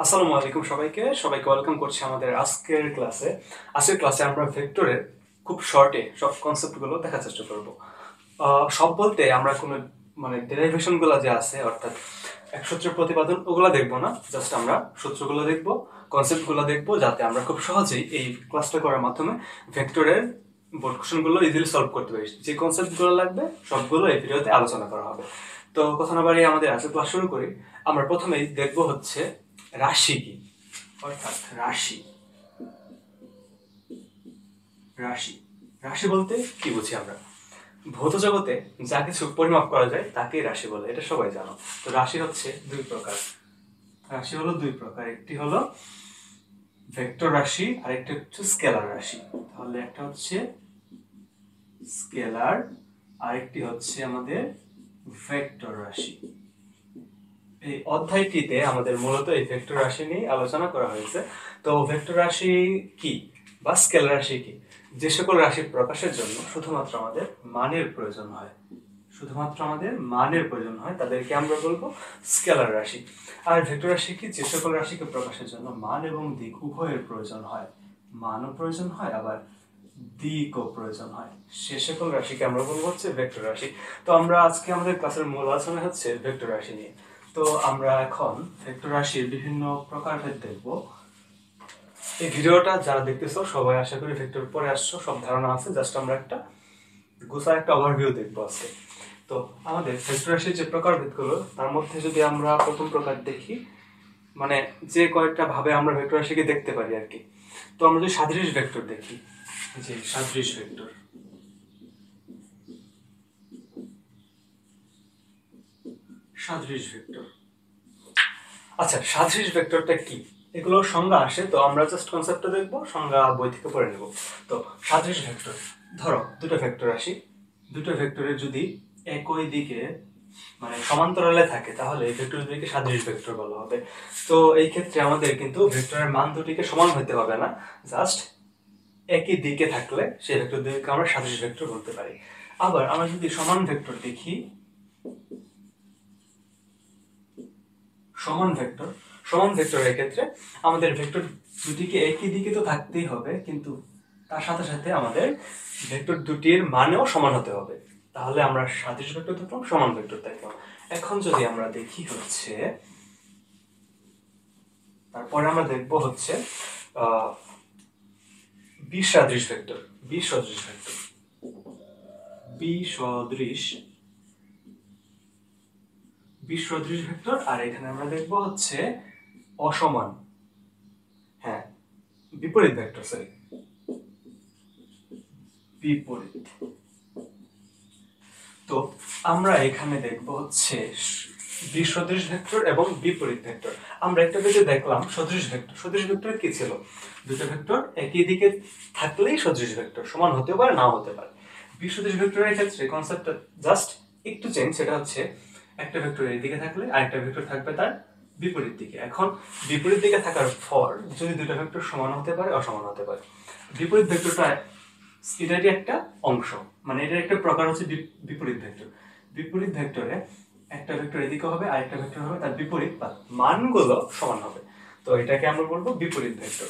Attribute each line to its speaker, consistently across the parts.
Speaker 1: আসসালামু আলাইকুম সবাইকে ওয়েলকাম করছি আমাদের আজকের ক্লাসে আমরা ভেক্টরের খুব শর্টে সব কনসেপ্টগুলো দেখার চেষ্টা করব। সব বলতে আমরা কোনো ডেরিভেশন গুলো যে আছে অর্থাৎ এক সূত্রের প্রতিপাদন ওগুলো দেখবো না, জাস্ট আমরা সূত্রগুলো দেখবো, কনসেপ্ট গুলো দেখবো, যাতে আমরা খুব সহজেই এই ক্লাসটা করার মাধ্যমে ভেক্টরের বোর্ড কোশ্চেন গুলো ইজিলি সলভ করতে পারি। যে কনসেপ্ট গুলো লাগবে সবগুলো এই ভিডিওতে আলোচনা করা হবে। তো কথা না বাড়িয়ে আমাদের আজকে ক্লাস শুরু করি। আমরা প্রথমেই দেখবো হচ্ছে রাশি কি, অর্থাৎ রাশি। রাশি রাশি বলতে কি বুঝি আমরা? ভৌত জগতে যা কিছু পরিমাপ করা যায় তাকেই রাশি বলে, এটা সবাই জানো। তো রাশি হচ্ছে দুই প্রকার। রাশি হলো দুই প্রকার, একটি হলো ভেক্টর রাশি আর একটা হচ্ছে স্কেলার রাশি। তাহলে একটা হচ্ছে স্কেলার আর একটি হচ্ছে আমাদের ভেক্টর রাশি। এই অধ্যায়টিতে আমাদের মূলত এই ভেক্টর রাশি নিয়ে আলোচনা করা হয়েছে। তো ভেক্টর রাশি কি বা স্কেলার রাশি কি? যে সকল রাশি প্রকাশের জন্য শুধুমাত্র আমাদের মানের প্রয়োজন হয় তাদেরকে আমরা বলবো স্কেলার রাশি। আর ভেক্টর রাশি কি? যে সকল রাশিকে প্রকাশের জন্য মান এবং দিক উভয়ের প্রয়োজন হয়, মানও প্রয়োজন হয় আবার দিকও প্রয়োজন হয়, সে সকল রাশিকে আমরা বলবো হচ্ছে ভেক্টর রাশি। তো আমরা আজকে আমাদের ক্লাসের মূল আলোচনা হচ্ছে ভেক্টর রাশি নিয়ে। তো আমরা এখন ভেক্টর রাশির বিভিন্ন প্রকারভেদ দেখব। এই ভিডিওটা যারা দেখতেছো সবাই আশা করি ভেক্টর পরে আসছো, সব ধারণা আছে, জাস্ট আমরা একটা ওভারভিউ দেখবো আজকে। তো আমাদের ভেক্টর রাশির যে প্রকারভেদগুলো তার মধ্যে যদি আমরা প্রথম প্রকার দেখি, মানে যে কয়েকটা ভাবে আমরা ভেক্টর রাশিকে দেখতে পারি আর কি। তো আমরা যদি সাদৃশ ভেক্টর দেখি, যে সাদৃশ ভেক্টর, সাদৃশ ভেক্টর। আচ্ছা, সাদৃশ ভেক্টরটা কি? এগুলোর সংজ্ঞা আসে, তো আমরা জাস্ট কনসেপ্টটা দেখবো, সংজ্ঞা বই থেকে পড়ে নেব। তো সাদৃশ ভেক্টর, ধরো দুটো ভেক্টর আসি, দুটো ভেক্টরের যদি একই দিকে সমান্তরালে থাকে তাহলে এই ভেক্টর দুটিকে সাদৃশ ভেক্টর বলা হবে। তো এই ক্ষেত্রে আমাদের কিন্তু ভেক্টরের মান দুটিকে সমান হতে হবে না, জাস্ট একই দিকে থাকলে সেই ভেক্টর দুটিকে আমরা সাদৃশ ভেক্টর বলতে পারি। আবার আমরা যদি সমান ভেক্টর দেখি, সমান ভেক্টরের ক্ষেত্রে আমাদের ভেক্টর দুটিকে একই দিকে তো থাকতেই হবে, কিন্তু তার সাথে সাথে আমাদের ভেক্টর দুটির মানেও সমান হতে হবে, তাহলে আমরা সাদৃশ ভেক্টর দেখলাম, সমান ভেক্টর দেখলাম। এখন যদি আমরা দেখি হচ্ছে, তারপরে আমরা দেখব হচ্ছে বিসদৃশ ভেক্টর। বিসদৃশ ভেক্টর, বিসদৃশ বিসদৃশ ভেক্টর। আর এখানে আমরা দেখব হচ্ছে অসমান, হ্যাঁ বিপরীত ভেক্টর, সরি বিপরীত। তো আমরা এখানে দেখব হচ্ছে বিসদৃশ ভেক্টর এবং বিপরীত ভেক্টর। আমরা একটা পেজে দেখলাম সদৃশ ভেক্টর। সদৃশ ভেক্টর কি ছিল? দুটো ভেক্টর একই দিকে থাকলেই সদৃশ ভেক্টর, সমান হতে পারে নাও হতে পারে। বিসদৃশ ভেক্টরের ক্ষেত্রে কনসেপ্টটা জাস্ট একটু চেঞ্জ, সেটা হচ্ছে একটা ভেক্টর এই দিকে থাকলে আরেকটা ভেক্টর থাকবে তার বিপরীত দিকে। এখন বিপরীত দিকে থাকার পর যদি দুটো ভেক্টর সমান হতে পারে অসমান হতে পারে, বিপরীত ভেক্টরটা এটারই একটা অংশ, মানে এটার একটা প্রকার হচ্ছে বিপরীত ভেক্টর। বিপরীত ভেক্টরে একটা ভেক্টর এদিকে হবে আর একটা ভেক্টর হবে তার বিপরীত, বা মানগুলো সমান হবে, তো এটাকে আমরা বলবো বিপরীত ভেক্টর।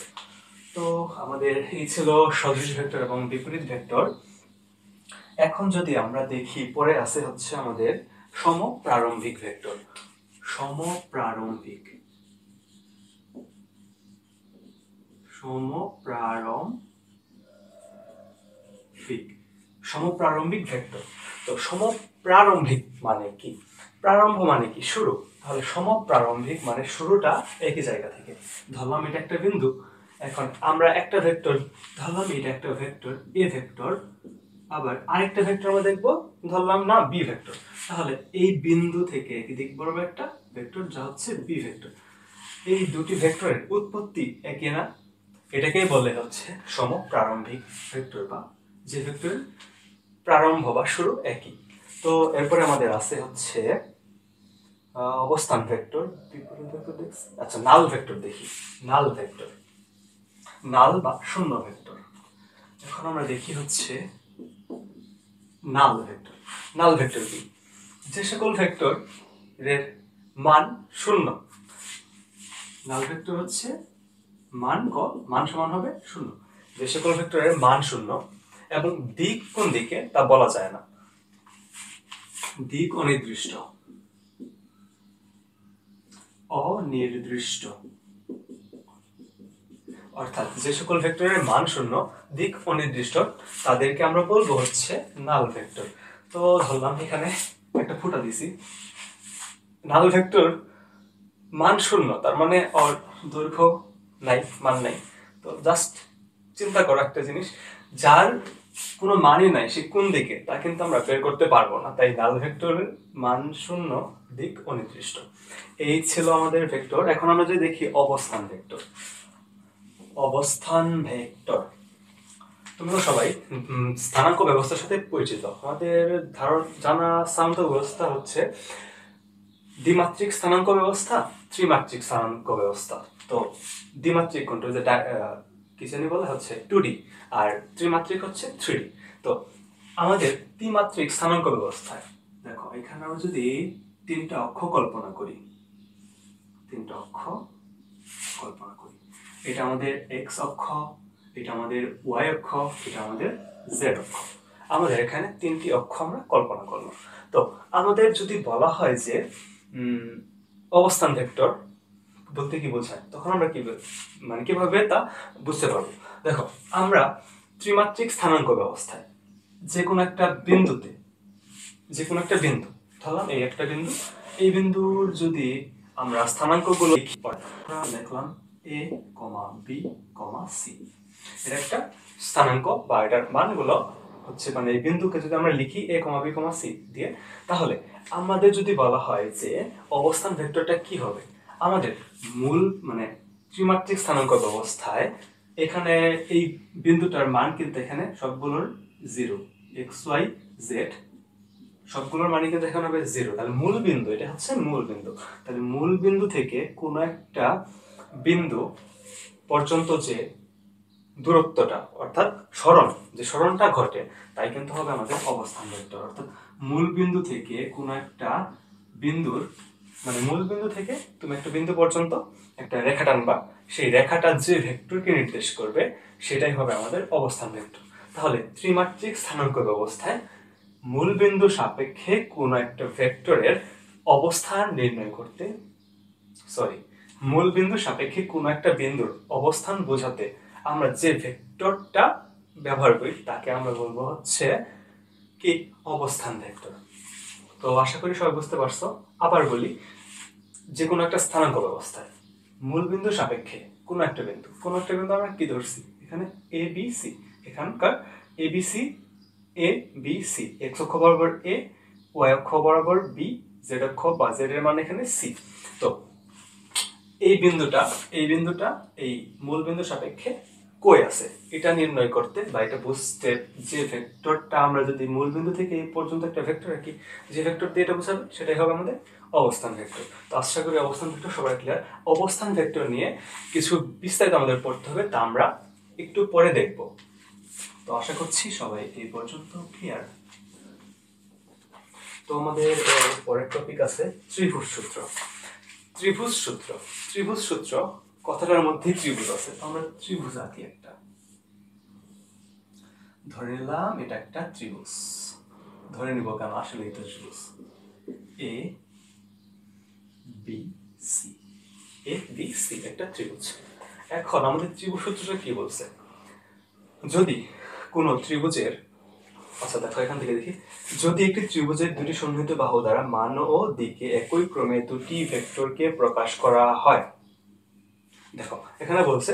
Speaker 1: তো আমাদের এই ছিল সদৃশ ভেক্টর এবং বিপরীত ভেক্টর। এখন যদি আমরা দেখি, পরে আছে হচ্ছে আমাদের সমপ্রারম্ভিক ভেক্টর। সমপ্রারম্ভিক সমপ্রারম্ভিক সমপ্রারম্ভিক ভেক্টর। তো সমপ্রারম্ভিক মানে কি? প্রারম্ভ মানে কি? শুরু। তাহলে সমপ্রারম্ভিক মানে শুরুটা একই জায়গা থেকে। ধরলাম এটা একটা বিন্দু, এখন আমরা একটা ভেক্টর ধরলাম, এটা একটা ভেক্টর এ ভেক্টর, আবার আরেকটা ভেক্টর আমরা দেখবো, ধরলাম না বি ভেক্টর। তাহলে এই বিন্দু থেকে একই দিক বরাবর একটা ভেক্টর যা হচ্ছে বি ভেক্টর। এই দুটি ভেক্টরের উৎপত্তি একই না, এটাকেই বলে হচ্ছে সমপ্রারম্ভিক ভেক্টর, বা যে ভেক্টরের প্রারম্ভ বা শুরু একই। তো এরপরে আমাদের আছে হচ্ছে অবস্থান ভেক্টর, বিপরীত ভেক্টর দেখছি। আচ্ছা, নাল ভেক্টর দেখি। নাল ভেক্টর, নাল বা শূন্য ভেক্টর। এখন আমরা দেখি হচ্ছে নাল ভেক্টর। নাল ভেক্টর কি? যে সকল ভেক্টর এর মান শূন্য, নাল ভেক্টর হচ্ছে মান সমান হবে 0, যে সকল ভেক্টরের মান 0 এবং দিক কোন দিকে তা বলা যায় না, দিক অনির্দিষ্ট, অর্থাৎ যে সকল ভেক্টরের মান 0, দিক অনির্দিষ্ট, তাদেরকে আমরা বলবো হচ্ছে নাল ভেক্টর। তো ধরলাম এখানে একটা ফুটা দিছি, নাল ভেক্টর মান 0, তার মানে ওর দৈর্ঘ্য নাই, মান নাই। তো জাস্ট চিন্তা করো একটা জিনিস, যার কোনো মানই নাই সে কোন দিকে তা কিন্তু আমরা বের করতে পারবো না, তাই নাল ভেক্টরের মান 0, দিক অনির্দিষ্ট। এই ছিল আমাদের ভেক্টর। এখন আমরা যদি দেখি অবস্থান ভেক্টর। তোমরা সবাই স্থানাঙ্ক ব্যবস্থার সাথে পরিচিত। আমাদের জানা স্থানাঙ্ক ব্যবস্থা হচ্ছে দ্বিমাত্রিক স্থানাঙ্ক ব্যবস্থা, ত্রিমাত্রিক স্থানাঙ্ক ব্যবস্থা। তো দ্বিমাত্রিক কোনটা, যেটা কি জানি বলে হচ্ছে 2D, আর ত্রিমাত্রিক হচ্ছে 3D। তো আমাদের ত্রিমাত্রিক স্থানাঙ্ক ব্যবস্থায় দেখো, এখানে আমরা যদি 3টা অক্ষ কল্পনা করি, এটা আমাদের x অক্ষ, এটা আমাদের y অক্ষ, এটা আমাদের z অক্ষ। আমাদের এখানে 3টি অক্ষ আমরা কল্পনা করলাম। তো আমাদের যদি বলা হয় যে অবস্থান ভেক্টর বলতে কি বোঝায়, তখন আমরা কিভাবে তা বুঝতে পারবো। দেখো, আমরা ত্রিমাত্রিক স্থানাঙ্ক ব্যবস্থায় যে কোনো একটা বিন্দু ধরলাম এই একটা বিন্দু, এই বিন্দুর যদি আমরা স্থানাঙ্কগুলো লিখলাম a, b, c, এর একটা স্থানাঙ্ক বা এটার মানগুলো হচ্ছে, মানে এই বিন্দুকে যদি আমরা লিখি a, b, c দিয়ে, তাহলে আমাদের যদি বলা হয় যে অবস্থান ভেক্টরটা কি হবে, আমাদের মূল ত্রিমাত্রিক স্থানাঙ্ক ব্যবস্থায় এখানে এই বিন্দুটার মান কিন্তু এখানে সবগুলোর 0, x, y, z সবগুলোর মানে কিন্তু এখানে হবে 0। তাহলে মূল বিন্দু, এটা হচ্ছে মূল বিন্দু। তাহলে মূল বিন্দু থেকে কোনো একটা বিন্দু পর্যন্ত যে দূরত্বটা, অর্থাৎ সরণটা ঘটে, তাই কিন্তু হবে আমাদের অবস্থান ভেক্টর। অর্থাৎ মূল বিন্দু থেকে কোনো একটা বিন্দুর, মূল বিন্দু থেকে তুমি একটা বিন্দু পর্যন্ত একটা রেখা টানবা, সেই রেখাটা যে ভেক্টরকে নির্দেশ করবে সেটাই হবে আমাদের অবস্থান ভেক্টর। তাহলে ত্রিমাত্রিক স্থানাঙ্ক ব্যবস্থায় মূল বিন্দু সাপেক্ষে কোনো একটা ভেক্টরের অবস্থান নির্ণয় করতে, মূল বিন্দু সাপেক্ষে কোনো একটা বিন্দুর অবস্থান বোঝাতে আমরা যে ভেক্টরটা ব্যবহার করি তাকে আমরা বলবো হচ্ছে কি অবস্থান ভেক্টর। তো আশা করি সবাই বুঝতে পারছো। আবার বলি, যে কোনো একটা স্থানাঙ্ক ব্যবস্থায় মূল বিন্দু সাপেক্ষে কোনো একটা বিন্দু আমরা কি ধরছি, এখানে এ বি সি, এখানকার এ বি সি, এক্স অক্ষ বরাবর এ, ওয়াই অক্ষ বরাবর বি, জেড অক্ষ বা জেড এর মান এখানে সি। তো এই বিন্দুটা এই মূল বিন্দু সাপেক্ষে কই আছে এটা নির্ণয় করতে বা এটা বুঝতে, যে ভেক্টরটা আমরা যদি মূল বিন্দু থেকে এই পর্যন্ত একটা ভেক্টর রাখি, যে ভেক্টর দিয়ে এটা বোঝাবে সেটাই হবে আমাদের অবস্থান ভেক্টর। তো আশা করি অবস্থান ভেক্টর সবাই ক্লিয়ার। অবস্থান ভেক্টর নিয়ে কিছু বিস্তারিত আমাদের পড়তে হবে, তা আমরা একটু পরে দেখব। তো আশা করছি সবাই এই পর্যন্ত ক্লিয়ার। তো আমাদের পরের টপিক আছে ত্রিভুজ সূত্র। ত্রিভুজ সূত্র কথাটার মধ্যে ত্রিভুজ আছে, আমরা ত্রিভুজ আঁকি একটা, ধরে নিলাম এটা একটা ত্রিভুজ, ধরে নিব কেন, আসলে এটা ত্রিভুজ এ বি সি, একটা ত্রিভুজ। এখন আমাদের ত্রিভুজ সূত্রটা কি বলছে, যদি কোনো ত্রিভুজের, আচ্ছা দেখো এখান থেকে দেখি, যদি একটি ত্রিভুজের দুটি সন্নিহিত বাহু দ্বারা মান ও দিকে একই ক্রমে দুটি ভেক্টরকে প্রকাশ করা হয়। দেখো এখানে বলছে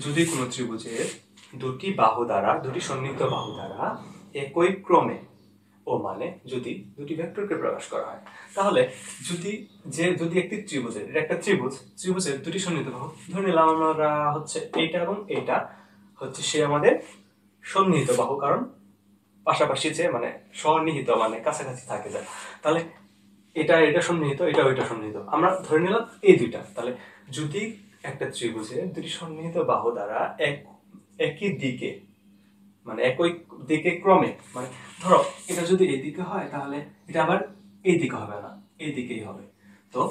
Speaker 1: যদি কোনো ত্রিভুজের দুটি সন্নিহিত বাহু দ্বারা একই ক্রমে, ও মানে যদি দুটি ভেক্টরকে প্রকাশ করা হয়, তাহলে যদি একটি ত্রিভুজের, এটা একটা ত্রিভুজের দুটি সন্নিহিত বাহু, ধরে নিলাম আমরা হচ্ছে এইটা এবং এইটা হচ্ছে সে আমাদের সন্নিহিত বাহু, কারণ পাশাপাশি যে সন্নিহিত কাছাকাছি থাকে যায়, তাহলে এটা সন্নিহিত, এটা ওইটা সন্নিহিত, আমরা ধরে নিলাম এই দুইটা। তাহলে যদি একটা ত্রিভুজের দুটি সন্নিহিত বাহু দ্বারা একই দিকে, একই দিকে ক্রমে, ধরো এটা যদি এই দিকে হয় তাহলে এটা আবার এই দিকে হবে না, এই দিকেই হবে। তো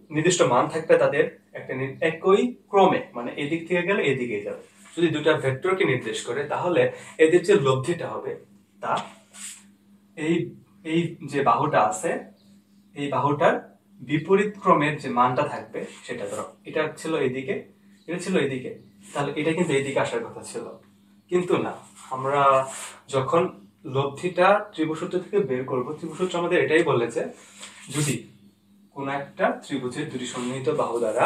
Speaker 1: নির্দিষ্ট মান থাকবে তাদের একটা একই ক্রমে, মানে এদিক থেকে গেলে এদিকে যাবে। যদি দুটা ভেক্টরকে নির্দেশ করে তাহলে এদের যে লব্ধিটা হবে তা এই এই যে বাহুটা আছে এই বাহুটার বিপরীত ক্রমের যে মানটা থাকবে সেটা, ধরো এটা ছিল এইদিকে, এটা ছিল এইদিকে, তাহলে এটা কিন্তু এইদিকে আসার কথা ছিল, কিন্তু না, আমরা যখন লব্ধিটা ত্রিভুজসূত্র থেকে বের করব, ত্রিভুজসূত্র আমাদের এটাই বলেছে যদি কোন একটা ত্রিভুজের দুটি সন্নিহিত বাহু দ্বারা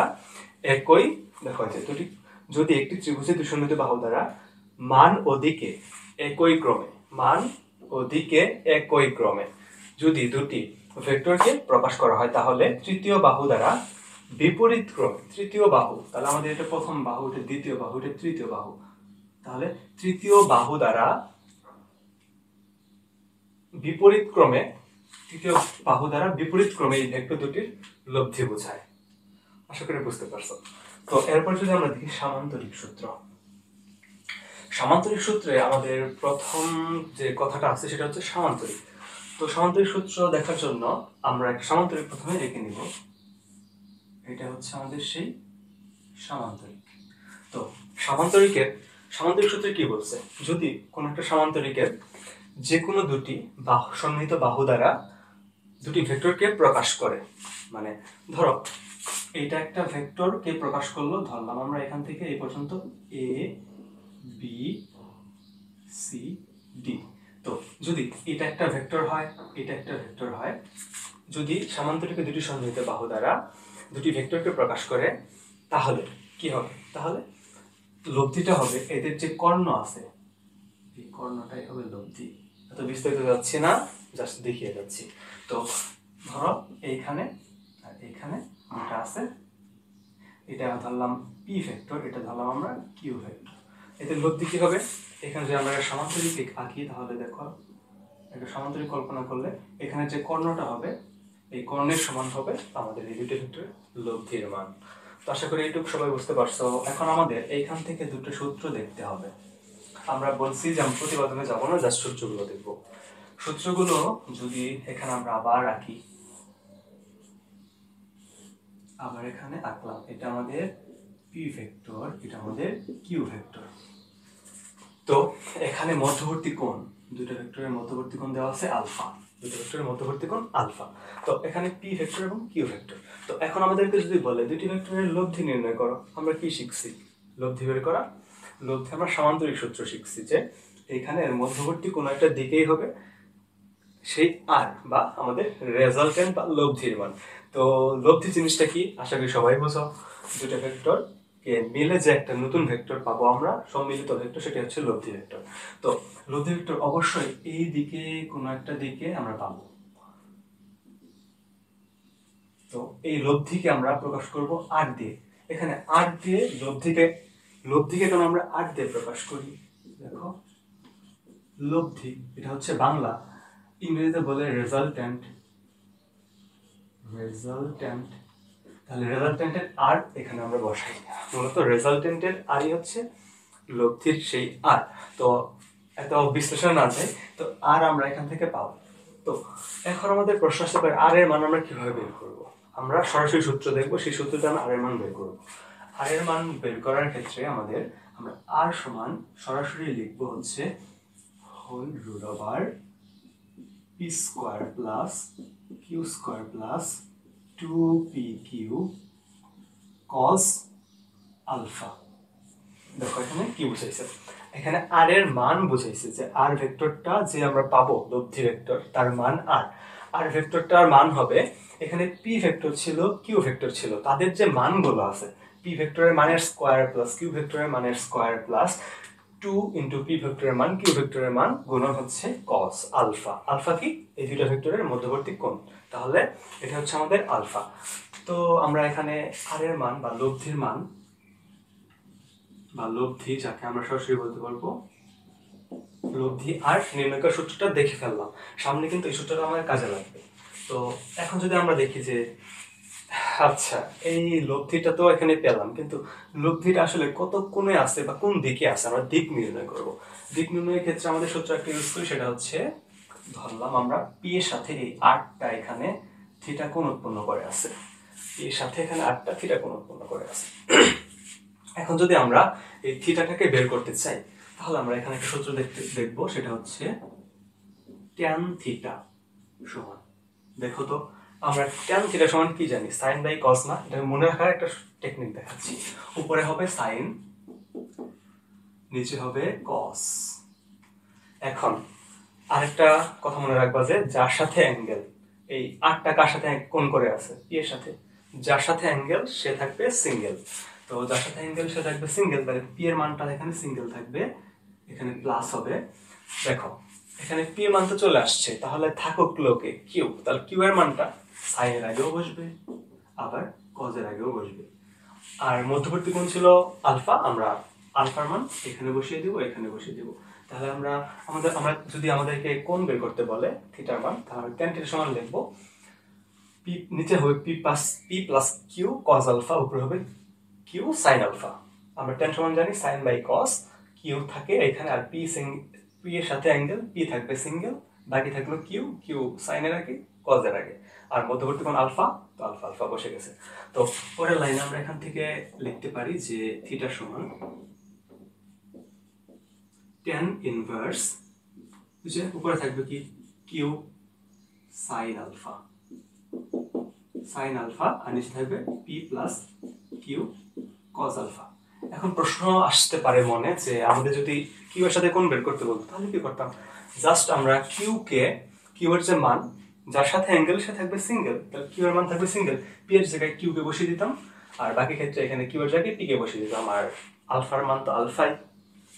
Speaker 1: একই, দেখো আছে দুটি, যদি একটি ত্রিভুজের দুটি সন্নিহিত বাহু দ্বারা মান ও দিকে একই ক্রমে, মান ও দিকে একই ক্রমে যদি দুটি ভেক্টরকে প্রকাশ করা হয় তাহলে তৃতীয় বাহু দ্বারা বিপরীত ক্রমে, তৃতীয় বাহু, তাহলে আমাদের এটা প্রথম বাহু, এটা দ্বিতীয় বাহু, এটা তৃতীয় বাহু, তাহলে তৃতীয় বাহু দ্বারা বিপরীত ক্রমে, তৃতীয় বাহু দ্বারা বিপরীত ক্রমে এই ভেক্টর দুটির লব্ধি বোঝায়। আশা করি বুঝতে পারছো। তো এরপর যদি আমরা দেখি সামান্তরিক সূত্র, সামান্তরিক সূত্রে আমাদের প্রথম যে কথাটা আছে সেটা হচ্ছে সামান্তরিক। তো সামান্তরিক সূত্র দেখার জন্য আমরা একটা সামান্তরিক প্রথমে এঁকে নিব, এটা হচ্ছে আমাদের সেই সামান্তরিক। তো সামান্তরিক সূত্রে কি বলছে, যদি কোন একটা সামান্তরিকের যে কোনো দুটি সন্নিহিত বাহু দ্বারা দুটি ভেক্টরকে প্রকাশ করে, মানে ধরো এটা একটা ভেক্টরকে প্রকাশ করলো, ধরলাম আমরা এখান থেকে এই পর্যন্ত এ বি সি ডি। তো যদি এটা একটা ভেক্টর হয়, এটা একটা ভেক্টর হয়, যদি সামান্তরিকের দুটি সন্নিহিত বাহু দ্বারা দুটি ভেক্টরকে প্রকাশ করে তাহলে কি হবে, তাহলে লব্ধিটা হবে এদের যে কর্ণ আছে এই কর্ণটাই হবে লব্ধি। এত বিস্তারিত যাচ্ছি না, জাস্ট দেখিয়ে যাচ্ছি। তো ধরো এইখানে আর এইখানে দুটা আছে, এটা ধরলাম পি ভেক্টর, এটা ধরলাম আমরা কিউ ভেক্টর, এদের লব্ধি কি হবে, এখানে যদি আমরা সামান্তরিক আঁকি তাহলে দেখো একটা সামান্তরিক কল্পনা করলে এখানে যে কর্ণটা হবে এই কর্ণের সমান হবে আমাদের এই দুটো ভেক্টরের লব্ধির মান। তো আশা করি এইটুকু সবাই বুঝতে পারছো। এখন আমাদের এইখান থেকে দুটো সূত্র দেখতে হবে। আমরা বলছি যে আমরা প্রতিপাদনে যাবো না, জাস্ট সূত্রগুলো দেখবো। সূত্রগুলো যদি এখানে আমরা আবার আঁকি, আবার এখানে আঁকলাম, এটা আমাদের পি ভেক্টর, এটা আমাদের কিউ ভেক্টর। তো এখানে মধ্যবর্তী কোণ, দুটো ভেক্টরের মধ্যবর্তী কোণ দেওয়া আছে আলফা, দুটো ভেক্টরের মধ্যবর্তী কোণ আলফা। তো এখানে পি ভেক্টর এবং কিউ ভেক্টর। তো এখন আমাদেরকে যদি বলে দুটি ভেক্টরের লব্ধি নির্ণয় করো, আমরা কি শিখছি, লব্ধি বের করা। লব্ধি আমরা সামান্তরিক সূত্র শিখছি যে এখানে মধ্যবর্তী কোন একটা দিকেই হবে সেই আর বা আমাদের রেজাল্টেন্ট বা লব্ধির মান। তো লব্ধি জিনিসটা কি আশা করি সবাই বোঝো, দুটো ভেক্টর কে মিলে যে একটা নতুন ভেক্টর পাবো আমরা, সম্মিলিত ভেক্টর, সেটা হচ্ছে লব্ধি ভেক্টর। তো লব্ধি ভেক্টর অবশ্যই এই দিকে কোনো একটা দিকে আমরা পাবো। তো এই লব্ধিকে আমরা প্রকাশ করব আর দিয়ে, এখানে আর দিয়ে লব্ধিকে কেন আমরা আর দিয়ে প্রকাশ করি, দেখো লব্ধি এটা হচ্ছে বাংলা, ইংরেজিতে বলে রেজাল্ট্যান্ট, তাহলে রেজাল্ট্যান্টের আর এখানে আমরা বসাই, মূলত রেজাল্ট্যান্টের আরই হচ্ছে লব্ধির সেই আর। তো এত বিশ্লেষণ না যায়, তো আর আমরা এখান থেকে পাবো। তো এখন আমাদের প্রশ্ন আসতে পারে আর এর মান আমরা কিভাবে বের করবো, আমরা সরাসরি সূত্র দেখবো, সেই সূত্রটা আমরা আর এর মান বের করবো। আর এর মান বের করার ক্ষেত্রে আমরা আর সমান সরাসরি লিখবো হচ্ছে whole root over P square plus Q square plus 2pq cos alpha. দেখো এখানে কি বুঝাইছে, এখানে আর এর মান বুঝাইছে যে আর ভেক্টরটা যে আমরা পাবো লব্ধি ভেক্টর তার মান আর, আর ভেক্টরটার মান হবে, এখানে পি ভেক্টর ছিল কিউ ভেক্টর ছিল, তাদের যে মানগুলো আছে পি ভেক্টরের মানের স্কোয়ার প্লাস কিউ ভেক্টরের মানের স্কোয়ার প্লাস 2 ইন্টু পি ভেক্টরের মান কিউ ভেক্টরের মান গুণন হচ্ছে cos আলফা। আলফা কি, এই দুটো ভেক্টরের মধ্যবর্তী কোণ, তাহলে এটা হচ্ছে আমাদের আলফা। তো আমরা এখানে আর এর মান বা লব্ধির মান বা লব্ধি যাকে আমরা সরাসরি বলতে পারবো লব্ধি আর নির্ণয়কার সূত্রটা দেখে ফেললাম, সামনে কিন্তু এই সূত্রটা আমাদের কাজে লাগবে। তো এখন যদি আমরা দেখি যে আচ্ছা এই লব্ধিটা তো এখানে পেলাম, কিন্তু লব্ধিটা আসলে কত কোণে আছে বা কোন দিকে আছে, আমরা দিক নির্ণয় করব। দিক নির্ণয়ের ক্ষেত্রে আমাদের সূত্র একটা ইউজ করি, সেটা হচ্ছে ধরলাম আমরা পি এর সাথে এই আরটা এখানে থিটা কোণ উৎপন্ন করে আছে, এর সাথে এখানে 8টা থিটা কোণ উৎপন্ন করে আছে। এখন যদি আমরা এই থিটাটাকে বের করতে চাই তাহলে আমরা এখানে একটা সূত্র দেখবো, সেটা হচ্ছে ট্যান থিটা সমান, দেখো তো আমরা ট্যান থিটা সমান কি জানি, সাইন বাই কস না? এটা মনে রাখার একটা টেকনিক দেখাচ্ছি। উপরে হবে সাইন, নিচে হবে কস। এখন আরেকটা কথা মনে রাখবা যে যার সাথে অ্যাঙ্গেল, এই 8টা কার সাথে কোণ করে আছে, পি এর সাথে, যার সাথে অ্যাঙ্গেল সে থাকবে সিঙ্গেল। তো যার সাথে অ্যাঙ্গেল সে থাকবে সিঙ্গেল, তাহলে পি এর মানটা এখানে সিঙ্গেল থাকবে, এখানে প্লাস হবে। দেখো এখানে পি এর মান তো চলে আসছে, তাহলে থাকুক লোকে কিউ, তাহলে কিউ এর মানটা সাইনের আগেও বসবে আবার কজের আগেও বসবে। আর মধ্যবর্তী কোণ ছিল আলফা, আমরা আলফার মান এখানে বসিয়ে দিব, এখানে বসিয়ে দিব। তাহলে আমরা যদি আমাদেরকে কোণ বের করতে বলে থিটার মান, তাহলে ট্যান থিটা সমান লিখবো পি, নিচে হবে P plus Q cos alpha, উপরে হবে কিউ সাইন আলফা। আমরা ট্যান সমান জানি সাইন বাই কস, কিউ থাকে এখানে, আর পি এর সাথে অ্যাঙ্গেল পি থাকবে সিঙ্গেল, বাকি থাকলো কিউ, কিউ সাইনের আগে কজের আগে, আর মধ্যবর্তী কোণ আলফা, তো আলফা আলফা বসে গেছে। তো পরের লাইনে আমরা এখান থেকে লিখতে পারি যে থিটা সমান ট্যান ইনভার্স, বুঝে উপরে থাকবে কি Q sine alpha, sine alpha, আর নিচে থাকবে P plus Q cos alpha. এখন প্রশ্ন আসতে পারে মনে যে আমাদের যদি কিউ এর সাথে কোণ বের করতে বলতো তাহলে কি করতাম, জাস্ট আমরা কিউ এর যে মান যার সাথে অ্যাঙ্গেল সে থাকবে সিঙ্গেল, তাহলে কিউ এর মান থাকবে সিঙ্গেল, পি এর জায়গায় কিউ কে বসিয়ে দিতাম, আর বাকি ক্ষেত্রে এখানে কিউ এর জায়গায় পি কে বসিয়ে দিতাম, আর আলফার মান তো আলফাই।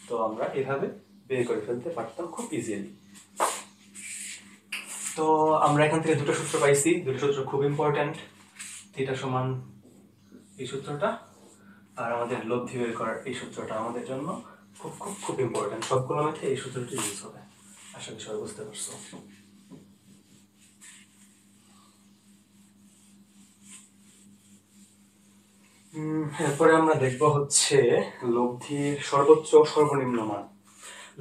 Speaker 1: তো আমরা এভাবে বের করে ফেলতে পারতাম খুব ইজিলি। তো আমরা এখান থেকে দুটো সূত্র পাইছি, দুটো সূত্র খুব ইম্পর্ট্যান্ট, থিটা সমান এই সূত্রটা আর আমাদের লব্ধি বের করার এই সূত্রটা আমাদের জন্য খুব খুব খুব ইম্পর্ট্যান্ট। সবগুলো মধ্যে এই সূত্রটি ইউজ হবে, আশা করি সবাই বুঝতে পারছো। এরপরে আমরা দেখব হচ্ছে লব্ধির সর্বোচ্চ সর্বনিম্ন মান।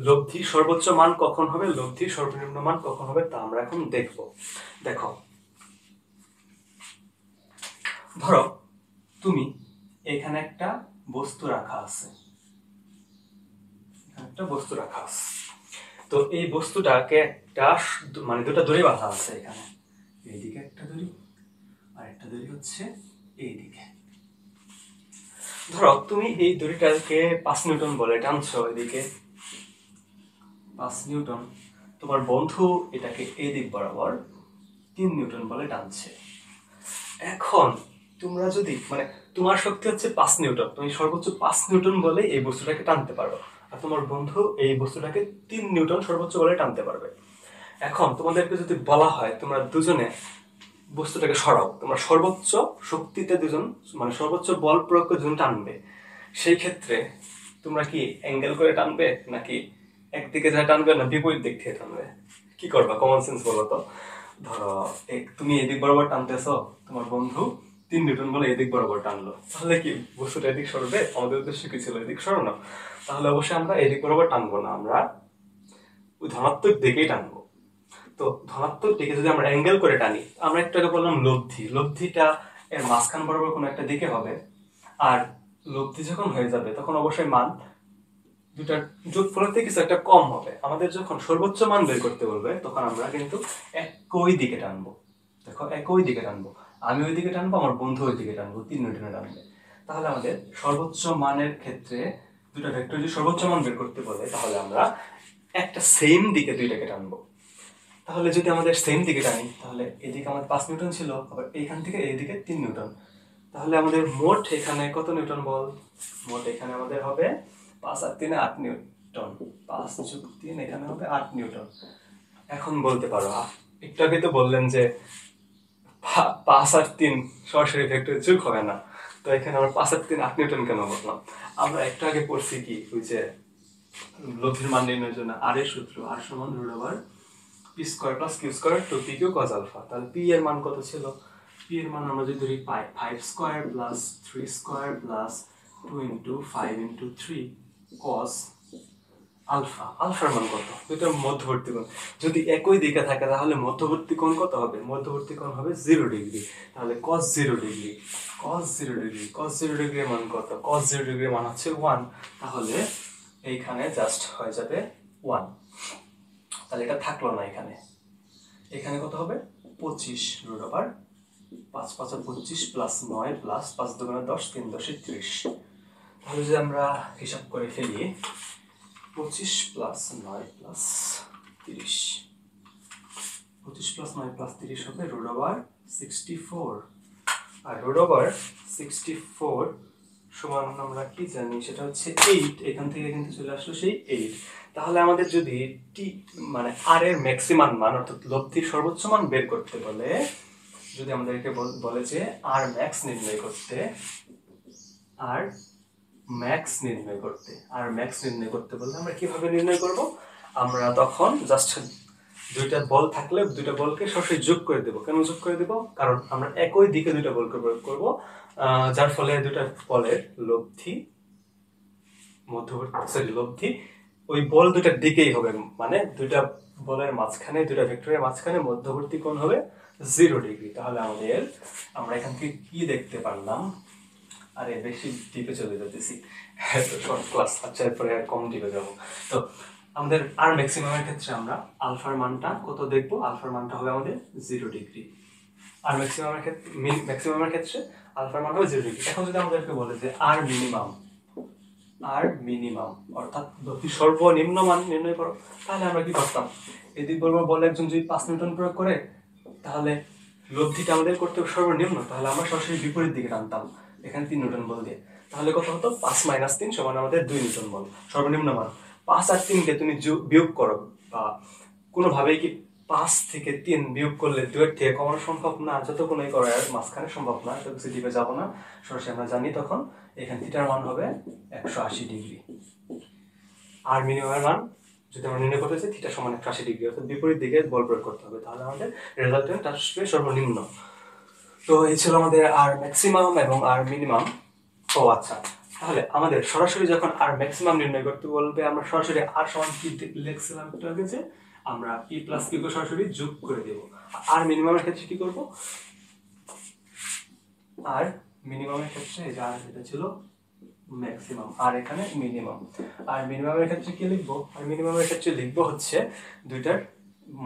Speaker 1: লব্ধির সর্বোচ্চ মান কখন হবে, লব্ধির সর্বনিম্ন মান কখন হবে তা আমরা এখন দেখব। দেখো ধরো তুমি এখানে একটা বস্তু রাখা আছে, একটা বস্তু রাখা আছে, তো এই বস্তুটাকে একটা মানে দুটো দড়ি বাঁধা আছে এখানে, এইদিকে একটা দড়ি আর একটা দড়ি হচ্ছে এইদিকে। ধরো তুমি এই দড়িটাকে 5 নিউটন বলে টানছো এদিকে, 5 নিউটন, তোমার বন্ধু এটাকে এই দিক বরাবর 3 নিউটন বলে টানছে। এখন তোমরা যদি মানে তোমার শক্তি হচ্ছে 5 নিউটন, তুমি সর্বোচ্চ 5 নিউটন বলে এই বস্তুটাকে টানতে পারো, আর তোমার বন্ধু এই বস্তুটাকে 3 নিউটন সর্বোচ্চ বলে টানতে পারবে। এখন তোমাদেরকে যদি বলা হয় তোমরা দুজনে বস্তুটাকে সরাও, তোমরা সর্বোচ্চ শক্তিতে দুজন মানে সর্বোচ্চ বল প্রয়োগ করে দুজন টানবে, সেই ক্ষেত্রে তোমরা কি অ্যাঙ্গেল করে টানবে নাকি একদিকে যা টানবে না বিপরীত দিক থেকে টানবে? কি করবা, কমন সেন্স বলো তো। ধরো তুমি এদিক বরাবর টানতেছো, তোমার বন্ধু 3 নিউটন বলে এদিক বরাবর টানলো, তাহলে কি বস্তুটা এদিক সরবে? আমাদের উদ্দেশ্য কি ছিল, এদিক সরানো? তাহলে অবশ্যই আমরা এদিক বরাবর টানবো না, আমরা ওই ধনাত্মক দিকেই টানবো। তো ধনাত্মক দিকে যদি আমরা অ্যাঙ্গেল করে টানি, আমরা একটু আগে বললাম লব্ধিটা এর মাঝখান বরাবর কোনো একটা দিকে হবে, আর লব্ধি যখন হয়ে যাবে তখন অবশ্যই মান দুটার যোগফলের থেকে কিছু একটা কম হবে। আমাদের যখন সর্বোচ্চ মান বের করতে বলবে তখন আমরা কিন্তু একই দিকে টানবো। দেখো একই দিকে টানবো, আমি ওই দিকে টানবো, আমার বন্ধু ওই দিকে টানবো, 3 নিউটনে টানবে। তাহলে আমাদের সর্বোচ্চ মানের ক্ষেত্রে দুটা ভেক্টর যদি সর্বোচ্চ মান বের করতে বলে তাহলে আমরা একটা সেম দিকে দুইটাকে টানবো। তাহলে যদি আমাদের সেম দিকে টানি তাহলে এদিকে আমাদের 5 নিউটন ছিল, আবার এইখান থেকে এইদিকে 3 নিউটন, তাহলে আমাদের মোট এখানে কত নিউটন বল? মোট এখানে আমাদের হবে 5 আর 3 8 নিউটন, 5 যোগ 3 এখানে হবে 8 নিউটন। এখন বলতে পারো একটু আগে তো বললেন যে 5 আর 3 সরাসরি ভেক্টর যোগ হবে না, তো এখানে আমরা 5 আর 3 8 নিউটন কেন বললাম? আমরা একটু আগে পড়ছি কি ওই যে লব্ধির মান নির্ণয়ের জন্য আর এর সূত্র, আর সমান root over P square plus Q square two P Q cos alpha. তাহলে পি এর মান কত ছিল? পি এর মান আমরা যদি ধরি 5 square plus 3 square plus 2 into 5 into 3 cos আলফার মান কত? দুইটার মধ্যবর্তী কোণ যদি একই দিকে থাকে তাহলে মধ্যবর্তী কোণ কত হবে? মধ্যবর্তী কোণ হবে 0 ডিগ্রি। তাহলে cos 0 ডিগ্রি, cos 0 ডিগ্রির মান কত? cos 0 ডিগ্রির মান হচ্ছে 1। তাহলে এইখানে জাস্ট হয়ে যাবে 1। তাহলে এটা থাকলো না এখানে। এখানে কত হবে? 25 রুট ওভার 5 5 25 প্লাস 9 প্লাস 5 2 10 3 10 30। তাহলে যদি আমরা হিসাব করে ফেলি 25 প্লাস 9 প্লাস 30, 25 প্লাস 9 প্লাস 30 হবে রুট ওভার 64। আর রুট ওভার 64 সমান আমরা কি জানি? সেটা হচ্ছে 8। এখান থেকে কিন্তু চলে আসলো সেই 8। তাহলে আমাদের যদি টি মানে আর এর ম্যাক্সিমাম মান অর্থাৎ লব্ধির সর্বোচ্চ মান বের করতে বলে, যদি আমাদেরকে বলে যে আর ম্যাক্স নির্ণয় করতে, আর ম্যাক্স নির্ণয় করতে বললে আমরা কিভাবে নির্ণয় করব? আমরা তখন জাস্ট দুইটা বল থাকলে দুইটা বলকে সরাসরি যোগ করে দেব। কেন যোগ করে দেব? কারণ আমরা একই দিকে দুইটা বলকে প্রয়োগ করব, যার ফলে দুইটা বলের লব্ধি লব্ধি ওই বল দুটার দিকেই হবে। মানে দুইটা বলের মাঝখানে, দুইটা ভেক্টরের মাঝখানে মধ্যবর্তী কোণ হবে 0 ডিগ্রি। তাহলে আমরা এখান থেকে কি দেখতে পারলাম? আরে বেশি ডিপে চলে যেতেছি, শর্ট ক্লাস। আচ্ছা, এরপরে কম ডিপে যাবো। তো আমাদের আর ম্যাক্সিমামের ক্ষেত্রে আমরা আলফার মানটা কত দেখবো? আলফার মানটা হবে আমাদের 0 ডিগ্রি। আর ম্যাক্সিমামের ক্ষেত্রে আলফার মান হবে 0 ডিগ্রি। এখন যদি আমাদেরকে বলে যে আর মিনিমাম অর্থাৎ লব্ধির সর্বনিম্ন মান নির্ণয় করো, তাহলে আমরা কি করতাম? এদিক বলবো বলে একজন যদি 5 নিউটন প্রয়োগ করে, তাহলে লব্ধিটা আমাদের করতে হবে সর্বনিম্ন। তাহলে আমরা সরাসরি বিপরীত দিকে টানতাম এখানে 3 নিউটন বল দিয়ে। তাহলে কত হতো? 5 - 3 সমান আমাদের 2 নিউটন বল সর্বনিম্ন মান। 5 আর 3 কে তুমি বিয়োগ করো, বা কোনোভাবেই কি 5 থেকে 3 বিয়োগ করলে 2 এর থেকে কমানো সম্ভব না। যতক্ষণ এই করার মাঝখানে সম্ভব না, তো কিছু দিকে যাবো না, সরাসরি আমরা জানি তখন এখানে থিটার মান হবে 180 ডিগ্রি। আর মিনিমামের মান যদি আমরা নির্ণয় করতে চাই, থিটা সমান 180 ডিগ্রি, অর্থাৎ বিপরীত দিকে বল প্রয়োগ করতে হবে। তাহলে আমাদের রেজাল্টেন্ট আসবে সর্বনিম্ন। তো এই ছিল আমাদের আর ম্যাক্সিমাম এবং আর মিনিমাম। ও আচ্ছা, তাহলে আমাদের সরাসরি যখন আর ম্যাক্সিমাম নির্ণয় করতে বলবে, আমরা সরাসরি আর সমান কি লিখছিলাম একটু আগে, যে আমরা পি প্লাস কিউ কে সরাসরি যোগ করে দেব। আর মিনিমামের ক্ষেত্রে কি করব? আর মিনিমামের ক্ষেত্রে এই যে আর এটা ছিল ম্যাক্সিমাম, আর এখানে মিনিমাম। আর মিনিমামের ক্ষেত্রে কি লিখবো? আর মিনিমামের ক্ষেত্রে লিখবো হচ্ছে দুইটার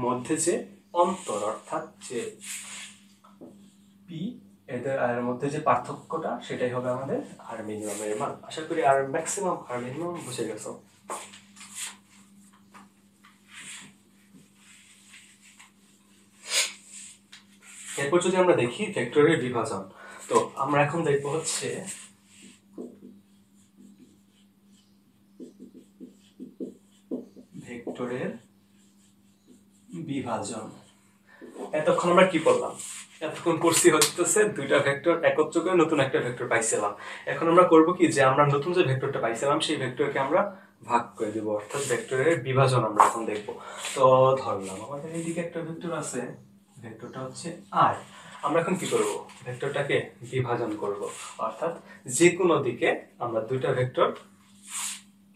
Speaker 1: মধ্যে যে অন্তর, অর্থাৎ যে পি এদের এর মধ্যে যে পার্থক্যটা, সেটাই হবে আমাদের আর মিনিমামের মান। আশা করি আর ম্যাক্সিমাম আর মিনিমাম বুঝে গেছো। এরপর যদি আমরা দেখি ভেক্টরের বিভাজন, তো আমরা এখন দেখবো হচ্ছে ভেক্টরের বিভাজন। এতক্ষণ আমরা কি করলাম? এতক্ষণ করছি হচ্ছে দুইটা ভেক্টর একত্র করে নতুন একটা ভেক্টর পাইছিলাম। এখন আমরা করব কি, যে আমরা নতুন যে ভেক্টরটা পাইছিলাম সেই ভেক্টরকে আমরা ভাগ করে দেব, অর্থাৎ ভেক্টরের বিভাজন আমরা এখন দেখব। তো ধরলাম আমাদের এইদিকে একটা ভেক্টর আছে, ভেক্টরটা হচ্ছে আর। আমরা এখন কি করব? ভেক্টরটাকে বিভাজন করব, অর্থাৎ যে কোনো দিকে আমরা দুইটা ভেক্টর,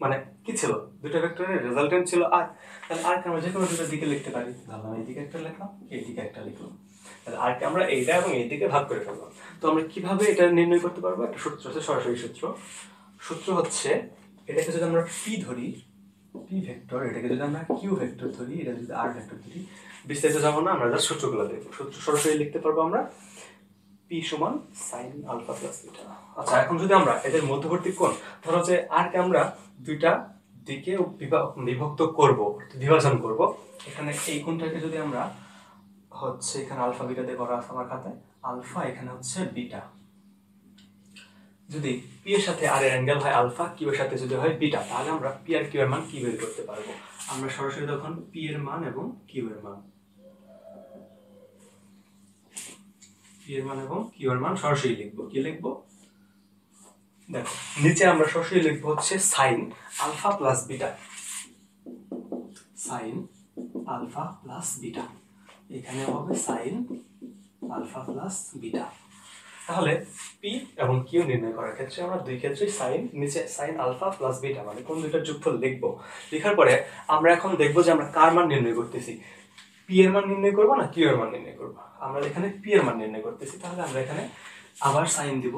Speaker 1: মানে কি ছিল, দুইটা ভেক্টরের রেজাল্টেন্ট ছিল আর, তাহলে আর কে আমরা যে কোনো দুটো দিকে লিখতে পারি। ধরলাম এইদিকে একটা লিখলাম, এইদিকে একটা লিখলাম, তাহলে আর কে আমরা এইটা এবং এইদিকে ভাগ করে ফেললাম। তো আমরা কিভাবে এটা নির্ণয় করতে পারবো? একটা সূত্র আছে, সরাসরি সূত্র হচ্ছে, এটাকে যদি আমরা পি ধরি, পি ভেক্টর, এটাকে যদি আমরা কিউ ভেক্টর ধরি, এটা যদি আর ভেক্টর ধরি, বিস্তারিত যাবো না, আমরা জাস্ট সূত্রগুলো দেখবো। সূত্র সরাসরি লিখতে পারবো আমরা পি সমান সাইন আলফা প্লাস বিটা। আচ্ছা, এখন যদি আমরা এদের মধ্যবর্তী কোণ, ধরো যে আর কে আমরা দুইটা দিকে বিভক্ত করব, বিভাজন করব, এখানে এই কোণটাকে যদি আমরা হচ্ছে এখানে আলফা বিটা দিয়ে করা আছে আমার খাতায়, আলফা এখানে হচ্ছে বিটা। যদি পি এর সাথে আর এর অ্যাঙ্গেল হয় আলফা, কিউ এর সাথে যদি হয় বিটা, তাহলে আমরা পি আর কিউ এর মান কি বের করতে পারবো? আমরা সরাসরি তখন পি এর মান এবং কিউ এর মান, পি এর মান এবং কিউ এর মান সরাসরি লিখবো। কি লিখবো? দেখো নিচে আমরা সরাসরি লিখবো হচ্ছে sine alpha plus beta, sine alpha plus beta, এখানে হবে সাইন আলফা প্লাস বিটা। তাহলে পি এবং কিউ নির্ণয় করার ক্ষেত্রে আমরা দুই ক্ষেত্রেই সাইন নিচে সাইন আলফা প্লাস বিটা মানে কোন দুইটার যোগফল লিখবো। লেখার পরে আমরা এখন দেখবো যে আমরা কার মান নির্ণয় করতেছি, পি এর মান নির্ণয় করবো না কিউ এর মান নির্ণয় করবো। আমরা এখানে পি এর মান নির্ণয় করতেছি, তাহলে আমরা এখানে আবার সাইন দিব।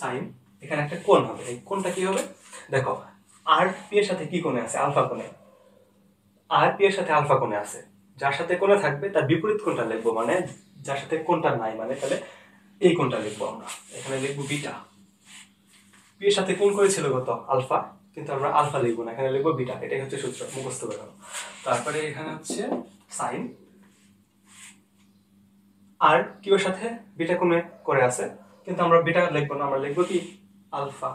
Speaker 1: সাইন এখানে একটা কোণ হবে, এই কোণটা কি হবে দেখো, আর পি এর সাথে কি কোণে আছে, আলফা কোণে। আর পি এর সাথে আলফা কোণে আছে, যার সাথে কোণে থাকবে তার বিপরীত কোণটা লিখবো, মানে যার সাথে কোণটা নাই মানে তাহলে এই কোণটা লিখবো আমরা, এখানে লিখবো বিটা। পি এর সাথে কোণ করেছিল কত, আলফা, কিন্তু আমরা আলফা লিখবো না, এখানে লিখবো বিটা। এটাই হচ্ছে সূত্র, মুখস্থ করে নাও। তারপরে এখানে হচ্ছে সাইন, আর কিউ এর সাথে বিটা কোণে করে আছে, কিন্তু আমরা বিটা লিখবো না, আমরা লিখবো কি আলফা,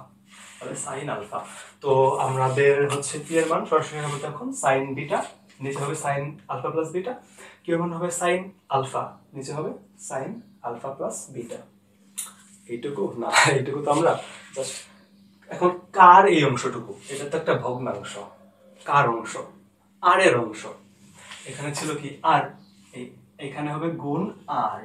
Speaker 1: তাহলে সাইন আলফা। তো আমাদের হচ্ছে পি এর মান সরাসরি হবে তখন সাইন বিটা, নিচে হবে sine alpha plus beta. Q এর মান হবে সাইন আলফা, নিচে হবে সাইন আলফা প্লাস বিটা। এইটুকু না, এইটুকু তো আমরা জাস্ট এখন কার এই অংশটুকু, এটা তো একটা ভগ্নাংশ, কার অংশ, আর এর অংশ, এখানে ছিল কি আর, এখানে হবে গুণ আর।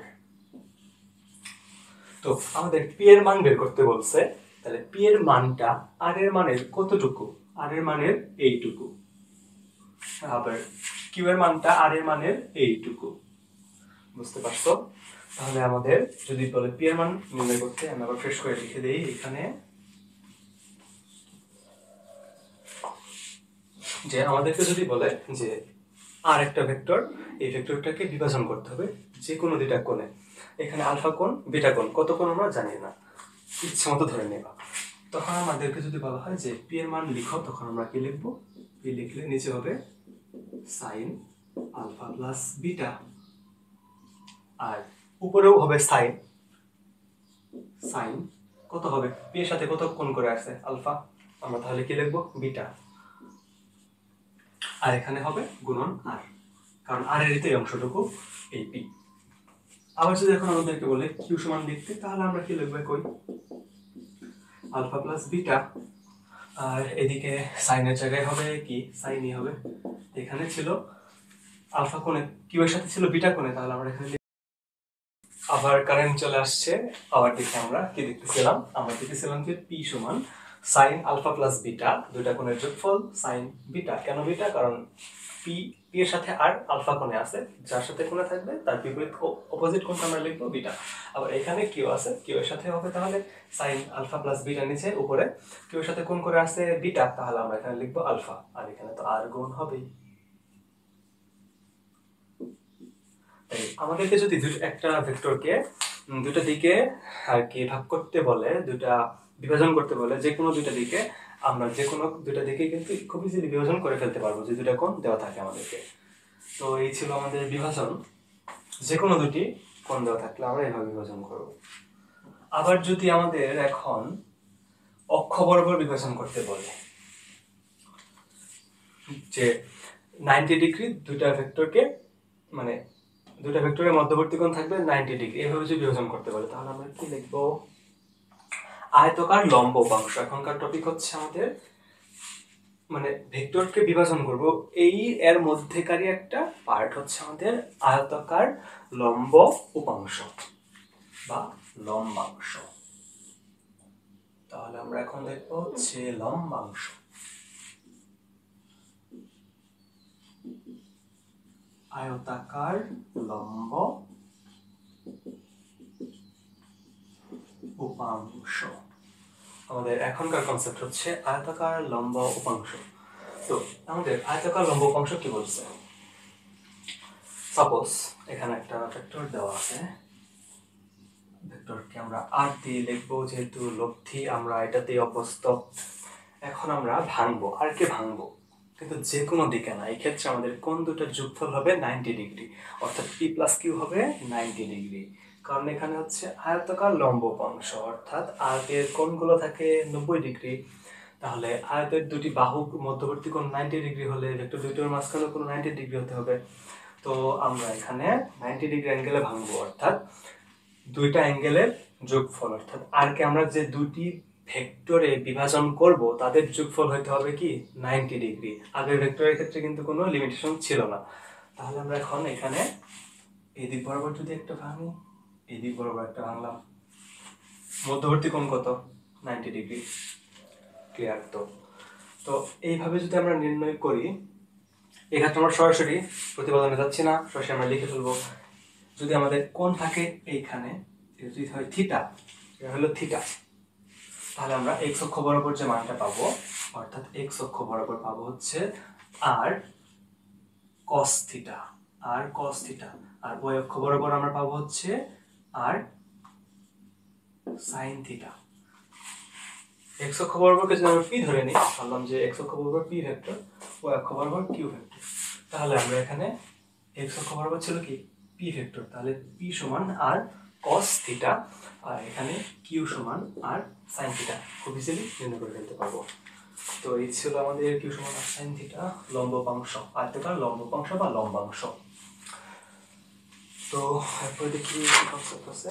Speaker 1: তো আমাদের পি এর মান বের করতে বলছে, তাহলে পি এর মানটা আর এর মানের কতটুকু, আর এর মানের এইটুকু, আবার কিউ এর মানটা আর এর মানের এইটুকু। বুঝতে পারছো? তাহলে আমাদের যদি বলে পি এর মান নির্ণয় করতে, আমি আবার ফ্রেশ করে লিখে দেই এখানে যে আমাদেরকে যদি বলে যে আর একটা ভেক্টর, এই ভেক্টরটাকে বিভাজন করতে হবে যে কোনো দুইটা কোণে। এখানে আলফা কোণ বিটা কোণ, কত কোণ আমরা জানি না, ইচ্ছে মতো ধরে নেবা। তখন আমাদেরকে যদি বলা হয় যে পি এর মান লিখো, তখন আমরা কি লিখবো, পি লিখলে নিচে হবে সাইন আলফা প্লাস বিটা, আর উপরেও হবে সাইন, সাইন কত হবে, পি এর সাথে কত কোণ করে আছে আলফা, আমরা তাহলে কি লিখবো বিটা, আর এখানে হবে গুণন আর, কারণ আর এর এই অংশটুকু এই পি। আবার যদি এখন আমাদেরকে বলে কিউ সমান লিখতে, তাহলে আমরা কি লিখবো, কই আলফা প্লাস বিটা, আর এদিকে সাইনের জায়গায় হবে কি সাইনই হবে। এখানে ছিল আলফা কোণে, কিউ এর সাথে ছিল বিটা কোণে, তাহলে আমরা এখানে আবার কারেন্ট চলে আসছে। আবার দেখি আমরা কি দেখতেছিলাম, আমরা দেখতেছিলাম যে পি সমান সাইন আলফা প্লাস বিটা, দুইটা কোণের যোগফল সাইন বিটা। কেন বিটা, কারণ পি পি এর সাথে আর আলফা কোণে আছে, যার সাথে কোণে থাকবে তার বিপরীত অপোজিট কোণটা আমরা লিখবো বিটা। আবার এখানে কিউ আছে, কিউ এর সাথে হবে তাহলে সাইন আলফা প্লাস বিটা, নিচে উপরে কিউ এর সাথে কোণ করে আছে বিটা, তাহলে আমরা এখানে লিখবো আলফা, আর এখানে তো আর গুণ হবেই। আমাদেরকে যদি একটা ভেক্টরকে দুটো দিকে আর কি ভাগ করতে বলে, দুটা বিভাজন করতে বলে, যে কোনো দুইটা দিকে, আমরা যে কোনো দুইটা দিকে কিন্তু খুব ইজিলি বিভাজন করে ফেলতে পারবো, যে দুটা কোণ দেওয়া থাকে আমাদেরকে। তো এই ছিল আমাদের বিভাজন, যে কোনো দুটি কোণ দেওয়া থাকলে আমরা এভাবে বিভাজন করব। আবার যদি আমাদের এখন অক্ষ বরাবর বিভাজন করতে বলে, যে 90 ডিগ্রি দুইটা ভেক্টরকে, মানে দুটা ভেক্টরের মধ্যবর্তী কোণ থাকবে 90 ডিগ্রি, এভাবে যদি বিভাজন করতে বলে, তাহলে আমরা কি লিখবো, আয়তকার লম্ব উপাংশ। এখনকার টপিক হচ্ছে আমাদের মানে ভেক্টরকে বিভাজন করব, এই এর মধ্যেকারই একটা পার্ট হচ্ছে আমাদের আয়তাকার লম্ব উপাংশ বা লম্বাংশ। তাহলে আমরা এখন দেখবো হচ্ছে লম্বাংশ। আয়তাকার লম্ব উপাংশ, আমাদের এখনকার কনসেপ্ট হচ্ছে আয়তাকার লম্ব উপাংশ। তো আমাদের আয়তাকার লম্ব উপাংশ কি বলছে, সাপোজ এখানে একটা ভেক্টর দেওয়া আছে, ভেক্টরকে আমরা আর দিয়ে লিখবো, যেহেতু লব্ধি আমরা এটাতেই অভ্যস্ত। এখন আমরা ভাঙবো, আর কে ভাঙবো, কিন্তু যে কোনো দিকে না, এই ক্ষেত্রে আমাদের কোন দুটোর যোগফল হবে 90 ডিগ্রি, অর্থাৎ পি প্লাস কিউ হবে 90 ডিগ্রি, কারণ এখানে হচ্ছে আয়তাকার লম্ব উপাংশ, অর্থাৎ আয়তের কোণগুলো থাকে 90 ডিগ্রি। তাহলে আয়তের দুটি বাহুর মধ্যবর্তী কোণ 90 ডিগ্রি হলে ভেক্টর দুটোর মাঝখানে কোণ 90 ডিগ্রি হতে হবে। তো আমরা এখানে 90 ডিগ্রি অ্যাঙ্গেলে ভাঙবো, অর্থাৎ দুইটা অ্যাঙ্গেলের যোগফল, অর্থাৎ আর কে আমরা যে দুটি ভেক্টরে বিভাজন করব তাদের যোগফল হতে হবে কি 90 ডিগ্রি। আগের ভেক্টরের ক্ষেত্রে কিন্তু কোনো লিমিটেশন ছিল না। তাহলে আমরা এখন এখানে এই দিক বরাবর যদি একটা ভাঙি, এই দিক বরাবর একটা ভাঙলাম, মধ্যবর্তী কোণ কত? 90 ডিগ্রি। ক্লিয়ার? তো তো এইভাবে যদি আমরা নির্ণয় করি, এক্ষেত্রে আমরা সরাসরি প্রতিপাদনে যাচ্ছি না, সরাসরি আমরা লিখে ফেলবো। যদি আমাদের কোণ থাকে এইখানে, যদি হয় থিটা, এটা হলো থিটা, তাহলে আমরা এক্স অক্ষ বরাবর যে মানটা পাবো, অর্থাৎ এক্স অক্ষ বরাবর পাবো হচ্ছে আর কস থিটা, আর কস থিটা। আর ওয়াই অক্ষ বরাবর আমরা পাবো হচ্ছে আর সাইন থিটা। এক্স অক্ষ বরাবরকে যদি আমরা পি ধরে নিই, ভাবলাম যে এক্স অক্ষ বরাবর পি ভেক্টর, ওয়াই অক্ষ বরাবর কিউ ভেক্টর, তাহলে আমরা এখানে এক্স অক্ষ বরাবর ছিল কি পি ভেক্টর, তাহলে পি সমান আর কস থিটা, আর এখানে কিউ সমান আর সাইন থিটা খুব ইজিলি নির্ণয় করে ফেলতে পারবো। তো এই ছিল আমাদের কিউ সমান আর সাইন থিটা, লম্বাংশ, আয়তাকার লম্বাংশ বা লম্বাংশ। তো এরপর দেখি কি কনসেপ্ট আছে।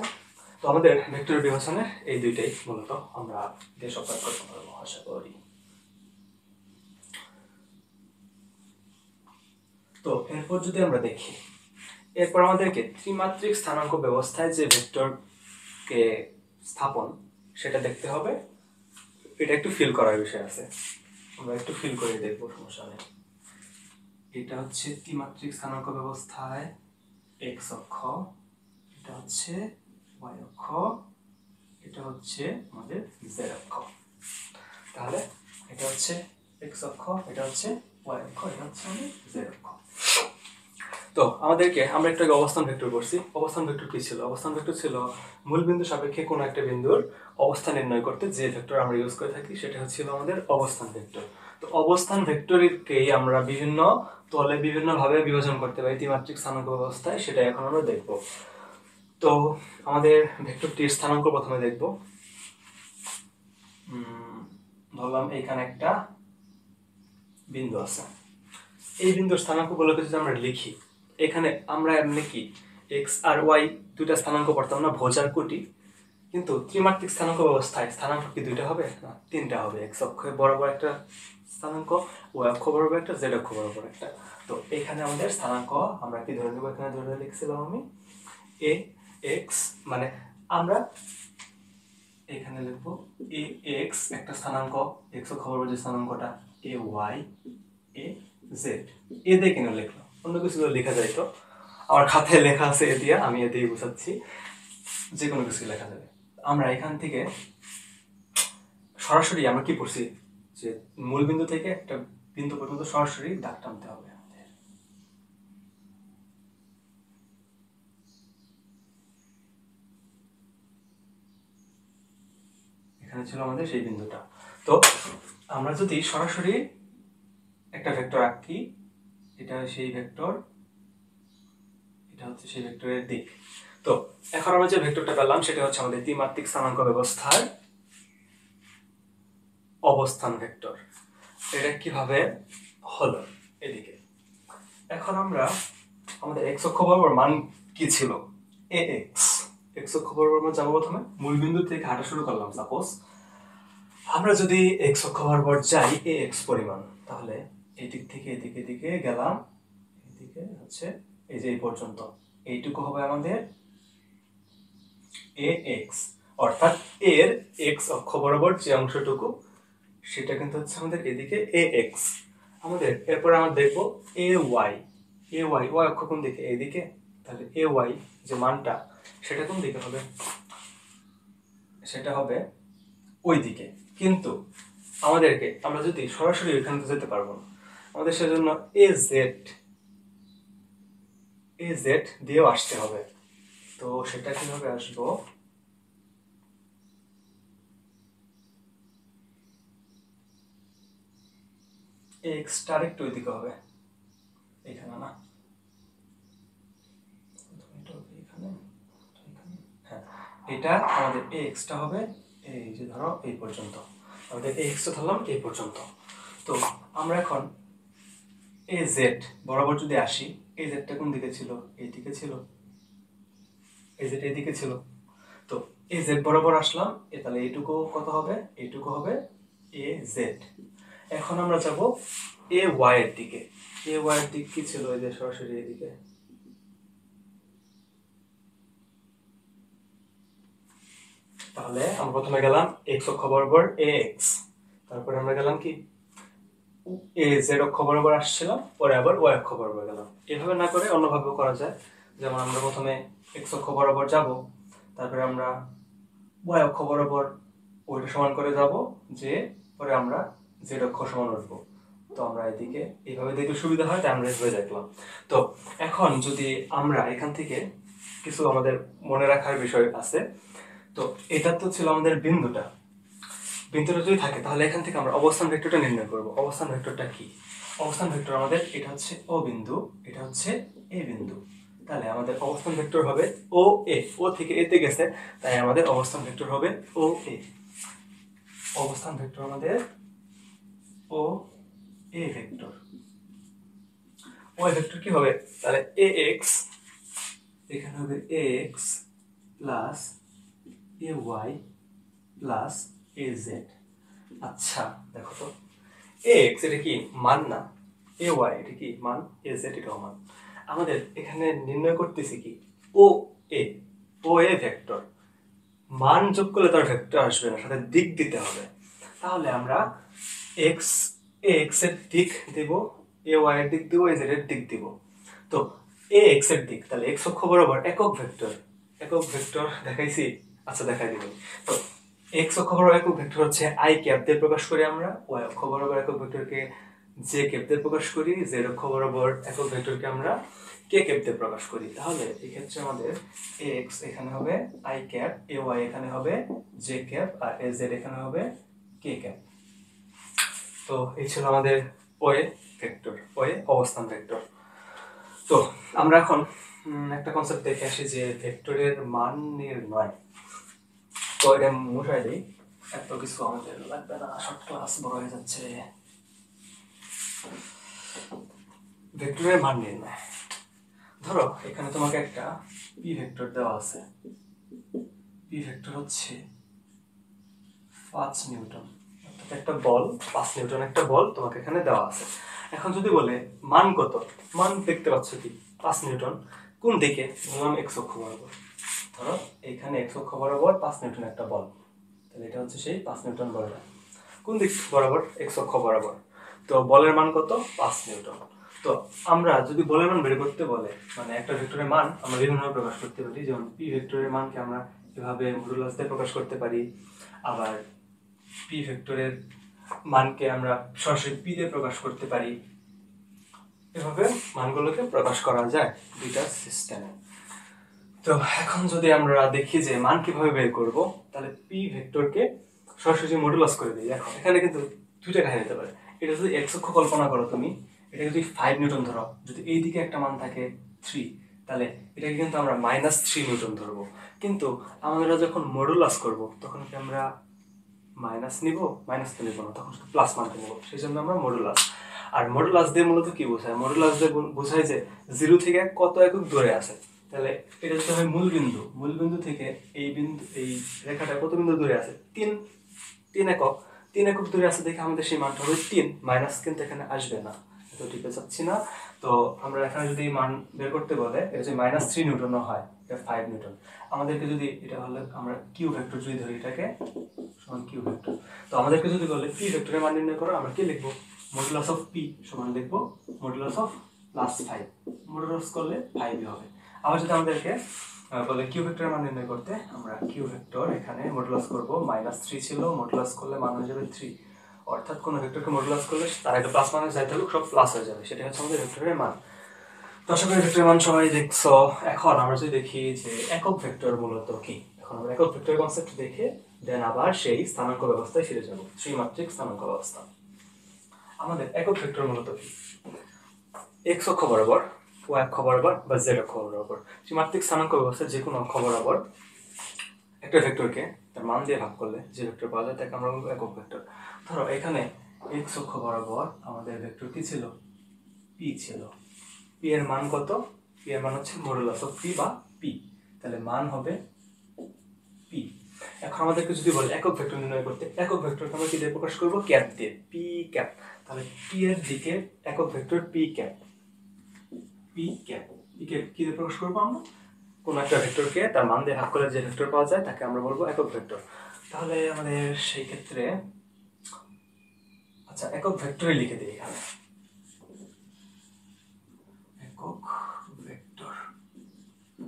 Speaker 1: তো আমাদের ভেক্টর বিভাজনের এই দুইটাই মূলত আমরা দিয়ে সব করতে পারবো আশা করি। তো এরপর যদি আমরা দেখি, এরপর আমাদেরকে ত্রিমাত্রিক স্থানাঙ্ক ব্যবস্থায় যে ভেক্টরকে স্থাপন সেটা দেখতে হবে। এটা একটু ফিল করার বিষয় আছে, আমরা একটু ফিল করে দেখবো, সমস্যা নেই। এটা হচ্ছে ত্রিমাত্রিক স্থানাঙ্ক ব্যবস্থায় এক্স অক্ষ, এটা হচ্ছে ওয়াই অক্ষ, এটা হচ্ছে আমাদের জেড অক্ষ। তাহলে এটা হচ্ছে এক্স অক্ষ, এটা হচ্ছে ওয়াই অক্ষ, এটা হচ্ছে আমাদের জেড অক্ষ। তো আমাদেরকে আমরা একটু আগে অবস্থান ভেক্টর করছি। অবস্থান ভেক্টর কি ছিল? অবস্থান ভেক্টর ছিল মূল বিন্দু সাপেক্ষে কোনো একটা বিন্দুর অবস্থান নির্ণয় করতে যে ভেক্টর আমরা ইউজ করে থাকি সেটা হচ্ছিল আমাদের অবস্থান ভেক্টর। তো অবস্থান ভেক্টরকেই আমরা বিভিন্ন তলে বিভিন্ন ভাবে বিভাজন করতে পারি ত্রিমাত্রিক স্থানাঙ্ক ব্যবস্থায়, সেটা এখন আমরা দেখব। তো আমাদের ভেক্টরটির স্থানাঙ্ক প্রথমে দেখব। ধরলাম এখানে একটা বিন্দু আছে, এই বিন্দুর স্থানাঙ্কগুলোকে যদি আমরা লিখি, এখানে আমরা এমনি কি এক্স আর ওয়াই দুইটা স্থানাঙ্ক পড়তাম না, ভোজ আর কোটি, কিন্তু ত্রিমাত্রিক স্থানাঙ্ক ব্যবস্থায় স্থানাঙ্ক কি দুইটা হবে না, তিনটা হবে। এক্স অক্ষ বরাবর একটা স্থানাঙ্ক, ওয়াই অক্ষ বরাবর একটা, জেড অক্ষ বরাবর একটা। তো এখানে আমাদের স্থানাঙ্ক আমরা কি ধরে নেব, এখানে ধরে লিখছিলাম আমি এ এক্স, মানে আমরা এখানে লিখবো এ এক্স একটা স্থানাঙ্ক, এক্স অক্ষ বরাবর যে স্থানাঙ্কটা, এ ওয়াই এ জেড, এ দিয়ে কেন লিখলাম, অন্য কিছু লেখা যায় তো, আমার খাতায় লেখা আছে এ দিয়ে, আমি এ দিয়ে বোঝাচ্ছি, যে কোনো কিছু লেখা যাবে। আমরা এখান থেকে সরাসরি আমরা কি পড়ছি যে মূল বিন্দু থেকে একটা বিন্দু পর্যন্ত সরাসরি দাগ টানতে হবে। এখানে ছিল আমাদের সেই বিন্দুটা। তো আমরা যদি সরাসরি একটা ভেক্টর আঁকি, এটা সেই ভেক্টর, এটা হচ্ছে সেই ভেক্টরের দিক। তো এখন আমরা যে ভেক্টরটা পেলাম সেটা হচ্ছে আমাদের ত্রিমাত্রিক স্থানাঙ্ক ব্যবস্থার অবস্থান ভেক্টর। এটা কিভাবে হলো এদিকে, এখন আমরা আমাদের এক্স অক্ষ বরাবর মান কি ছিল, এ এক্স, এক্স অক্ষ বরাবর আমরা যাবো প্রথমে মূল বিন্দু থেকে হাঁটা শুরু করলাম। সাপোজ আমরা যদি এক্স অক্ষ বরাবর যাই এ এক্স পরিমাণ, তাহলে এই দিক থেকে এদিকে এদিকে গেলাম, এদিকে হচ্ছে এই যে এই পর্যন্ত, এইটুকু হবে আমাদের এ এক্স, অর্থাৎ এর এক্স অক্ষ বরাবর যে অংশটুকু সেটা কিন্তু হচ্ছে আমাদের এদিকে এ এক্স। আমাদের এরপর আমরা দেখবো A Y, A Y, Y অক্ষ কোন দিকে, এদিকে, তাহলে এ ওয়াই যে মানটা সেটা কোন দিকে হবে, সেটা হবে ওই দিকে। কিন্তু আমাদেরকে আমরা যদি সরাসরি ওইখানে যেতে পারবো না, আমাদের সেজন্য এ জেড দিয়েও আসতে হবে। তো সেটা কিভাবে আসবো, এক্সটা আরেকটু ওইদিকে হবে, এখানে না, হ্যাঁ, এটা আমাদের এক্সটা হবে এই যে ধরো এই পর্যন্ত, আমাদের এক্সটা ধরলাম এই পর্যন্ত। তো আমরা এখন এ জেড বরাবর যদি আসি, এই জেডটা কোন দিকে ছিল, এই দিকে ছিল, এই জেড এইদিকে ছিল। তো এই জেড বরাবর আসলাম, তাহলে এইটুকু কত হবে, এইটুকু হবে এ জেড। এখন আমরা যাব এ ওয়াই এর দিকে, এ ওয়াই এর দিক কি ছিল, এই যে সরাসরি এদিকে, তাহলে আমরা প্রথমে গেলাম x অক্ষ বরাবর ax, তারপরে আমরা গেলাম কি az অক্ষ বরাবর আসছিলাম, পরে আবার y অক্ষ বরাবর গেলাম। এভাবে না করে অন্যভাবেও করা যায়, যেমন আমরা প্রথমে x অক্ষ বরাবর যাব, তারপরে আমরা y অক্ষ বরাবর ওইটা সমান করে যাব, যে পরে আমরা z অক্ষ সমান উঠবো। তো আমরা এদিকে এইভাবে দেখলে সুবিধা হয়, তাই আমরা এভাবে দেখলাম। তো এখন যদি আমরা এখান থেকে কিছু আমাদের মনে রাখার বিষয় আছে। তো এটা তো ছিল আমাদের বিন্দুটা যদি থাকে, তাহলে এখান থেকে আমরা অবস্থান ভেক্টরটা নির্ণয় করব। অবস্থান ভেক্টরটা কি? অবস্থান ভেক্টর আমাদের এটা হচ্ছে ও বিন্দু, এটা হচ্ছে এ বিন্দু। তাহলে আমাদের অবস্থান ভেক্টর হবে ও এ, ও থেকে এ তে গেছে, তাই আমাদের অবস্থান ভেক্টর হবে ও এ। অবস্থান ভেক্টর আমাদের O A vector. Y vector কি হবে? তাহলে এ এক্স, এখানে হবে A X plus A Y plus A Z. আচ্ছা দেখো তো, এ এক্স এটা কি মান না, এ ওয়াই এটা কি মান, এ জেড এটাও মান। আমাদের এখানে নির্ণয় করতেছি কি ও এ, ও এ ভেক্টর। মান যোগ করলে তার ভেক্টর আসবে না, সাথে দিক দিতে হবে। তাহলে আমরা এক্স এর দিক দেব, এ ওয়াই এর দিক দেব, এ জেড এর দিক দেব। তো এ এক্স এর দিক, তাহলে এক্স অক্ষ বরাবর একক ভেক্টর, একক ভেক্টর দেখাইছি, আচ্ছা দেখাই দিব। তো এক্স অক্ষ বরাবর একক ভেক্টর হচ্ছে আই ক্যাপ দিয়ে প্রকাশ করি আমরা, ওয়াই অক্ষ বরাবর একক ভেক্টরকে জে ক্যাপ দিয়ে প্রকাশ করি, জেড অক্ষ বরাবর একক ভেক্টরকে আমরা কে ক্যাপ দিয়ে প্রকাশ করি। তাহলে এই ক্ষেত্রে আমাদের এক্স এখানে হবে আই ক্যাপ, এ ওয়াই এখানে হবে জে ক্যাপ, আর এ জেড এখানে হবে কে ক্যাপ। তো এই ছিল আমাদের ওয়ে ভেক্টর, ওয়ে অবস্থান ভেক্টর। তো আমরা এখন একটা কনসেপ্ট দেখে আসি যে ভেক্টরের মান নির্ণয়। তো এটা মুছাই দিই, এত কিছু আমাদের লাগবে না, শর্ট ক্লাস বড় হয়ে যাচ্ছে। ভেক্টরের মান নির্ণয়, ধরো এখানে তোমাকে একটা পি ভেক্টর দেওয়া আছে। পি ভেক্টর হচ্ছে 5 নিউটন, একটা বল 5 নিউটন একটা বল তোমাকে এখানে দেওয়া আছে। এখন যদি বলে মান কত, মান দেখতে পাচ্ছ কি 5 নিউটন, কোন দিকে? বললাম এক্স অক্ষ বরাবর। ধরো এখানে এক্স অক্ষ বরাবর 5 নিউটন একটা বল, তাহলে এটা হচ্ছে সেই 5 নিউটন বলটা কোন দিক বরাবর? এক্স অক্ষ বরাবর। তো বলের মান কত? 5 নিউটন। তো আমরা যদি বলের মান বের করতে বলে, মানে একটা ভেক্টরের মান আমরা বিভিন্নভাবে প্রকাশ করতে পারি, যেমন পি ভেক্টরের মানকে আমরা এভাবে মডুলাস দিয়ে প্রকাশ করতে পারি, আবার পি ভেক্টরের মানকে আমরা সরাসরি পি দিয়ে প্রকাশ করতে পারি। এভাবে মানগুলোকে প্রকাশ করা যায় দুইটা সিস্টেমে। তো এখন যদি আমরা দেখি যে মান কিভাবে বের করব, তাহলে পি ভেক্টরকে সরাসরি মডুলাস করে দিই। দেখো এখানে কিন্তু দুইটা কাহিনী হতে পারে। এটা যদি এক্স অক্ষ কল্পনা করো তুমি, এটা যদি 5 নিউটন ধরো, যদি এই দিকে একটা মান থাকে 3, তাহলে এটাকে কিন্তু আমরা -3 নিউটন ধরবো। কিন্তু আমরা যখন মডুলাস করব তখন কি আমরা মাইনাস নিব? মাইনাস তো নিব না, তখন শুধু প্লাস মানটা নেব, সেই জন্য আমরা মডুলাস। আর মডুলাস দিয়ে মূলত কি বোঝায়? মডুলাস দিয়ে বোঝায় যে 0 থেকে কত একক দূরে আছে। তাহলে এটা যদি হয় মূল বিন্দু, মূল বিন্দু থেকে এই বিন্দু, এই রেখাটা কত বিন্দু দূরে আছে? 3 একক। 3 একক দূরে আছে দেখে আমাদের সেই মানটা হবে 3, মাইনাস কিন্তু এখানে আসবে না, তো টিপে যাচ্ছি না। তো আমরা এখানে যদি মান বের করতে বলে, এটা যদি -3 নিউটন হয়, এটা 5 নিউটন, আমাদেরকে যদি এটা হলে আমরা কিউ ভেক্টর যদি ধরি, এটাকে সমান কিউ ভেক্টর। তো আমাদেরকে যদি বলে পি ভেক্টরের মান নির্ণয় করো, আমরা কি লিখবো? মডুলাস অফ পি সমান লিখবো মডুলাস অফ +5, মডুলাস করলে 5 হবে। আবার যদি আমাদেরকে বলে কিউ ভেক্টরের মান নির্ণয় করতে, আমরা কিউ ভেক্টর এখানে মডুলাস করব, -3 ছিল, মডুলাস করলে মান হয়ে যাবে 3, অর্থাৎ কোন ভেক্টরকে মডুলাস করলে তার একটা প্লাস মাইনাস যাইতে হবে, সব প্লাস হয়ে যাবে, সেটা হচ্ছে আমাদের ভেক্টরের মান। তো আশা করি ভেক্টরের মান সবাই দেখছো। এখন আমরা যদি দেখি যে একক ভেক্টর মূলত কি, এখন আমরা একক ভেক্টর কনসেপ্ট দেখে দেন আবার সেই স্থানাঙ্ক ব্যবস্থায় ফিরে যাব, ত্রিমাত্রিক স্থানাঙ্ক ব্যবস্থা। আমাদের একক ভেক্টর মূলত কি? এক্স অক্ষ বরাবর, ওয়াই অক্ষ বরাবর বা জেড অক্ষ বরাবর, ত্রিমাত্রিক স্থানাঙ্ক ব্যবস্থায় যে কোনো অক্ষ বরাবর একটা ভেক্টরকে তার মান দিয়ে ভাগ করলে যে ভেক্টর পাওয়া যায় তাকে আমরা বলবো একক ভেক্টর। ধরো এখানে এক্স অক্ষ বরাবর আমাদের ভেক্টর কি ছিল? পি ছিল। পি এর মান কত? পি এর মান হচ্ছে মডুলাস অফ পি বা পি, তাহলে মান হবে পি। এখন আমাদেরকে যদি বলে একক ভেক্টর নির্ণয় করতে, একক ভেক্টরকে আমরা কি দিয়ে প্রকাশ করব? ক্যাপ দিয়ে, পি ক্যাপ। তাহলে পি এর দিকে একক vector P cap, P cap, P cap কি দিয়ে প্রকাশ করব আমরা? কোন একটা ভেক্টরকে তার মান দিয়ে ভাগ করলে যে ভেক্টর পাওয়া যায় তাকে আমরা বলবো একক ভেক্টর। তাহলে আমাদের সেই ক্ষেত্রে আচ্ছা একক ভেক্টরই লিখে দিই এখানে, একক ভেক্টর।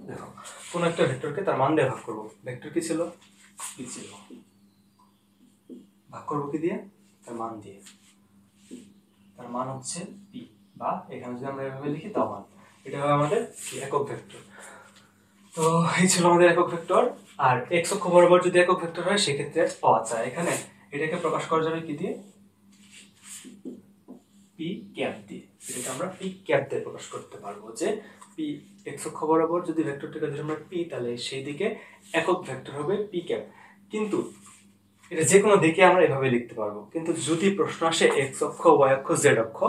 Speaker 1: দেখো কোন একটা ভেক্টরকে তার মান দিয়ে ভাগ করব, ভেক্টর কি ছিল, পি ছিল, ভাগ করব কি দিয়ে, তার মান দিয়ে, তার মান হচ্ছে পি, বা এখানে যদি আমরা এভাবে লিখি তাও মান, এটা হবে আমাদের কি একক ভেক্টর। তো এই ছিল আমাদের একক ভেক্টর। আর এক্স অক্ষ বরাবর যদি একক ভেক্টর হয় সেক্ষেত্রে পাওয়া যায় এখানে এটাকে প্রকাশ করা যাবে কি দিয়ে, পি ক্যাপ দিয়ে। এটাকে আমরা পি ক্যাপ দিয়ে প্রকাশ করতে পারবো যে পি এক্স অক্ষ বরাবর যদি ভেক্টরটাকে ধরে আমরা পি, তাহলে সেই দিকে একক ভেক্টর হবে পি ক্যাপ। কিন্তু এটা যে কোনো দিকে আমরা এভাবে লিখতে পারবো, কিন্তু যদি প্রশ্ন আসে এক্স অক্ষ, ওয়াই অক্ষ, জেড অক্ষ,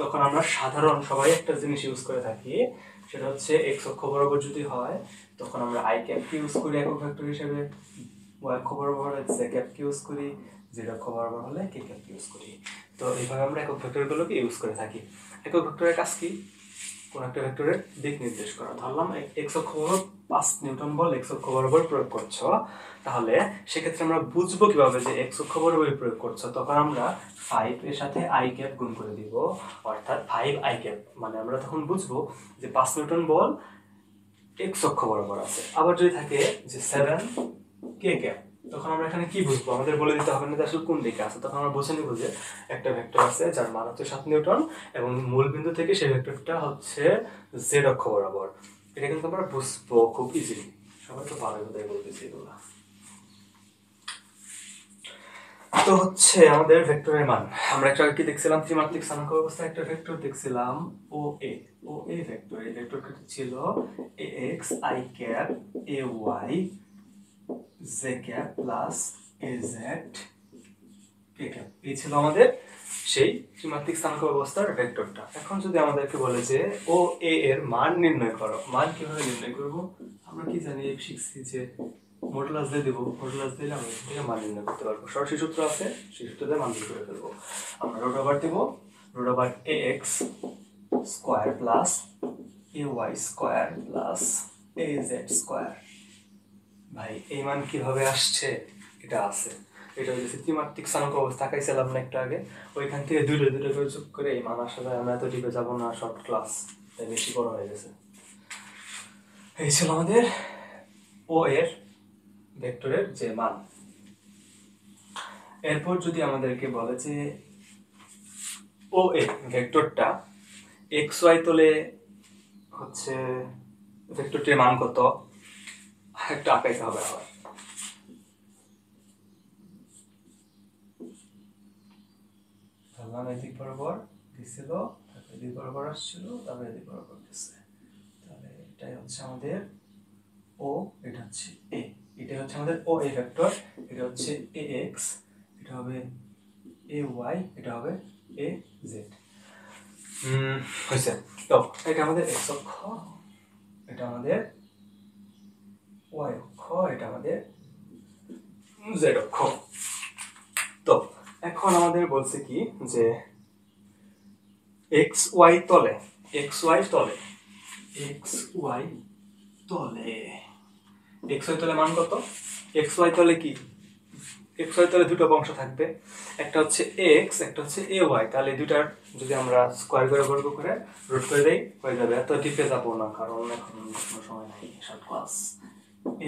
Speaker 1: তখন আমরা সাধারণ সবাই একটা জিনিস ইউজ করে থাকি, সেটা হচ্ছে এক্স অক্ষ বরাবর যদি হয় তখন আমরা আই ক্যাপকে ইউজ করি একক ভেক্টর হিসেবে, ওয়াই অক্ষ বরাবর হলে জে ক্যাপকে ইউজ করি, জেড অক্ষ বরাবর হলে কে ক্যাপকে ইউজ করি। তো এইভাবে আমরা একক ভেক্টরগুলোকে ইউজ করে থাকি। একক ভেক্টরের কাজ কি, কোন একটা ভেক্টরের দিক নির্দেশ করা। ধরলাম এক্স অক্ষ বরাবর 5 নিউটন বল এক্স অক্ষ বরাবর প্রয়োগ করছো, তাহলে সেক্ষেত্রে আমরা বুঝবো কিভাবে যে এক্স অক্ষ বরাবর প্রয়োগ করছো, তখন আমরা 5 এর সাথে আই ক্যাপ গুণ করে দিব, অর্থাৎ 5 আই ক্যাপ, মানে আমরা তখন বুঝবো যে 5 নিউটন বল এক্স অক্ষ বরাবর আছে। আবার যদি থাকে যে 7 কে ক্যাপ, তখন আমরা এখানে কি বুঝবো, আমাদের বলে দিতে হবে না যে আসলে কোন দিকে আছে, তখন আমরা বুঝে নিব যে একটা ভেক্টর আছে যার মান হচ্ছে 7 নিউটন এবং মূল বিন্দু থেকে সেই ভেক্টরটা হচ্ছে জেড অক্ষ বরাবর। এটা কিন্তু আমরা বুঝবো খুব ইজিলি, সবাই তো ভালো কথাই বলতেছি এগুলো। তো হচ্ছে আমাদের ভেক্টরের মান, আমরা একটা কি দেখছিলাম, ত্রিমাত্রিক স্থানাঙ্ক ব্যবস্থায় একটা ভেক্টর দেখছিলাম ও এ ভেক্টর, এই ভেক্টরটা ছিল ax i cap ay z cap plus az K cap, এই ছিল আমাদের সেই ত্রিমাত্রিক স্থানাঙ্ক ব্যবস্থার ভেক্টরটা। এখন যদি আমাদেরকে বলে যে ও এ এর মান নির্ণয় করো, মান কিভাবে নির্ণয় করব, আমরা কি জানি শিখছি যে মডুলাস দিয়ে দেবো, মডুলাস দিলে আমরা এখান থেকে মান নির্ণয় করতে পারবো, সরাসরি সূত্র আছে, সেই সূত্র দিয়ে মান বের করে ফেলবো। আমরা রুট ওভার দেব, root over ax square plus ay square plus az square. ভাই এই মান কিভাবে আসছে, এটা আছে, এটা হচ্ছে ত্রিমাত্রিক স্থানাঙ্ক অবস্থা আঁকাইছিলাম না একটু আগে, ওইখান থেকে দুটো করে যোগ করে এই মান আসা যায়। আমরা এত ডিপে যাবো না, শর্ট ক্লাস তাই বেশি বড় হয়ে গেছে। এই ছিল আমাদের ও এর ভেক্টরের যে মান। এরপর যদি আমাদেরকে বলে যে ও এ ভেক্টরটা এক্স ওয়াই তলে হচ্ছে ভেক্টরটির মান কত, একটা আঁকাইতে হবে আবার। ধরলাম এদিক বরাবর দিছিল, তারপরে এদিক বরাবর আসছিল, তারপরে এদিক বরাবর গেছে, তাহলে এটাই হচ্ছে আমাদের ও, এটা হচ্ছে এ, এটা হচ্ছে আমাদের ও এ ভেক্টর, এটা হচ্ছে এ এক্স, এটা হবে এ ওয়াই, এটা হবে এ জেড। হয়েছে। তো এটা আমাদের এক্স অক্ষ, এটা আমাদের ওয়াই অক্ষ, এটা আমাদের জেড অক্ষ। তো এখন আমাদের বলছে কি যে এক্স ওয়াই তলে, এক্স ওয়াই তলে, এক্স ওয়াই তলে, এক্স ওয়াই তলে মান কত, এক্স ওয়াই তলে কি, এক্স ওয়াই তলে দুটো অংশ থাকবে, একটা হচ্ছে এক্স, একটা হচ্ছে এ ওয়াই, তাহলে দুটার যদি আমরা স্কয়ার করে বর্গ করে রুট করে দেই হয়ে যাবে। এত ডিপে যাবো না কারণ এখন কোনো সময় নাই, short class.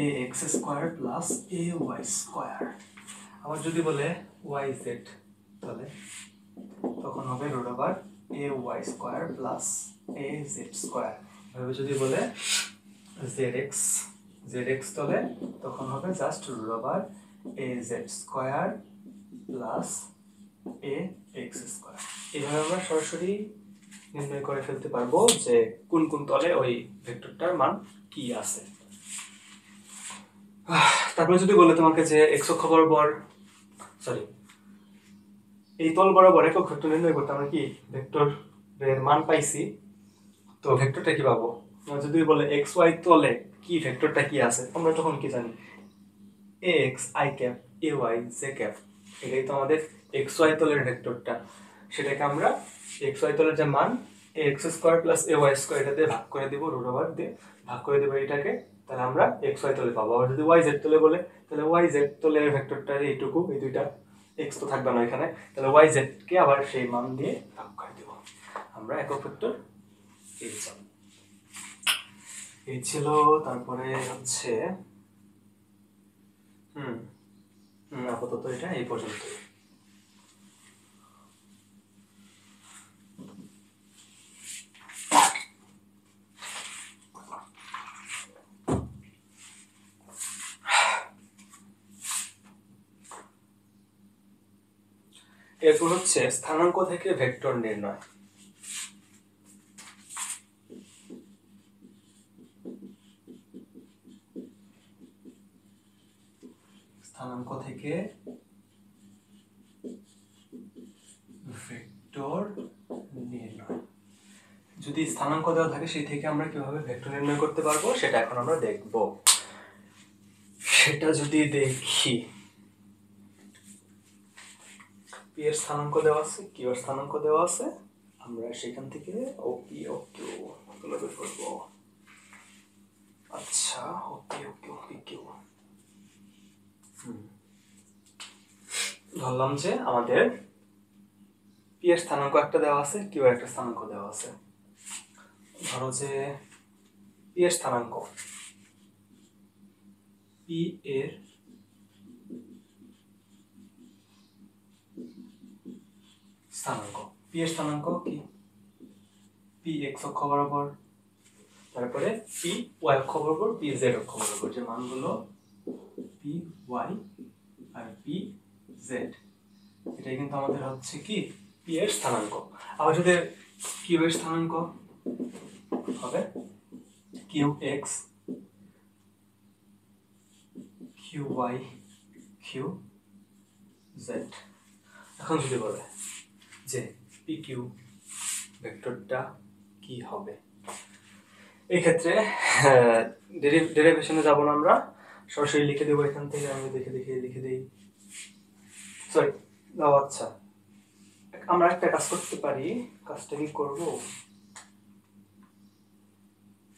Speaker 1: A X square plus A Y square. আবার যদি বলে ওয়াই জেড, তাহলে তখন হবে root over A Y square plus A Z square. এভাবে যদি বলে জেড এক্স তলে, তখন হবে just root over A Z square plus A X square. এইভাবে আমরা সরাসরি নির্ণয় করে ফেলতে পারবো যে কোন কোন তলে ওই ভেক্টরটার মান কি আছে। তারপরে যদি বলে তোমাকে যে এক্স অক্ষ বরাবর, সরি, এই তল বরাবর একক ভেক্টর নির্ণয় করতে আমরা কি ভেক্টরের মান পাইছি, তো ভেক্টরটা কি পাবো, যদি বলে এক্স ওয়াই তলে কি ভেক্টরটা কি আছে, আমরা তখন কি জানি A X I cap A Y J cap, এটাই তো আমাদের এক্স ওয়াই তলের ভেক্টরটা। সেটাকে আমরা এক্স ওয়াই তলের যে মান এ X square plus A Y square, এটা দিয়ে ভাগ করে দিব, রুট ওভার দিয়ে ভাগ করে দেবো এটাকে, তাহলে আমরা এক্স ওয়াই তলে পাবো। আবার যদি ওয়াই জেড তলে বলে, তাহলে ওয়াই জেড তলের ভেক্টরটা এইটুকু, এই দুইটা, এক্স তো থাকবে না এখানে, তাহলে ওয়াই জেড কে আবার সেই মান দিয়ে ভাগ করে দেব। আমরা একক ভেক্টর পেয়েছিলাম। এই ছিল। তারপরে হচ্ছে আপাতত এটা এই পর্যন্ত। এরপর হচ্ছে স্থানাঙ্ক থেকে ভেক্টর নির্ণয়। স্থানাঙ্ক থেকে ভেক্টর নির্ণয়। যদি স্থানাঙ্ক দেওয়া থাকে সেই থেকে আমরা কিভাবে ভেক্টর নির্ণয় করতে পারবো সেটা এখন আমরা দেখব। সেটা যদি দেখি, পি এর স্থানাঙ্ক দেওয়া আছে, কিউ এর স্থানাঙ্ক দেওয়া আছে, আমরা সেখান থেকে ওপি ও কিউ গুলো বের করব। আচ্ছা, ওপি ও কিউ, পি কিউ ধরলাম যে আমাদের পি এর স্থানাঙ্ক একটা দেওয়া আছে, কিউ এর একটা স্থানাঙ্ক দেওয়া আছে। ধরো যে পি এর স্থানাঙ্ক, পি এর স্থানাঙ্ক, পি এর স্থানাঙ্ক কি, পি এক্স অক্ষ বরাবর, তারপরে পি ওয়াই অক্ষ বরাবর, পি জেড অক্ষ বরাবর, যে মানগুলো পি ওয়াই আর পি জেড, এটাই কিন্তু আমাদের হচ্ছে কি পি এর স্থানাঙ্ক। আবার যদি কিউ এর স্থানাঙ্ক হবে Q X, Q Y, Q Z. এখন যদি বলে যে পি কিউ ভেক্টরটা কি হবে, এই ক্ষেত্রে ডেরিভেশনে যাব না, আমরা সরাসরি লিখে দেবো এখান থেকে। আমি দেখে দেখে লিখে দিই, সরি। আচ্ছা, আমরা একটা কাজ করতে পারি। কাজটা কি করব?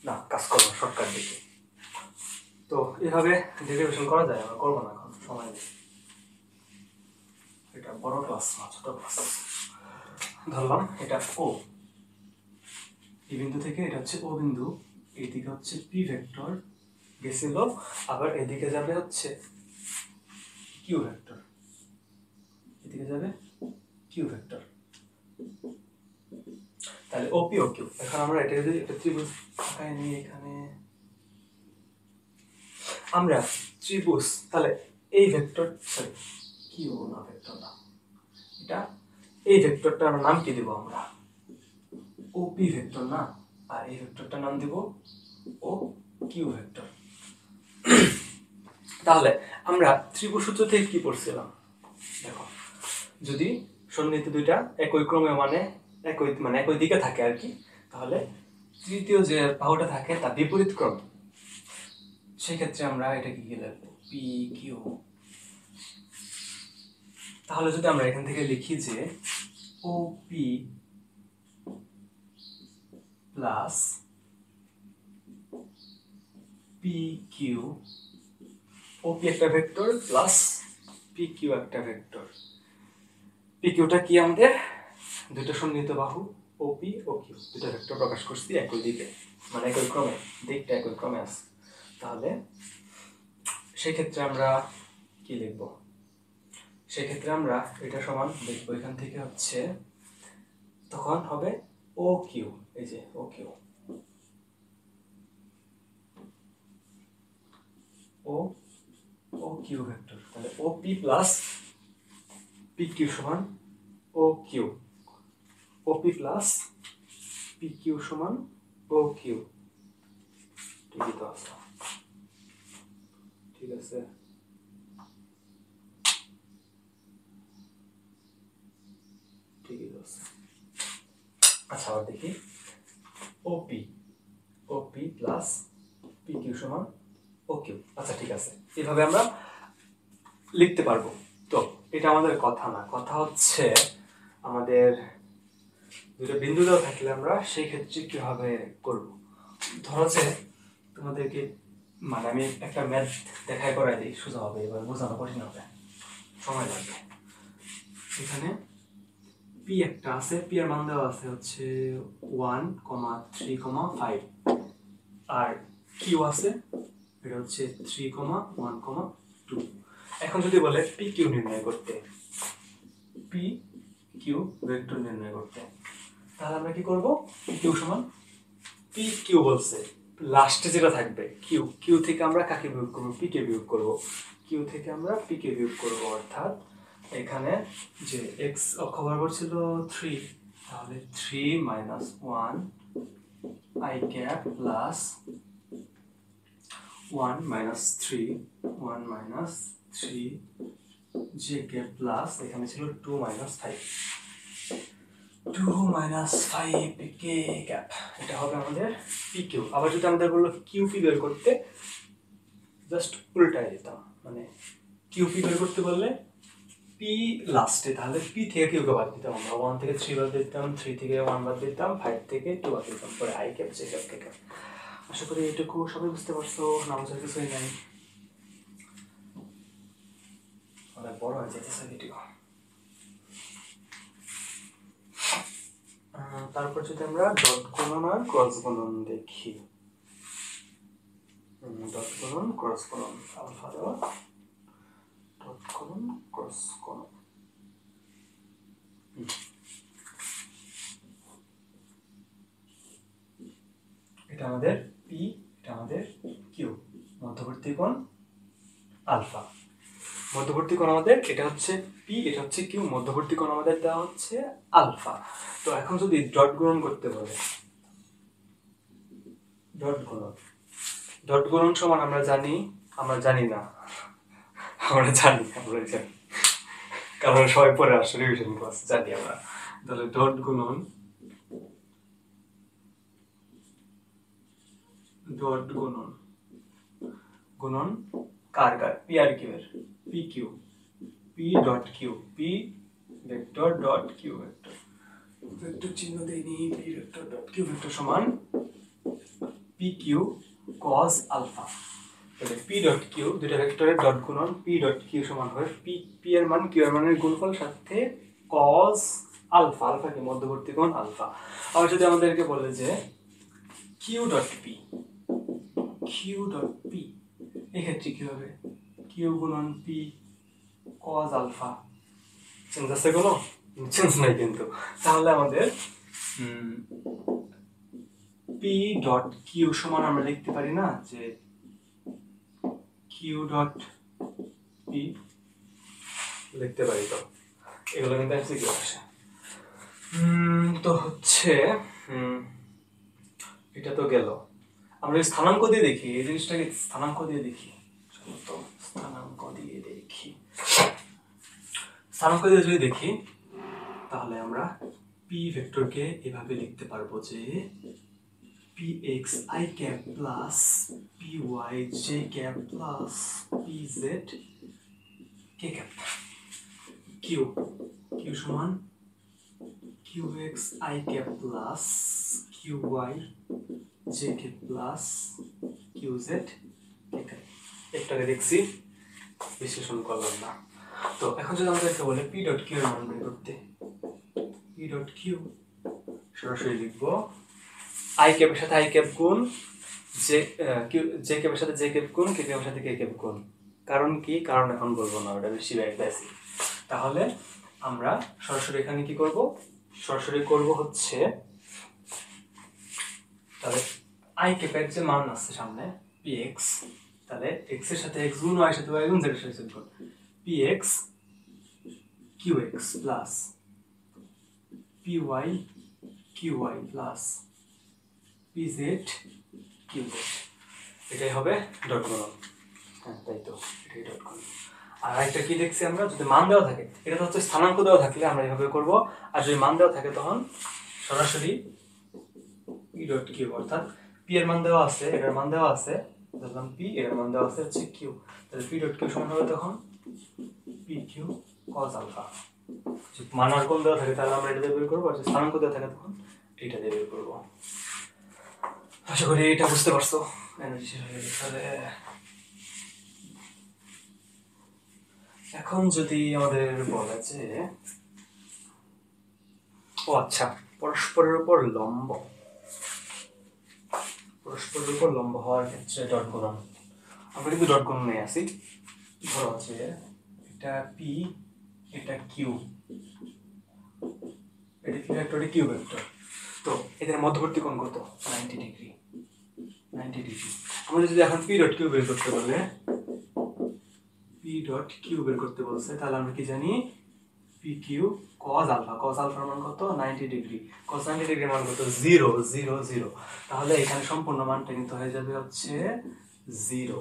Speaker 1: না, কাজ করবো শর্টকাট দেখে। তো এভাবে ডেরিভেশন করা যায়, আমরা করবো না এখন, সময় নেই। এটা বড় ক্লাস না ছোট ক্লাস। ধরলাম এটা ও, এই বিন্দু থেকে এটা হচ্ছে ও বিন্দু, এইদিকে হচ্ছে পি ভেক্টর গেছিল, আবার এদিকে যাবে হচ্ছে কিউ ভেক্টর, এদিকে যাবে কিউ ভেক্টর। তাহলে ওপি ও কিউ। এখন আমরা এটা যদি একটা ত্রিভুজ আঁকায় নিই, এখানে আমরা ত্রিভুজ, তাহলে এই ভেক্টর, সরি কিউ না, ভেক্টর না, এটা এই ভেক্টরটার নাম কি দেব আমরা? ওপি ভেক্টর না, আর এই ভেক্টরটার নাম দেব ও কিউ ভেক্টর। তাহলে আমরা ত্রিভুজ সূত্র থেকে কি পড়ছিলাম দেখো, যদি সন্নিহিত দুইটা একই ক্রমে মানে একই দিকে থাকে আর কি, তাহলে তৃতীয় যে বাহুটা থাকে তা বিপরীত ক্রম। সেই ক্ষেত্রে আমরা এটাকে কি লিখবো? P Q. তাহলে যদি আমরা এখান থেকে লিখি যে O P plus P Q, OP একটা ভেক্টর প্লাস পি কিউ একটা ভেক্টর। পি কিউটা কি আমাদের দুটো সন্নিহিত বাহু, ওপি ও কিউ দুটো ভেক্টর প্রকাশ করছি একই দিকে, মানে একই ক্রমে, দিকটা একই ক্রমে আছে। তাহলে সেই ক্ষেত্রে আমরা কি লিখব? সেই ক্ষেত্রে আমরা এটা সমান লিখবো এখান থেকে হচ্ছে, তখন হবে ও কিউ, এই যে O Q, O O Q vector. তাহলে O P plus P Q সমান O Q, O P plus P Q সমান ও কিউ। ঠিকই তো আছে, ঠিক আছে। ঠিকই তো আছে। আচ্ছা, আবার দেখি ওপি, ওপি প্লাস পি কিউ সমান ও কিউ। আচ্ছা ঠিক আছে, এইভাবে আমরা লিখতে পারবো। তো এটা আমাদের কথা না, কথা হচ্ছে আমাদের দুটো বিন্দু দেওয়া থাকলে আমরা সেই ক্ষেত্রে কিভাবে করব। ধরো যে তোমাদেরকে মানে আমি একটা ম্যাথ দেখায় করাই দিই, সোজা হবে, এবার বোঝানো কঠিন হবে, সময় লাগবে। এখানে পি একটা আছে, পি এর মান দেওয়া আছে হচ্ছে 1,3,5, আর কিউ আছে এটা হচ্ছে 3,1,2। এখন যদি বলে পি কিউ নির্ণয় করতে, পি কিউ ভেক্টর নির্ণয় করতে, তাহলে আমরা কি করব? পি কিউ সমান পি কিউ বলছে, লাস্টে যেটা থাকবে কিউ, কিউ থেকে আমরা কাকে বিয়োগ করবো? পি কে বিয়োগ করবো। কিউ থেকে আমরা পি কে বিয়োগ করবো, অর্থাৎ এখানে যে এক্স অক্ষ বরাবর ছিল 3, তাহলে 3 minus 1 I cap plus 1 minus 3 1 minus 3 J cap plus এখানে ছিল 2 মাইনাস 5 2 মাইনাস 5 কে ক্যাপ, এটা হবে আমাদের পি কিউ। আবার যদি আমাদের বললো কিউ পি বের করতে, জাস্ট উল্টায় দিতাম, মানে কিউ পি বের করতে বললে পি লাস্টে, তাহলে পি থেকে কিউকে বাদ দিতাম আমরা, 1 থেকে 3 বাদ দিতাম, 3 থেকে 1 বাদ দিতাম, 5 থেকে 2 বাদ দিতাম, পরে I cap J cap K cap. আশা করি এটুকু সবাই বুঝতে পারছো, না বোঝার কিছুই নাই, অনেক বড় হয়ে যেতেছে ভিডিও। তারপর যদি আমরা ডট গুণন আর ক্রস গুণন দেখি, ডট গুণন ক্রস গুণন, আলফা দেওয়া ডট গুণন ক্রস গুণন, এটা আমাদের পি, এটা আমাদের কিউ, মধ্যবর্তী কোণ আলফা, মধ্যবর্তী কোণ আমাদের এটা হচ্ছে পি, এটা হচ্ছে কিউ, মধ্যবর্তী কোণ আমাদের দেওয়া হচ্ছে আলফা। তো এখন যদি ডট গুণন করতে বলে, ডট গুণন, ডট গুণন সমান আমরা জানি না, আমরা জানি, কারণ সবাই পরে আসছে রিভিশন ক্লাস, জানি আমরা। তাহলে ডট গুণন, ডট গুণন, গুণন কার কার? পি আর কিউ এর, P Q, P dot Q, P vector dot Q vector, vector চিহ্ন দেইনি, P vector dot Q vector সমান পি কিউ কস আলফা। তাহলে পি ডট কিউ, দুইটা ভেক্টরের ডট গুণন, পি ডট কিউ সমান হয় পি, পি এর মান কিউ এর মানের গুণফল সাথে কস আলফা, আলফা কি মধ্যবর্তী কোণ আলফা। আবার যদি আমাদেরকে বলে যে Q dot P, Q dot P, এক্ষেত্রে কি হবে? কিউ গুণন পি কস আলফা, চেঞ্জ আছে কোনো? চেঞ্জ নাই কিন্তু। তাহলে আমাদের পি ডট কিউ সমান আমরা লিখতে পারি না যে কিউ ডট পি, লিখতে পারি তো, এগুলো কিন্তু এমসিকিউ আসে। তো হচ্ছে এটা তো গেল, আমরা স্থানাঙ্ক দিয়ে দেখি, এই জিনিসটাকে স্থানাঙ্ক দিয়ে দেখি, তো স্থানাঙ্ক দিয়ে দেখি, স্থানাঙ্ক দিয়ে যদি দেখি তাহলে আমরা পি ভেক্টরকে এভাবে লিখতে পারবো যে P X I cap plus P Y J cap plus P Z K cap, Q, Q সমান Q X I cap plus Q Y J K plus Q Z K cap. একটাকে দেখছি, বিশ্লেষণ করলাম না। তো এখন যদি আমাদেরকে বলে পি ডট কিউ এর মান বের করতে, পি ডট কিউ সরাসরি লিখবো আই ক্যাপের সাথে আই ক্যাপ গুণ জে ক্যাপের সাথে জে ক্যাপ গুণ কে ক্যাপের সাথে কে ক্যাপ গুণ। কারণ কি? কারণ এখন বলবো না, ওটা বেশি বেশি। তাহলে আমরা সরাসরি এখানে কি করব? সরাসরি করব হচ্ছে, তাহলে আই ক্যাপের যে মান আছে সামনে পি এক্স, তাহলে এক্স এর সাথে এক্স গুণ, ওয়াই এর সাথে ওয়াই গুণ, জেড এর সাথে জেড গুণ, P X Q X plus P Y Q Y plus P Z Q Z, এটাই হবে ডট গুণন। হ্যাঁ তাই তো, এটাই ডট গুণন। আর একটা কি দেখছি আমরা, যদি মান দেওয়া থাকে, এটা তো হচ্ছে স্থানাঙ্ক দেওয়া থাকলে আমরা এভাবে করব, আর যদি মান দেওয়া থাকে তখন সরাসরি পি ডট কিউ, অর্থাৎ পি এর মান দেওয়া আছে, এটার মান দেওয়া আছে, ধরলাম পি, এর মান দেওয়া আছে হচ্ছে কিউ, তাহলে পি ডট কিউ সমান হবে তখন পি কিউ কস আলফা। যদি মান আর কোন দেওয়া থাকে তাহলে আমরা এটা দিয়ে বের করবো, আর যদি স্থানাঙ্ক দেওয়া থাকে তখন এইটা দিয়ে বের করবো। আশা করি এটা বুঝতে পারছো। এনার্জি শেষ হয়ে গেছে। এখন যদি আমাদের বলে যে ও আচ্ছা, পরস্পরের উপর লম্ব হওয়ার ক্ষেত্রে ডট গুণন, আমরা কিন্তু ডট গুণন নিয়ে আসি। ধরো যে এটা পি, এটা কিউ, এটা কি ভেক্টর, এটা কিউ ভেক্টর। তো এদের মধ্যবর্তী কোণ কত? 90 ডিগ্রি। আমরা যদি এখন পি ডট কিউ বের করতে বলে, তাহলে আমরা কি জানি? পি কিউ cos আলফার মান কত? 90 ডিগ্রি। cos 90 ডিগ্রির মান কত? 0 0 0। তাহলে এখানে সম্পূর্ণ মানটা কিন্তু হয়ে যাবে হচ্ছে 0।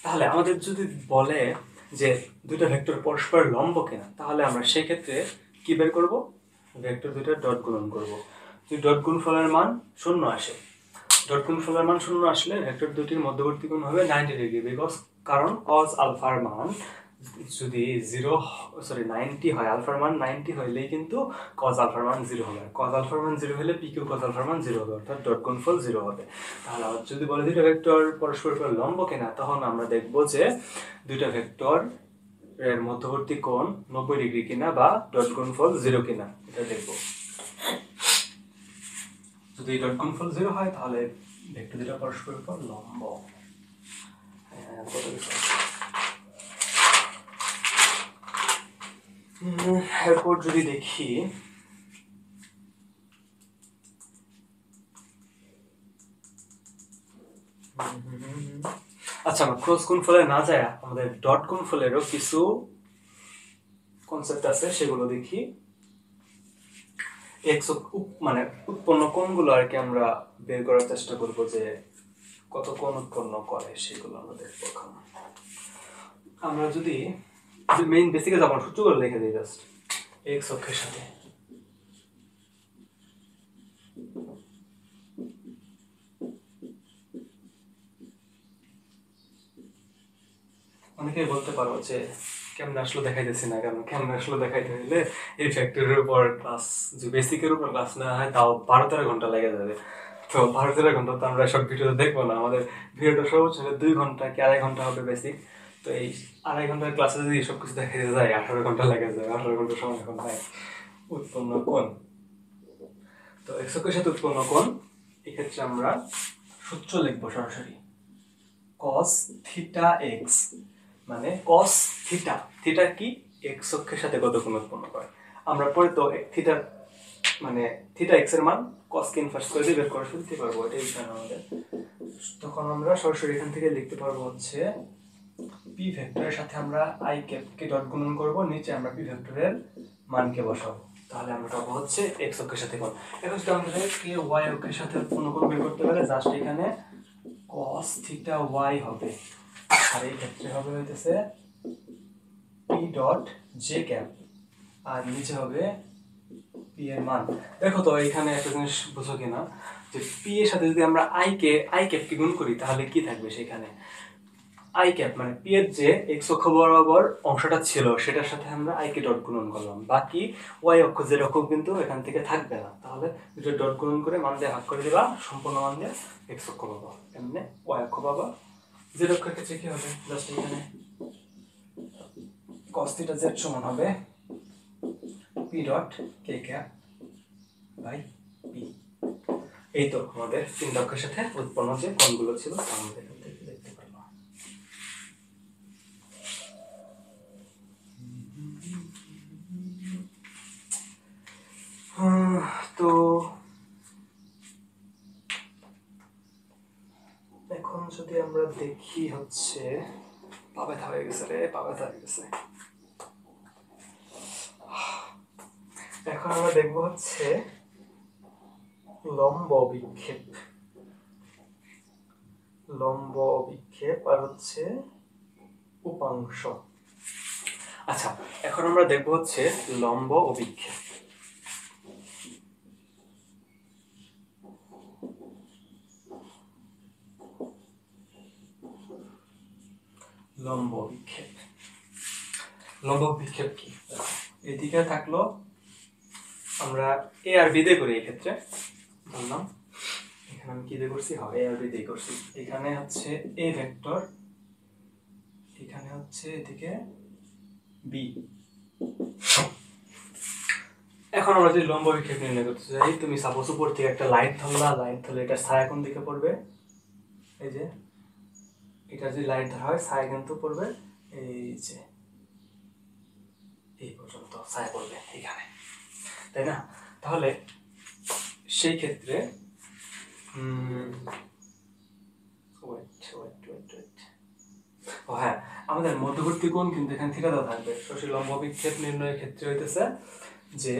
Speaker 1: তাহলে আমাদের যদি বলে যে দুটো ভেক্টর পরস্পর লম্ব কিনা, তাহলে আমরা সেই ক্ষেত্রে কি বের করব? ভেক্টর দুটো ডট গুণন করব। যদি ডট গুণফলের মান 0 আসে, আসলে ভেক্টর দুটির মধ্যবর্তী কোণ হবে 90 ডিগ্রি। কারণ cos আলফার মান যদি 90 হয়, আলফার মান 90 হইলেই কিন্তু cos আলফার মান 0 হবে। cos আলফার মান 0 হলে pq cos আলফার মান 0 হবে, অর্থাৎ ডট গুণফল 0 হবে। তাহলে যদি বলে দুইটা ভেক্টর পরস্পর লম্ব কিনা, তখন আমরা দেখব যে দুইটা ভেক্টর এর মধ্যবর্তী কোণ 90 ডিগ্রি কিনা বা ডট গুণফল 0 কিনা, এটা দেখব। যদি ডট গুণফল 0 হয়, তাহলে ভেক্টর দুটো পরস্পর লম্ব। এরপর যদি দেখি আচ্ছা, আমরা ক্রস গুণফলে না যায় আমাদের ডট গুণফলেরও কিছু কনসেপ্ট আছে, সেগুলো দেখি। মানে উৎপন্ন কোণগুলো আর কি আমরা বের করার চেষ্টা করব, যে কত কোণ উৎপন্ন করে সেগুলো আমরা দেখবো। আমরা যদি মেইন বেসিকে যাব, সূত্রগুলো লিখে দিই জাস্ট। এক্স অক্ষের সাথে অনেকেই বলতে পারো যে কেমন আসলে দেখাইতেছি না কেন? কেমন আসলে দেখাইতে হইলে এই ফ্যাক্টরের উপর ক্লাস, যে বেসিকের উপর ক্লাস না হয়, তাও 12-13 ঘন্টা লেগে যাবে। তো 12-13 ঘন্টা তো আমরা সব ভিডিওতে দেখবো না। আমাদের ভিডিওটা সর্বোচ্চ 2 ঘন্টা কি 2.5 ঘন্টা হবে বেসিক। তো এই 2.5 ঘন্টার ক্লাসে যদি সবকিছু দেখাইতে যায়, 18 ঘন্টা লেগে যায়। 18 ঘন্টা সময় এখন নাই। উৎপন্ন কোণ, তো এক্স অক্ষের সাথে উৎপন্ন কোণ, এক্ষেত্রে আমরা সূত্র লিখবো সরাসরি। cos থিটা এক্স মানে cos থিটা, থিটা কি? এক্স অক্ষের সাথে কত কোণ উৎপন্ন করে। আমরা পরে তো থিটা মানে থিটা এক্স এর মান cos কে ইনভার্স করে দিয়ে বের করে ফেলতে পারবো, এটাই বিষয় আমাদের। তখন আমরা সরাসরি এখান থেকে লিখতে পারবো হচ্ছে পি ভেক্টরের সাথে আমরা আই ক্যাপ কে ডট গুণন করব, নিচে আমরা পি ভেক্টরের মানকে বসাবো। তাহলে আমরা পাবো হচ্ছে এক্স অক্ষের সাথে কোণ। এখন যদি আমাদের কে ওয়াই অক্ষের সাথে উৎপন্ন কোণ বের করতে পারে, জাস্ট এখানে cos থিটা ওয়াই হবে, আর এই ক্ষেত্রে হবে হইতেছে পি ডট জে ক্যাপ, আর নিচে হবে পি এর মান। দেখো তো এখানে একটা জিনিস বুঝো কিনা, যে পি এর সাথে যদি আমরা আই ক্যাপ কে গুণ করি, তাহলে কি থাকবে সেখানে? আই ক্যাপ মানে পি এর যে এক্স অক্ষ বরাবর অংশটা ছিল, সেটার সাথে আমরা আই কে ডট গুণন করলাম। বাকি ওয়াই অক্ষ যে রকম কিন্তু এখান থেকে থাকবে না। তাহলে দুটো ডট গুণন করে মান দিয়ে ভাগ করে দিবা, সম্পূর্ণ মান দিয়ে এক্স অক্ষ পাবা, এমনি ওয়াই অক্ষ পাবা। জেড অক্ষের ক্ষেত্রে কি হবে? জাস্ট এখানে cos থিটা জেড সমান হবে P dot K cap by P. এই তো আমাদের তিন অক্ষের সাথে উৎপন্ন যে কোণগুলো ছিল, আমাদের এখান থেকে দেখতে পারলাম। তো এখন যদি আমরা দেখি হচ্ছে, পা ব্যথা হয়ে গেছে রে, পা ব্যথা হয়ে গেছে। এখন আমরা দেখবো হচ্ছে লম্ব অভিক্ষেপ আর হচ্ছে উপাংশ। আচ্ছা, এখন আমরা দেখবো হচ্ছে লম্ব অভিক্ষেপ। লম্ব অভিক্ষেপ কি? এদিকে থাকলো, আমরা এ আর বি দিয়ে করি, এক্ষেত্রে ধরলাম এখানে আমি কি দিয়ে করছি, এ আর বি দিয়ে করছি। এখানে হচ্ছে এ ভেক্টর, এখানে হচ্ছে এদিকে বি। এখন আমরা যদি লম্ব বিক্ষেপ নির্ণয় করতে চাই, তুমি সাপোজ উপর থেকে একটা লাইট ধরলা, লাইট ধরলে এটা ছায়া কোন দিকে পড়বে, এই যে এটা যদি লাইট ধরা হয় ছায়া কিন্তু পড়বে এই যে এই পর্যন্ত ছায়া পড়বে এখানে, তাই না? তাহলে সেই ক্ষেত্রে হ্যাঁ, আমাদের মধ্যবর্তী কোণ কিন্তু এখানে থিটা দেওয়া থাকবে। সরাসরি লম্ব বিক্ষেপ নির্ণয়ের ক্ষেত্রে হইতেছে যে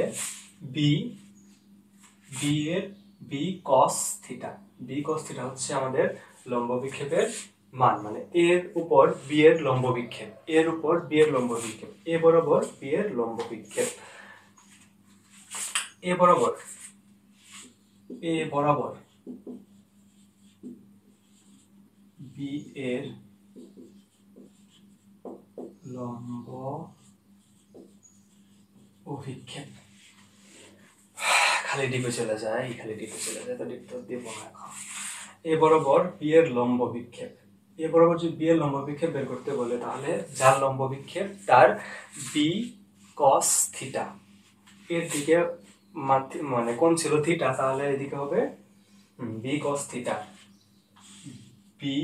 Speaker 1: বি এর B cos theta, B cos theta হচ্ছে আমাদের লম্ব বিক্ষেপের মান, মানে এর উপর বি এর লম্ব বিক্ষেপ, এর উপর বি এর লম্ব বিক্ষেপ, এ বরাবর বি এর লম্ব বিক্ষেপ, এ বরাবর বি এর লম্ব অভিক্ষেপ। খালি ডিপে চলে যায়, তো ডিপ তো দেবো না এখন। এ বরাবর বি এর লম্ব বিক্ষেপ, এ বরাবর যদি বি এর লম্ব বিক্ষেপ বের করতে বলে, তাহলে যার লম্ব বিক্ষেপ তার বি কস থিটা, এর দিকে মানে কোন ছিল থিটা, তাহলে এদিকে হবে B cos theta, B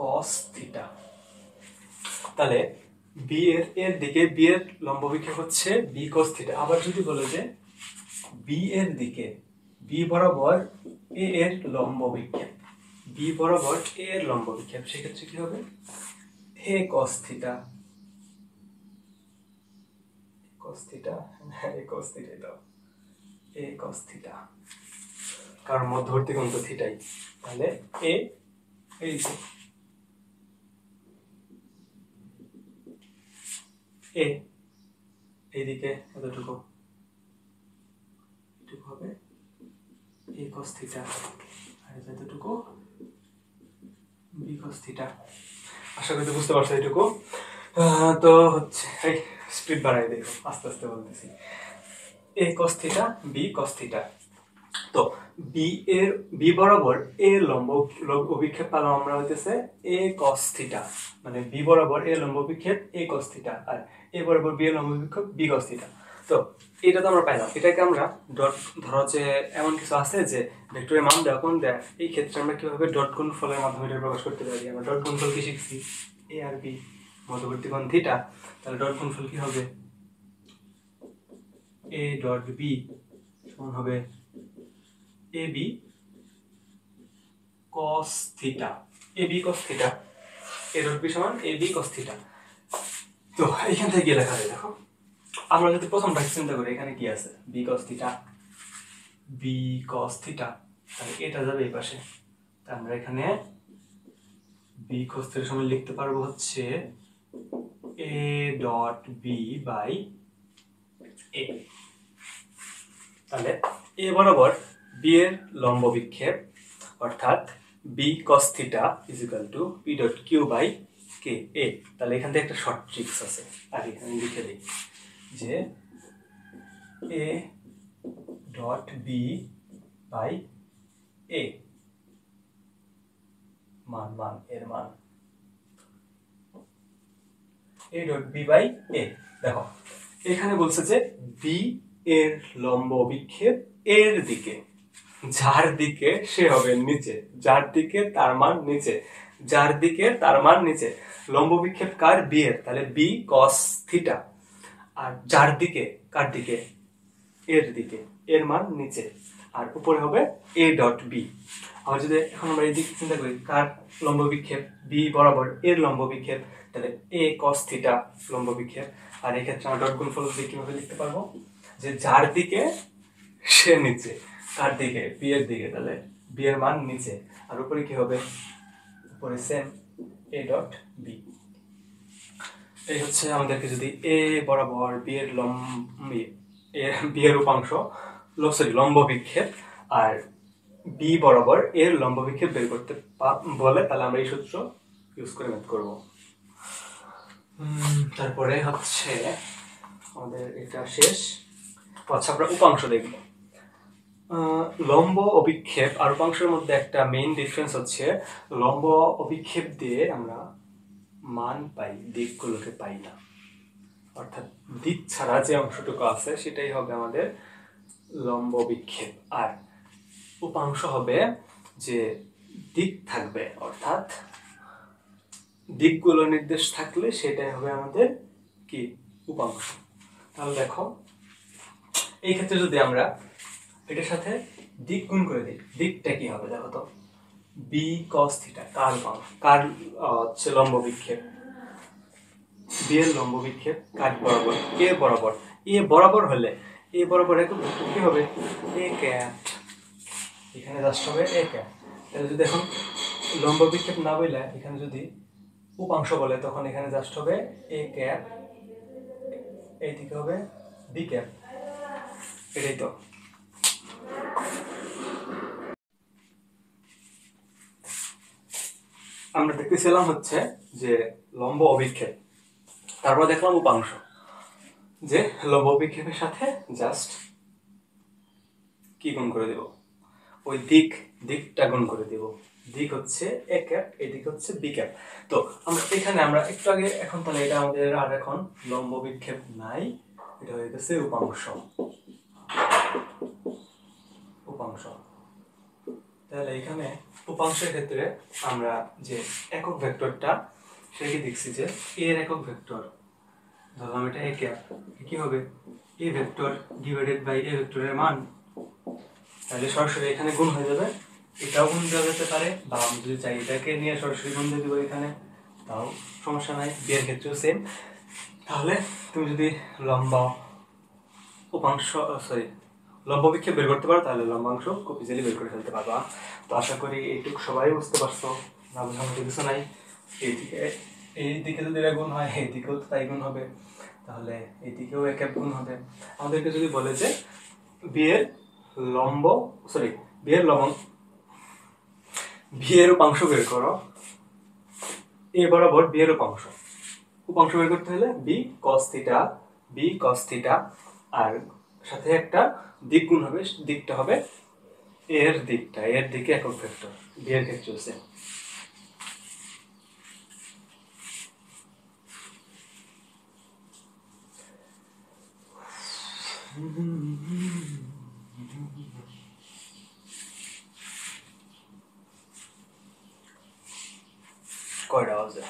Speaker 1: cos theta. তাহলে বি এর দিকে বি এর লম্ব বিক্ষেপ হচ্ছে বি কস থিটা। আবার যদি বলে যে বি এর দিকে বি বরাবর এ এর লম্ব বিক্ষেপ, বি বরাবর এ এর লম্ব বিক্ষেপ, সেক্ষেত্রে কি হবে এ কস থিটা, কস থিটা, এ কস থিটা, দাও এ কস থিটা, কারণ মধ্যবর্তী কোণ তো থিটাই। তাহলে এ এই যে এ এইদিকে এতটুকু, এটুকু হবে এ cos থিটা, আর এতটুকু বি cos থিটা। আশা করি বুঝতে পারছো এটুকু। তো হচ্ছে এই স্পিড বাড়াই দেখো, আস্তে আস্তে বলতেছি। A cos theta, B cos theta. তো বি বরাবর এ লম্ব অভিক্ষেপ পেলাম আমরা হইতেছে এ cos থিটা, মানে বি বরাবর এ লম্ব অভিক্ষেপ এ cos থিটা, আর এ বরাবর বি এর লম্ব অভিক্ষেপ বি cos থিটা। তো এটা তো আমরা পাইলাম। এটাকে আমরা ডট, ধরো যে এমন কিছু আছে যে ভেক্টরের মান দেওয়া কোন দেয়, এই ক্ষেত্রে আমরা কিভাবে ডট গুণফলের মাধ্যমে এটা প্রকাশ করতে পারি। আমরা ডট গুণফল কি শিখছি, এ আর বি মধ্যবর্তী কোণ থিটা, তাহলে ডট গুণফল কি হবে, এ ডট বি সমান হবে A B cos theta, A B cos theta, A dot B সমান এ বি cos থিটা। তো এখান থেকে কি লেখা যায় দেখো, আমরা যদি প্রথমটা চিন্তা করি, এখানে কি আছে B cos theta, B cos theta, তাহলে এটা যাবে এই পাশে। তাহলে আমরা এখানে বি cos থিটা সমান লিখতে পারবো হচ্ছে A dot B by A. তাহলে এ বরাবর বি এর লম্ব বিক্ষেপ অর্থাৎ B cos theta is equal to P dot Q by K A. তাহলে এখান থেকে একটা শর্ট ট্রিক্স আছে, আর এখানে লিখে দিই যে এ ডট বি বাই এ মান এর মান এ ডট বি বাই এ। দেখো এখানে বলছে যে বি এর লম্ব বিক্ষেপ এর দিকে, যার দিকে সে হবে নিচে, যার দিকে তার মান নিচে, যার দিকে তার মান নিচে। লম্ব বিক্ষেপ কার, বি এর, তাহলে বি cos থিটা, আর যার দিকে, কার দিকে, এর দিকে, এর মান নিচে, আর উপরে হবে এ ডট বি। আবার যদি এখন আমরা এই দিকে চিন্তা করি, কার লম্ব বিক্ষেপ, বি বরাবর এর লম্ব বিক্ষেপ, তাহলে এ cos থিটা লম্ব বিক্ষেপ। আর এই ক্ষেত্রে আমরা ডট গুণফল দিয়ে কিভাবে লিখতে পারবো, যে যার দিকে সে নিচে, কার দিকে, বি এর দিকে, তাহলে বি এর মান নিচে, আর উপরে কি হবে, উপরে সেম এ ডট বি। এই হচ্ছে আমাদেরকে যদি এ বরাবর বি এর বি এর উপাংশ, সরি লম্ব বিক্ষেপ, আর বি বরাবর এর লম্ব বিক্ষেপ বের করতে বলে, তাহলে আমরা এই সূত্র ইউজ করে ম্যাথ করব। তারপরে হচ্ছে আমাদের এটা শেষ। আচ্ছা আমরা উপাংশ দেখব। লম্ব অভিক্ষেপ আর উপাংশের মধ্যে একটা মেইন ডিফারেন্স হচ্ছে লম্ব অভিক্ষেপ দিয়ে আমরা মান পাই, দিকগুলোকে পাই না। অর্থাৎ দিক ছাড়া যে অংশটুকু আছে সেটাই হবে আমাদের লম্ব অভিক্ষেপ। আর উপাংশ হবে যে দিক থাকবে, অর্থাৎ দিকগুলো নির্দেশ থাকলে সেটাই হবে আমাদের কি উপাংশ। তাহলে দেখো এই ক্ষেত্রে যদি আমরা এটার সাথে দিক গুণ করে দিই, দিকটা কি হবে দেখো তো, বি কস থিটা। কার হচ্ছে লম্ব বিক্ষেপ, বি এর লম্ব বিক্ষেপ কার বরাবর, এ বরাবর। এ বরাবর হলে এ বরাবর কি হবে, এ ক্যাপ, এখানে জাস্ট হবে এ ক্যাপ। তাহলে যদি এখন লম্ব বিক্ষেপ না বলে এখানে যদি উপাংশ বলে তখন এখানে জাস্ট হবে এ ক্যাপ, এইদিকে হবে বি ক্যাপ। এটাই তো। আমরা দেখতেছিলাম হচ্ছে যে লম্ব অভিক্ষেপ, তারপর দেখলাম উপাংশ, যে লম্ব অভিক্ষেপের সাথে জাস্ট কি গুণ করে দেব, ওই দিকটা গুণ করে দেব। দিক হচ্ছে এ ক্যাপ, এদিক হচ্ছে বি ক্যাপ। তো আমরা এখানে আমরা একটু আগে, এখন তাহলে এটা আমাদের আর এখন লম্ব বিক্ষেপ নাই, এটা হয়ে গেছে উপাংশ। তাহলে এখানে উপাংশের ক্ষেত্রে আমরা যে একক ভেক্টরটা সেটাকে দেখছি যে এর একক ভেক্টর, ধরলাম এটা এ ক্যাপ, কি হবে এ ভেক্টর ডিভাইডেড বাই এ ভেক্টরের মান। তাহলে সরাসরি এখানে গুণ হয়ে যাবে, এটাও গুণ দেওয়া যেতে পারে, বা আমি যদি চাই এটাকে নিয়ে সরাসরি গুণ দিয়ে দিব এখানে, তাও সমস্যা নাই। বিয়ের ক্ষেত্রেও সেম। তাহলে তুমি যদি লম্ব বিক্ষেপ বের করতে পারো তাহলে লম্বাংশ খুব ইজিলি বের করে ফেলতে পারবা। তো আশা করি এইটুকু সবাই বুঝতে পারছো, না বোঝার মতো কিছু নাই। এইদিকে যদি এটা গুণ হয় এইদিকেও তো তাই গুণ হবে, তাহলে এইদিকেও এক এক গুণ হবে। আমাদেরকে যদি বলে যে বিয়ের উপাংশ বের করো, এ বরাবর বিয়ের উপাংশ বের করতে হলে বি কস থিটা, আর সাথে একটা দিক গুণ হবে, দিকটা হবে এর দিকে একক ভেক্টর। বিয়ের ক্ষেত্রে হচ্ছে কয়টা বাজে,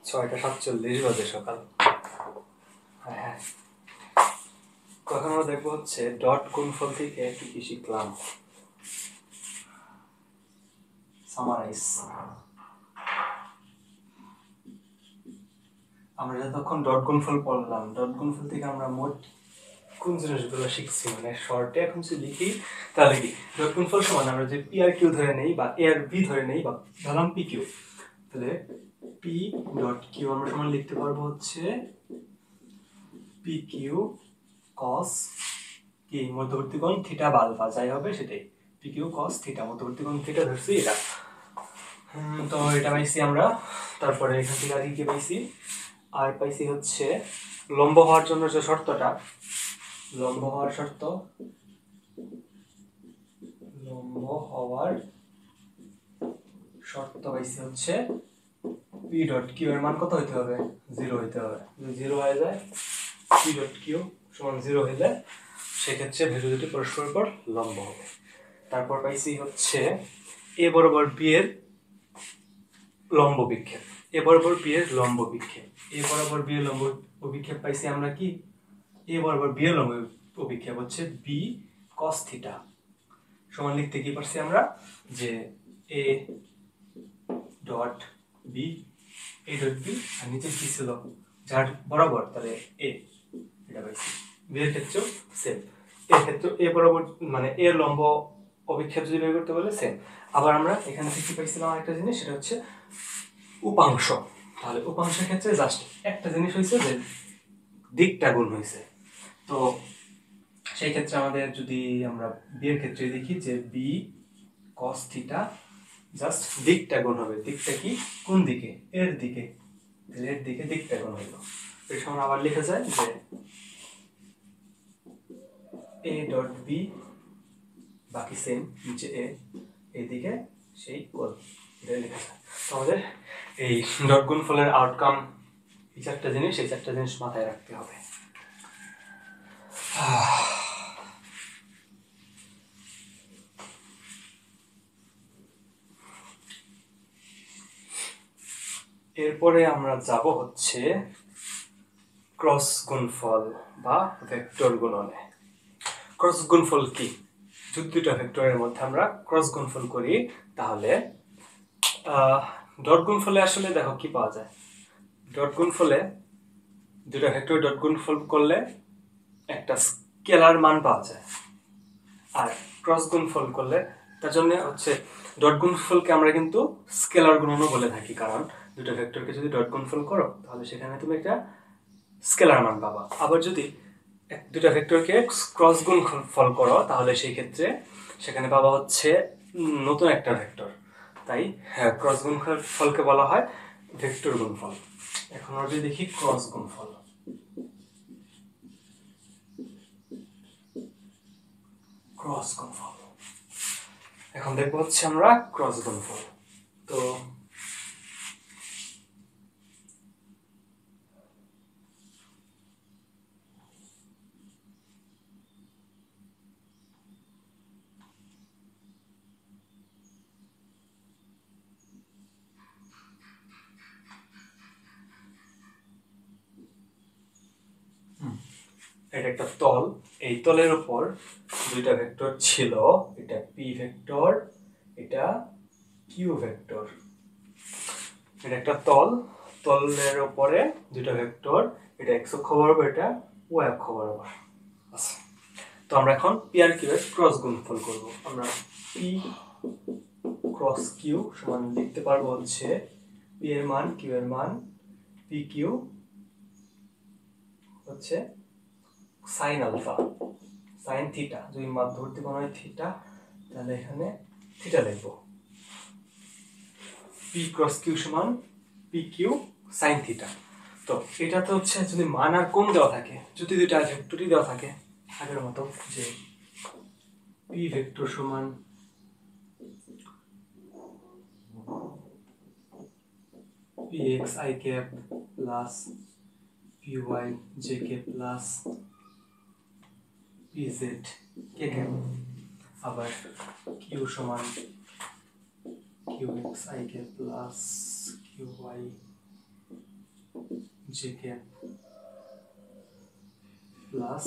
Speaker 1: 6:47 বাজে সকাল। হ্যাঁ, এখন আমরা দেখবো হচ্ছে ডট গুণফল থেকে কি কি শিখলাম। সামারাইজ, আমরা যতক্ষণ ডট গুণফল পড়লাম, ডট গুণফল থেকে আমরা মোট কোন জিনিসগুলো শিখছি, মানে শর্টে এখন যদি লিখি তাহলে কি ডট গুণফল সমান আমরা যে পি আর কিউ ধরে নেই বা এ আর বি ধরে নেই বা ধরলাম পি কিউ, তাহলে পি ডট কিউ আমরা সমান লিখতে পারবো হচ্ছে পি কিউ কস কি মধ্যবর্তী কোণ থিটা বা আলফা, যাই হবে সেটাই পি কিউ কস থিটা, মধ্যবর্তী কোণ থিটা ধরছি এটা। তো এটা পাইছি আমরা। তারপরে এখান থেকে আর কি পাইছি, আর পাইছি হচ্ছে লম্ব হওয়ার জন্য যে শর্তটা, লম্ব হওয়ার শর্ত পাইছি হচ্ছে পি ডট কিউ এর মান কত হইতে হবে, 0 হইতে হবে। যদি 0 হয়ে যায়, পি ডট কিউ সমান 0 হইলে সেক্ষেত্রে ভেক্টর দুটি পরস্পর পর লম্ব হবে। তারপর পাইছি হচ্ছে এ বরাবর বি এর লম্ব বিক্ষেপ, এ বরাবর বি এর লম্ব বিক্ষেপ, এ বরাবর বি এর লম্ব অভিক্ষেপ পাইছি আমরা কি, এ বরাবর বি এর লম্ব অভিক্ষেপ হচ্ছে বি কস থিটা, সমান লিখতে কি পারছি আমরা যে A dot B, A dot B, আর নিচে কি ছিল যার বরাবর, তাহলে এ, এটা পাইছি। বি এর ক্ষেত্রেও সেম, এর ক্ষেত্রে এ বরাবর মানে এর লম্ব অভিক্ষেপ যদি বের করতে বলে সেম। আবার আমরা এখানে থেকে পাইছিলাম আরেকটা জিনিস, সেটা হচ্ছে উপাংশ। তাহলে উপাংশের ক্ষেত্রে জাস্ট একটা জিনিস হয়েছে যে দিকটা গুণ হয়েছে। তো সেই ক্ষেত্রে আমাদের যদি আমরা বি এর ক্ষেত্রে দেখি যে বি কস থিটা জাস্ট দিকটা গুণ হবে, দিকটা কি কোন দিকে, এর দিকে, এর দিকে দিকটা গুণ হইল। এই সময় আবার লিখে যায় যে এ ডট বি, বাকি সেম, নিচে এ, এইদিকে সেই কোল, এটা লেখা আছে। তো আমাদের এই ডট গুণফলের আউটকাম এই চারটা জিনিস, এই চারটা জিনিস মাথায় রাখতে হবে। এরপরে আমরা যাব হচ্ছে ক্রস গুণফল বা ভেক্টর গুণনে। ক্রস গুণফল কি? যদি দুইটা ভেক্টরের মধ্যে আমরা ক্রস গুণফল করি তাহলে ডট গুণফলে আসলে দেখো কি পাওয়া যায়। ডট গুণফলে দুইটা ভেক্টর ডট গুণফল করলে একটা স্কেলার মান পাওয়া যায়, আর ক্রস গুণফল করলে তার জন্য হচ্ছে ডট গুণফলকে আমরা কিন্তু স্কেলার গুণনও বলে থাকি, কারণ দুটো ভেক্টরকে যদি ডট গুণফল করো তাহলে সেখানে তুমি একটা স্কেলার মান পাবা। আবার যদি দুটা ভেক্টরকে ক্রস গুণফল করো তাহলে সেই ক্ষেত্রে সেখানে পাবা হচ্ছে নতুন একটা ভেক্টর। তাই হ্যাঁ, ক্রস গুণফলকে বলা হয় ভেক্টর গুণফল। এখন আমরা যদি দেখি ক্রস গুণফল, ক্রস গুণফল এখন দেখবো হচ্ছে আমরা ক্রস গুণফল। তো এটা একটা তল, এই তলের উপর দুইটা ভেক্টর ছিল, এটা পি ভেক্টর, এটা কিউ ভেক্টর। এটা একটা তল, তলের উপরে দুইটা ভেক্টর, এটা এক্স অক্ষ বরাবর, এটা ওয়াই অক্ষ বরাবর। আচ্ছা, তো আমরা এখন পি আর কিউ এর ক্রস গুণফল করব। আমরা পি ক্রস কিউ সমান লিখতে পারবো হচ্ছে পি এর মান কিউ এর মান, পি কিউ হচ্ছে সাইন আলফা, সাইন থিটা, যদি মধ্যবর্তী কোণ হয় থিটা তাহলে এখানে থিটা লিখব। পি ক্রস কিউ সমান পি কিউ সাইন থিটা। তো এটাতে হচ্ছে যদি মান আর কোণ দেওয়া থাকে, যদি দুইটা ভেক্টরই দেওয়া থাকে আগের মতো, যে পি ভেক্টর সমান P X I cap plus P Y J cap plus P Z K cap, আবার কিউ সমান Q X I cap plus Q Y J cap plus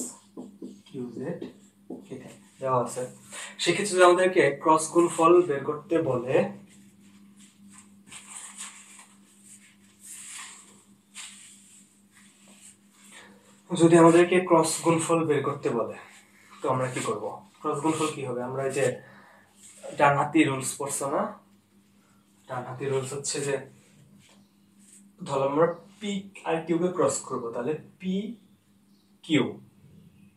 Speaker 1: Q Z K cap দেওয়া আছে। সেক্ষেত্রে যদি আমাদেরকে cross গুণফল বের করতে বলে, যদি আমাদেরকে ক্রস গুণফল বের করতে বলে তো আমরা কি করব? ক্রস গুণফল কি হবে? আমরা যে ডানহাতি রুলস পড়ছো না, ডানহাতি রুলস হচ্ছে যে ধরো আমরা পি আর কিউ কে ক্রস করব, তাহলে পি কিউ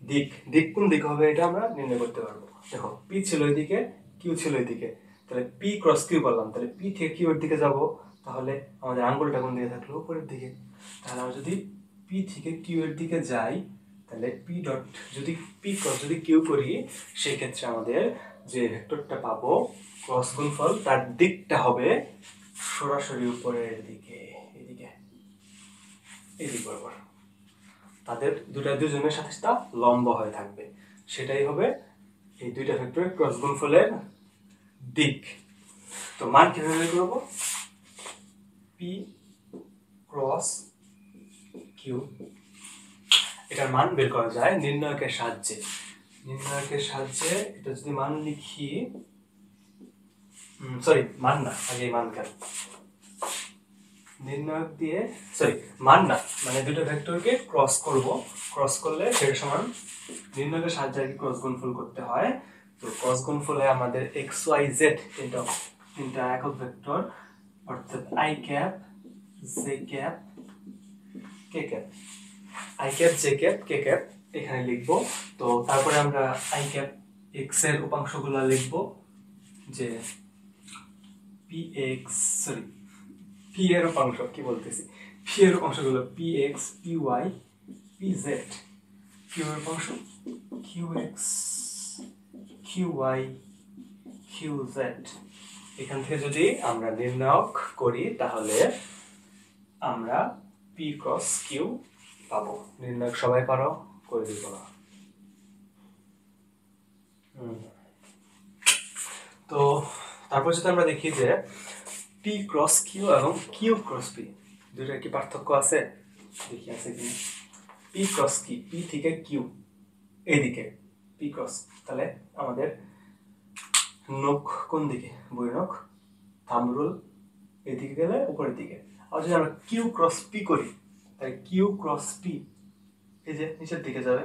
Speaker 1: দিক, দিক কোন দিক হবে এটা আমরা নির্ণয় করতে পারবো। দেখো পি ছিল এদিকে, কিউ ছিল এদিকে, তাহলে পি ক্রস কিউ করলাম, তাহলে পি থেকে কিউ এর দিকে যাব, তাহলে আমাদের আঙ্গুলটা কোন দিকে থাকলো? উপরের দিকে। তাহলে আমরা যদি পি থেকে কিউ এর দিকে যাই তাহলে পি ডট যদি পি ক্রস যদি কিউ করি, সেই ক্ষেত্রে আমাদের যে ভেক্টরটা পাবো ক্রস গুণফল তার দিকটা হবে সরাসরি উপরের দিকে, এদিকে, এদিক বরাবর। তাদের দুজনের সাথে তা লম্ব হয়ে থাকবে, সেটাই হবে এই দুইটা ভেক্টরের ক্রস গুণফলের দিক। তো মান কিভাবে বের করব? পি ক্রস কিউ, এটার মান বের করা যায় নির্ণায়কের সাহায্যে। নির্ণায়কের সাহায্যে এটা যদি মান লিখি, সরি মান না, আগে মান কেন, নির্ণায়ক দিয়ে, সরি মান না, মানে দুটো ভেক্টরকে ক্রস করব, ক্রস করলে সেটা সমান নির্ণায়কের সাহায্যে আর কি ক্রস গুণফল করতে হয়। তো ক্রস গুণফলে আমাদের এক্স ওয়াই জেড তিনটা একক ভেক্টর, অর্থাৎ I cap J cap K cap, I cap J cap K cap এখানে লিখবো। তো তারপরে আমরা আই ক্যাপ এক্স এর উপাংশগুলো লিখবো, যে পি এক্স, সরি পি এর উপাংশ কি বলতেছি, পি এর উপাংশগুলো P X P Y P Z, Q এর উপাংশ qx qy qz, এখান থেকে যদি আমরা নির্ণয় করি তাহলে আমরা p ক্রস q পাবো। নির্ণয় সবাই পারো, করে দিব না। তো তারপর যদি আমরা দেখি যে p ক্রস q এবং q ক্রস p দুটোর কি পার্থক্য আছে, দেখি আছে কি। p ক্রস কি, p থেকে q এদিকে p ক্রস, তাহলে আমাদের নখ কোন দিকে, বই নখ থাম্ব রুল এদিকে গেলে উপরের দিকে। আর যদি আমরা q ক্রস p করি তাহলে q ক্রস p এই যে নিচের দিকে যাবে।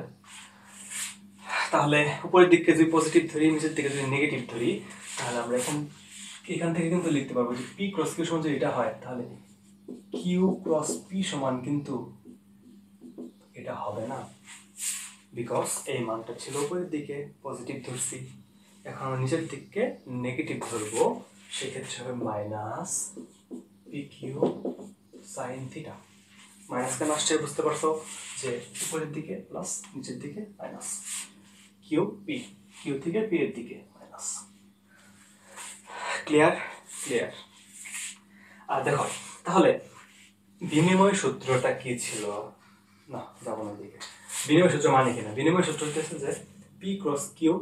Speaker 1: তাহলে উপরের দিকে যদি পজিটিভ ধরি, নিচের দিকে যদি নেগেটিভ ধরি, তাহলে আমরা এখান থেকে কিন্তু লিখতে পারবো যে p ক্রস q সমান যদি এটা হয় তাহলে q ক্রস p সমান কিন্তু এটা হবে না, বিকজ এই মানটা ছিল উপরের দিকে পজিটিভ ধরছি, এখন আমরা নিচের দিকে নেগেটিভ ধরবো, সেক্ষেত্রে হবে minus P Q sine theta. Minus কেন আসছে বুঝতে পারছো, যে উপরের দিকে প্লাস নিচের দিকে মাইনাস, কিউ পি, কিউ থেকে পি এর দিকে মাইনাস। ক্লিয়ার? ক্লিয়ার। আর দেখো তাহলে বিনিময় সূত্রটা কি ছিল, না যাবো না দিকে। বিনিময় সূত্র মানে কিনা, বিনিময় সূত্র হচ্ছে যে পি ক্রস কিউ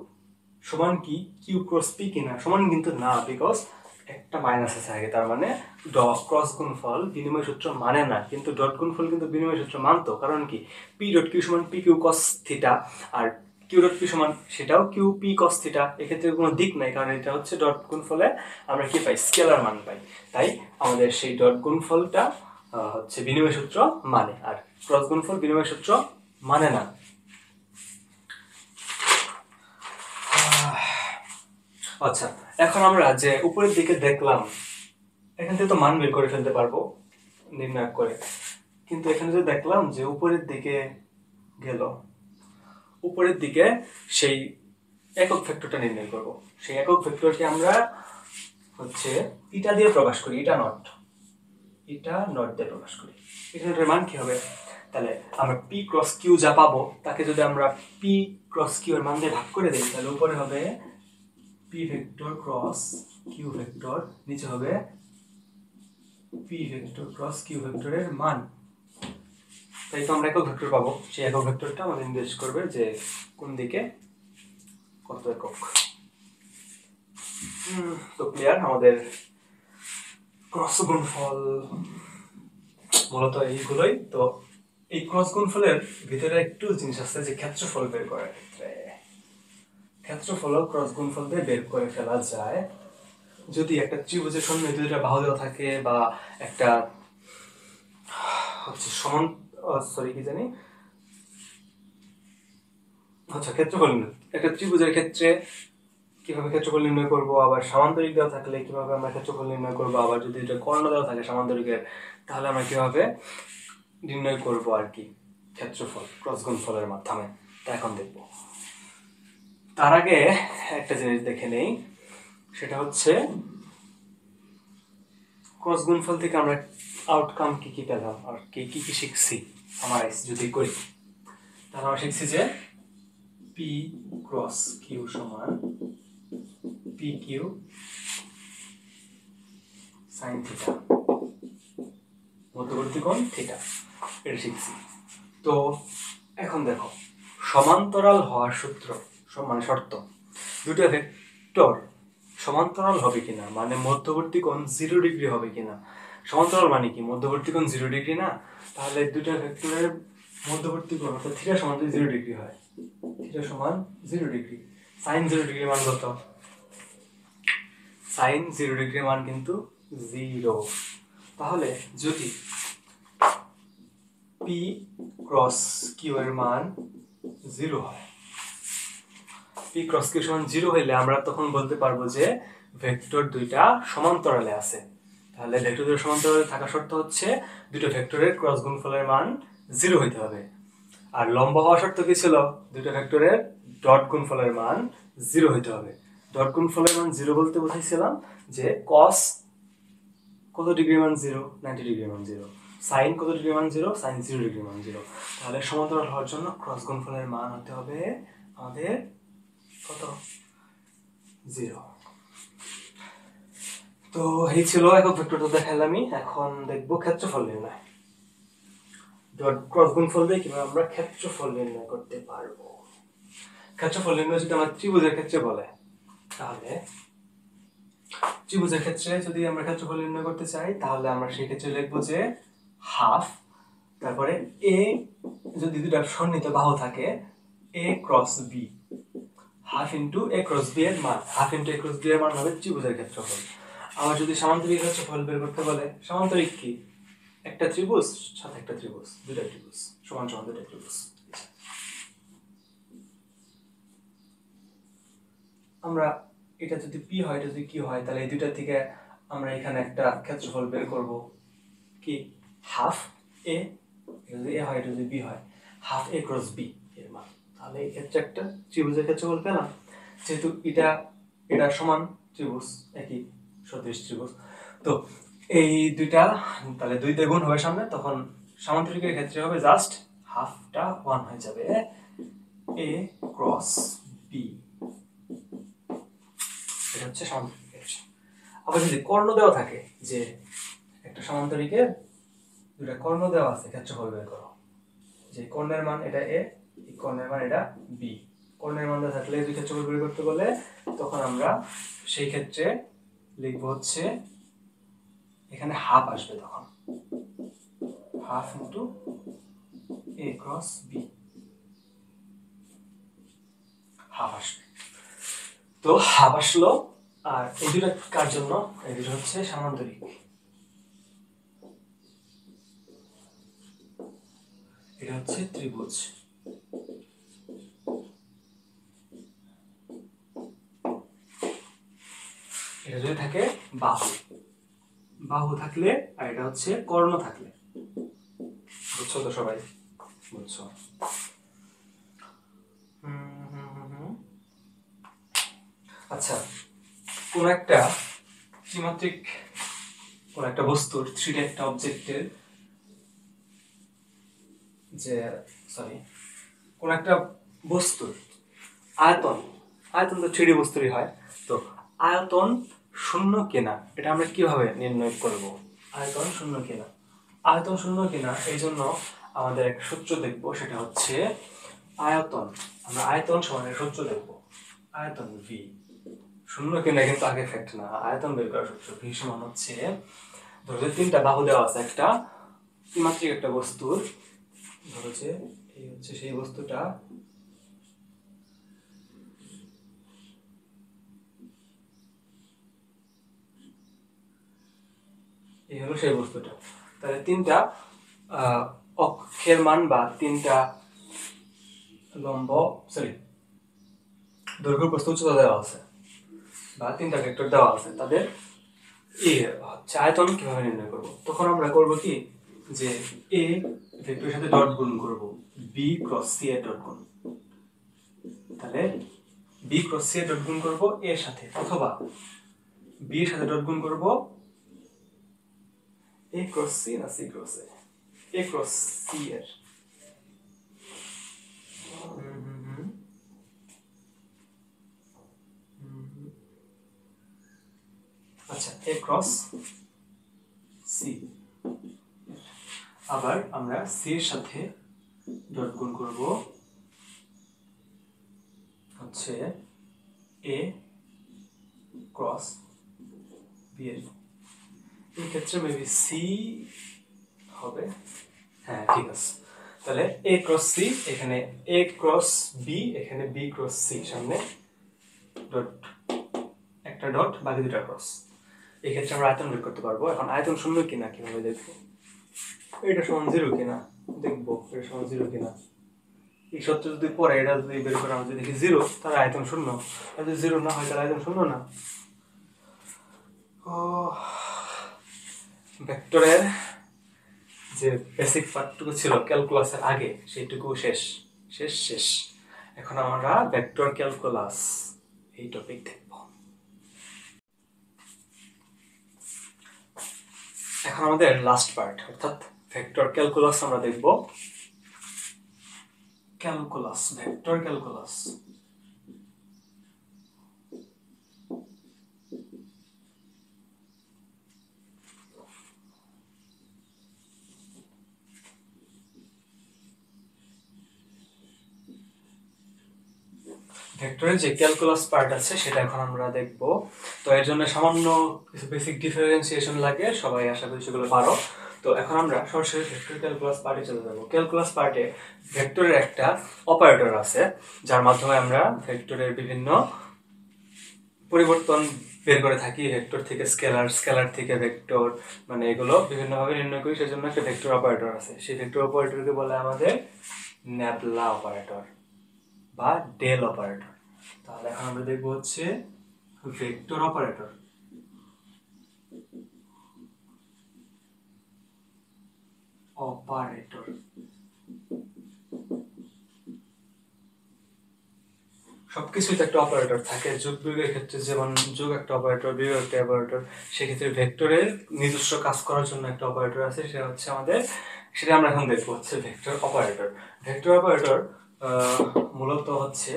Speaker 1: সমান কি কিউ ক্রস পি কিনা, সমান কিন্তু না, বিকজ একটা মাইনাস আছে আগে, তার মানে ডট ক্রস গুণফল বিনিময় সূত্র মানে না, কিন্তু ডট গুণফল কিন্তু বিনিময় সূত্র মানতো। কারণ কি পি ডট কিউ সমান পি কিউ কস থিটা, আর কিউ ডট পি সমান সেটাও কিউ পি কস থিটা, এক্ষেত্রে কোনো দিক নাই, কারণ এটা হচ্ছে ডট গুণফলে আমরা কি পাই, স্কেলার মান পাই। তাই আমাদের সেই ডট গুণফলটা হচ্ছে বিনিময় সূত্র মানে, আর ক্রস গুণফল বিনিময় সূত্র মানে না। আচ্ছা, এখন আমরা যে উপরের দিকে দেখলাম, এখান থেকে তো মান বের করে ফেলতে পারবো নির্ণয় করে, কিন্তু এখানে যে দেখলাম যে উপরের দিকে গেল, উপরের দিকে সেই একক ভেক্টরটা নির্ণয় করব। সেই একক ভেক্টরকে আমরা হচ্ছে ইটা দিয়ে প্রকাশ করি, ইটা নট দিয়ে প্রকাশ করি। এখানের মান কি হবে, তাহলে আমরা পি ক্রস কিউ যা পাবো তাকে যদি আমরা পি ক্রস কিউ এর মান দিয়ে ভাগ করে দিই, তাহলে উপরে হবে P vector cross Q vector, নিচে হবে পি ভেক্টর ক্রস কিউ ভেক্টরের মান। তাই তো আমরা একক ভেক্টর পাবো, সেই একক ভেক্টরটা আমাদের নির্দেশ করবে যে কোন দিকে কত একক। তো ক্লিয়ার, আমাদের ক্রস গুণফল মূলত এইগুলোই। তো এই ক্রস গুণফলের ভিতরে একটু জিনিস আছে, যে ক্ষেত্রফল বের করার ক্ষেত্রে ক্ষেত্রফল ক্রস গুণফল দিয়ে বের করে ফেলা যায়। যদি একটা ত্রিভুজের সামনে দুইটা বাহু দেওয়া থাকে, বা একটা হচ্ছে সমান কি জানি, আচ্ছা ক্ষেত্রফল একটা ত্রিভুজের ক্ষেত্রে কিভাবে ক্ষেত্রফল নির্ণয় করব, আবার সামান্তরিক দেওয়া থাকলে কিভাবে আমরা ক্ষেত্রফল নির্ণয় করব, আবার যদি এটা কর্ণ দেওয়া থাকে সামান্তরিকের, তাহলে আমরা কিভাবে নির্ণয় করব আর কি ক্ষেত্রফল ক্রস গুণফলের মাধ্যমে, তা এখন দেখব। তার আগে একটা জিনিস দেখে নেই, সেটা হচ্ছে ক্রস গুণফল থেকে আমরা আউটকাম কি কি পেলাম আর কি কি শিখছি সামারাইজ যদি করি, তাহলে আমরা শিখছি যে পি ক্রস কিউ সমান পি কিউ সাইন থিটা, মধ্যবর্তী কোণ থিটা, এটা শিখছি। তো এখন দেখো সমান্তরাল হওয়ার সূত্র, মানে শর্ত, দুটো ভেক্টর সমান্তরাল হবে কিনা, মানে মধ্যবর্তী কোণ 0 ডিগ্রি হবে কিনা। সমান্তরাল মানে কি, মধ্যবর্তী কোণ 0 ডিগ্রি না, তাহলে দুটো ভেক্টরের মধ্যবর্তী কোণ অর্থাৎ থিটা সমান 0 ডিগ্রি হয়, থিটা সমান 0 ডিগ্রি, সাইন 0 ডিগ্রি মান কত, সাইন 0 ডিগ্রি মান কিন্তু 0। তাহলে যদি পি ক্রস কিউ এর মান 0 হয়, পি ক্রস কিউ সমান 0 হইলে আমরা তখন বলতে পারবো যে ভেক্টর দুইটা সমান্তরালে আছে। তাহলে ভেক্টর দুটো সমান্তরালে থাকা শর্ত হচ্ছে দুটো ভেক্টরের ক্রস গুণফলের মান 0 হইতে হবে। আর লম্ব হওয়া শর্ত কি ছিল, দুটো ভেক্টরের ডট গুণফলের মান 0 হইতে হবে। ডট গুণফলের মান 0 বলতে বোঝাইছিলাম যে cos কত ডিগ্রি মান 0, 90 ডিগ্রি মান 0। সাইন কত ডিগ্রি মান 0, সাইন 0 ডিগ্রি মান 0। তাহলে সমান্তরাল হওয়ার জন্য ক্রস গুণফলের মান হতে হবে আমাদের কত, 0। তো এই ছিল একক ভেক্টর, তো দেখালামই। এখন দেখবো ক্ষেত্রফল নির্ণয়। ক্রস গুণফল দিয়ে কিভাবে আমরা ক্ষেত্রফল নির্ণয় করতে পারবো। ক্ষেত্রফল নির্ণয় যদি আমরা ত্রিভুজের ক্ষেত্রে বলে, তাহলে ত্রিভুজের ক্ষেত্রে যদি আমরা ক্ষেত্রফল নির্ণয় করতে চাই, তাহলে আমরা সেই ক্ষেত্রে লিখবো যে হাফ, তারপরে এ যদি দুটা সন্নিহিত বাহু থাকে এ ক্রস বি, হাফ ইন্টু এ ক্রস বি এর মান, হাফ ইন্টু এ ক্রস বি এর মান হবে ত্রিভুজের ক্ষেত্রফল। আবার যদি সামান্তরিক ক্ষেত্রফল বের করতে বলে, সামান্তরিক কি, একটা ত্রিভুজ সাথে একটা ত্রিভুজ, দুটা ত্রিভুজ সমান সমান দুটা ত্রিভুজ। আমরা এটা যদি পি হয়, এটা যদি কিউ হয়, তাহলে এই দুইটা থেকে আমরা এখানে একটা ক্ষেত্রফল বের করব, কি হাফ এ, যদি এ হয়, এটা যদি বি হয়, হাফ এ ক্রস বি এর মান। তাহলে এই ক্ষেত্রে একটা ত্রিভুজের ক্ষেত্রফল পেলাম। যেহেতু এটা সমান ত্রিভুজ, একই সদৃশ ত্রিভুজ, তো এই দুইটা তাহলে 2 দিয়ে গুণ হবে সামনে, তখন সামান্তরিকের ক্ষেত্রে হবে জাস্ট হাফটা 1 হয়ে যাবে, এ ক্রস বি। এটা হচ্ছে সামান্তরিক ক্ষেত্র। আবার যদি কর্ণ দেওয়া থাকে, যে একটা সমান্তরিকের দুটা কর্ণ দেওয়া আছে, ক্ষেত্রফল বের করো, যে কর্ণের মান এটা এ, এই কর্ণের মান এটা বি, কর্ণের মান দেওয়া থাকলে দুই ক্ষেত্রফল বের করতে বলে, তখন আমরা সেই ক্ষেত্রে লিখবো হচ্ছে এখানে হাফ আসবে, তখন হাফ ইন্টু এ ক্রস বি, হাফ আসবে। তো হাফ আসলো। আর এই দুটা কার জন্য, এই দুটো হচ্ছে সামান্তরিক, এটা হচ্ছে ত্রিভুজ। এটা যদি থাকে বাহু, বাহু থাকলে, আর এটা হচ্ছে কর্ণ থাকলে, বুঝছো তো সবাই, বুঝছো? আচ্ছা, কোন একটা ত্রিমাত্রিক কোন একটা বস্তুর, 3D একটা অবজেক্টের, যে সরি কোন একটা বস্তুর আয়তন, আয়তন তো 3D বস্তুরই হয়, তো আয়তন শূন্য কিনা এটা আমরা কিভাবে নির্ণয় করব? আয়তন শূন্য কিনা, আয়তন শূন্য কিনা এই জন্য আমাদের একটা সূত্র দেখব, সেটা হচ্ছে আয়তন, আমরা আয়তন সমানের সূত্র দেখব, আয়তন ভি শূন্য কিনা কিন্তু আগে ফ্যাক্ট না, আয়তন বের করার সূত্র ভি সমান হচ্ছে, ধরো যে 3টা বাহু দেওয়া আছে একটা ত্রিমাত্রিক একটা বস্তুর, ধরো যে এই হচ্ছে সেই বস্তুটা, এই হলো সেই বস্তুটা। তাহলে 3টা অক্ষের মান বা 3টা লম্ব, সরি দৈর্ঘ্য প্রস্থ উচ্চতা দেওয়া আছে, বা 3টা ভেক্টর দেওয়া আছে, তাদের এই হচ্ছে আয়তন কিভাবে নির্ণয় করব? তখন আমরা করব কি, যে এ ভেক্টরের সাথে ডট গুণ করব, বি ক্রস সি এর ডট গুণ, তাহলে বি ক্রস সি এর ডট গুণ করব এর সাথে, অথবা বি এর সাথে ডট গুণ করব এ ক্রস সি না সি ক্রস এ ক্রস সি এর, আচ্ছা এ ক্রস সি, আবার আমরা সি এর সাথে ডট গুণ করব হচ্ছে এ ক্রস বি এর, এই ক্ষেত্রে মেবি সি হবে, হ্যাঁ ঠিক আছে। তাহলে এ ক্রস সি, এখানে এ ক্রস বি, এখানে বি ক্রস সি, সামনে ডট, একটা ডট, বাকি দুটা ক্রস। এই ক্ষেত্রে আমরা আয়তন বের করতে পারবো। এখন আয়তন শূন্য কিনা কিভাবে দেখবো? এটা সমান 0 কিনা দেখবো, এটা সমান 0 কিনা। এই সত্য যদি পরে এটা যদি বের করে আমরা যদি দেখি 0, তাহলে আয়তন শূন্য, আর যদি 0 না হয় তাহলে আয়তন শূন্য না। ও ভেক্টরের যে বেসিক পার্টটুকু ছিল ক্যালকুলাসের আগে, সেইটুকু শেষ শেষ শেষ। এখন আমরা ভেক্টর ক্যালকুলাস এই টপিক দেখব। এখন আমাদের লাস্ট পার্ট, অর্থাৎ ভেক্টর ক্যালকুলাস আমরা দেখব। Calculus, vector calculus. ভেক্টরের যে ক্যালকুলাস পার্ট আছে সেটা এখন আমরা দেখব। তো এর জন্য সামান্য কিছু বেসিক ডিফারেন্সিয়েশন লাগে, সবাই আশা করি সেগুলো পারো। তো এখন আমরা সরাসরি ভেক্টর ক্যালকুলাস পার্টে চলে যাব। ক্যালকুলাস পার্টে ভেক্টরের একটা অপারেটর আছে যার মাধ্যমে আমরা ভেক্টরের বিভিন্ন পরিবর্তন বের করে থাকি। ভেক্টর থেকে স্কেলার, স্কেলার থেকে ভেক্টর, মানে এগুলো বিভিন্নভাবে নির্ণয় করি। সেজন্য একটা ভেক্টর অপারেটর আছে। সেই ভেক্টর অপারেটরকে বলে আমাদের ন্যাবলা অপারেটর বা ডেল অপারেটর। তাহলে এখন আমরা দেখব হচ্ছে ভেক্টর অপারেটর। অপারেটর সবকিছুতে একটা অপারেটর থাকে। যোগ বিয়োগের ক্ষেত্রে যেমন যোগ একটা অপারেটর, বিয়োগ একটা অপারেটর, সেক্ষেত্রে ভেক্টরের নিজস্ব কাজ করার জন্য একটা অপারেটর আছে, সেটা হচ্ছে আমাদের, সেটা আমরা এখন দেখবো হচ্ছে ভেক্টর অপারেটর। ভেক্টর অপারেটর মূলত হচ্ছে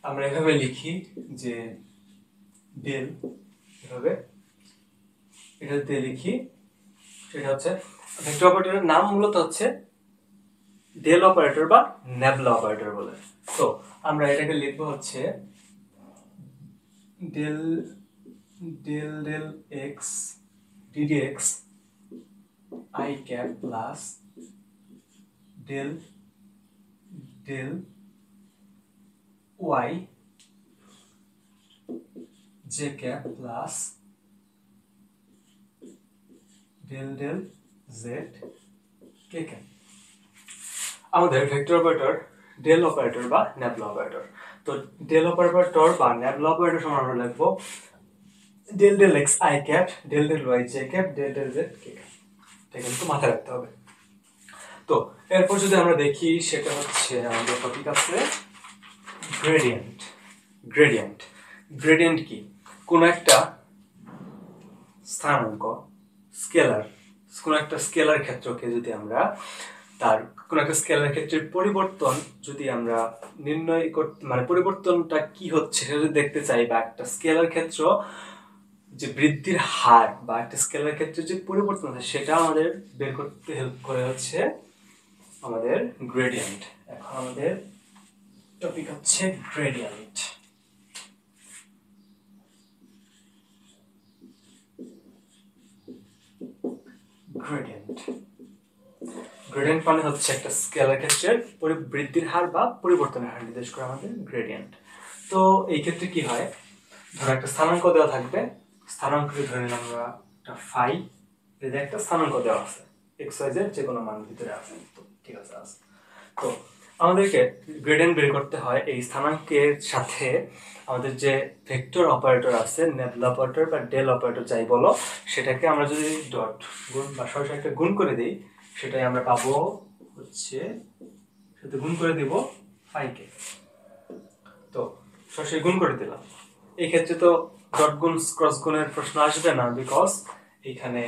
Speaker 1: আমরা এভাবে লিখি যে ডেল, এভাবে এটা দিয়ে লিখি, সেটা হচ্ছে ভেক্টর অপারেটরের নাম মূলত হচ্ছে ডেল অপারেটর বা ন্যাবলা অপারেটর বলে। তো আমরা এটাকে লিখবো হচ্ছে del del del X D D X I cap plus del del Y J cap plus del del Z K cap. আমাদের ভেক্টর অপারেটর ডেল অপারেটর বা ন্যাবলা অপারেটর। তো ডেল অপারেটর বা ন্যাবলা অপারেটর সমান আমরা লিখবো del del X I cap del del Y J cap del del Z K cap. এটা কিন্তু মাথায় রাখতে হবে। তো এরপর যদি আমরা দেখি, সেটা হচ্ছে আমাদের টপিক আছে গ্রেডিয়েন্ট। গ্রেডিয়েন্ট গ্রেডিয়েন্ট কি? কোন একটা স্থানাঙ্ক, স্কেলার, কোন একটা স্কেলার ক্ষেত্রকে যদি আমরা তার কোন একটা স্কেলার ক্ষেত্রের পরিবর্তন যদি আমরা নির্ণয় করতে, মানে পরিবর্তনটা কি হচ্ছে সেটা যদি দেখতে চাই, বা একটা স্কেলার ক্ষেত্র যে বৃদ্ধির হার বা একটা স্কেলার ক্ষেত্রে যে পরিবর্তন আছে সেটা আমাদের বের করতে হেল্প করে হচ্ছে আমাদের গ্রেডিয়েন্ট। এখন আমাদের টপিক হচ্ছে গ্রেডিয়েন্ট। গ্রেডিয়েন্ট গ্রেডিয়েন্ট মানে হচ্ছে একটা স্কেলার ক্ষেত্রের বৃদ্ধির হার বা পরিবর্তনের হার নির্দেশ করে আমাদের গ্রেডিয়েন্ট। তো এই ক্ষেত্রে কি হয়, ধরো একটা স্থানাঙ্ক দেওয়া থাকবে, স্থানাঙ্ককে ধরে নিলাম আমরা একটা ফাই, এই যে একটা স্থানাঙ্ক দেওয়া আছে এক্স ওয়াই জেড যে কোনো মান ভিতরে আছে, তো ঠিক আছে আছে। তো আমাদেরকে গ্রেডিয়েন্ট বের করতে হয় এই স্থানাঙ্কের সাথে আমাদের যে ভেক্টর অপারেটর আছে, ন্যাবলা অপারেটর বা ডেল অপারেটর যাই বলো, সেটাকে আমরা যদি ডট গুণ বা সরাসরি একটা গুণ করে দিই, সেটাই আমরা পাবো হচ্ছে, সাথে গুণ করে দিব ফাইকে। তো সরাসরি গুণ করে দিলাম। এই ক্ষেত্রে তো ডট গুণ ক্রস গুণের প্রশ্ন আসবে না, বিকজ এখানে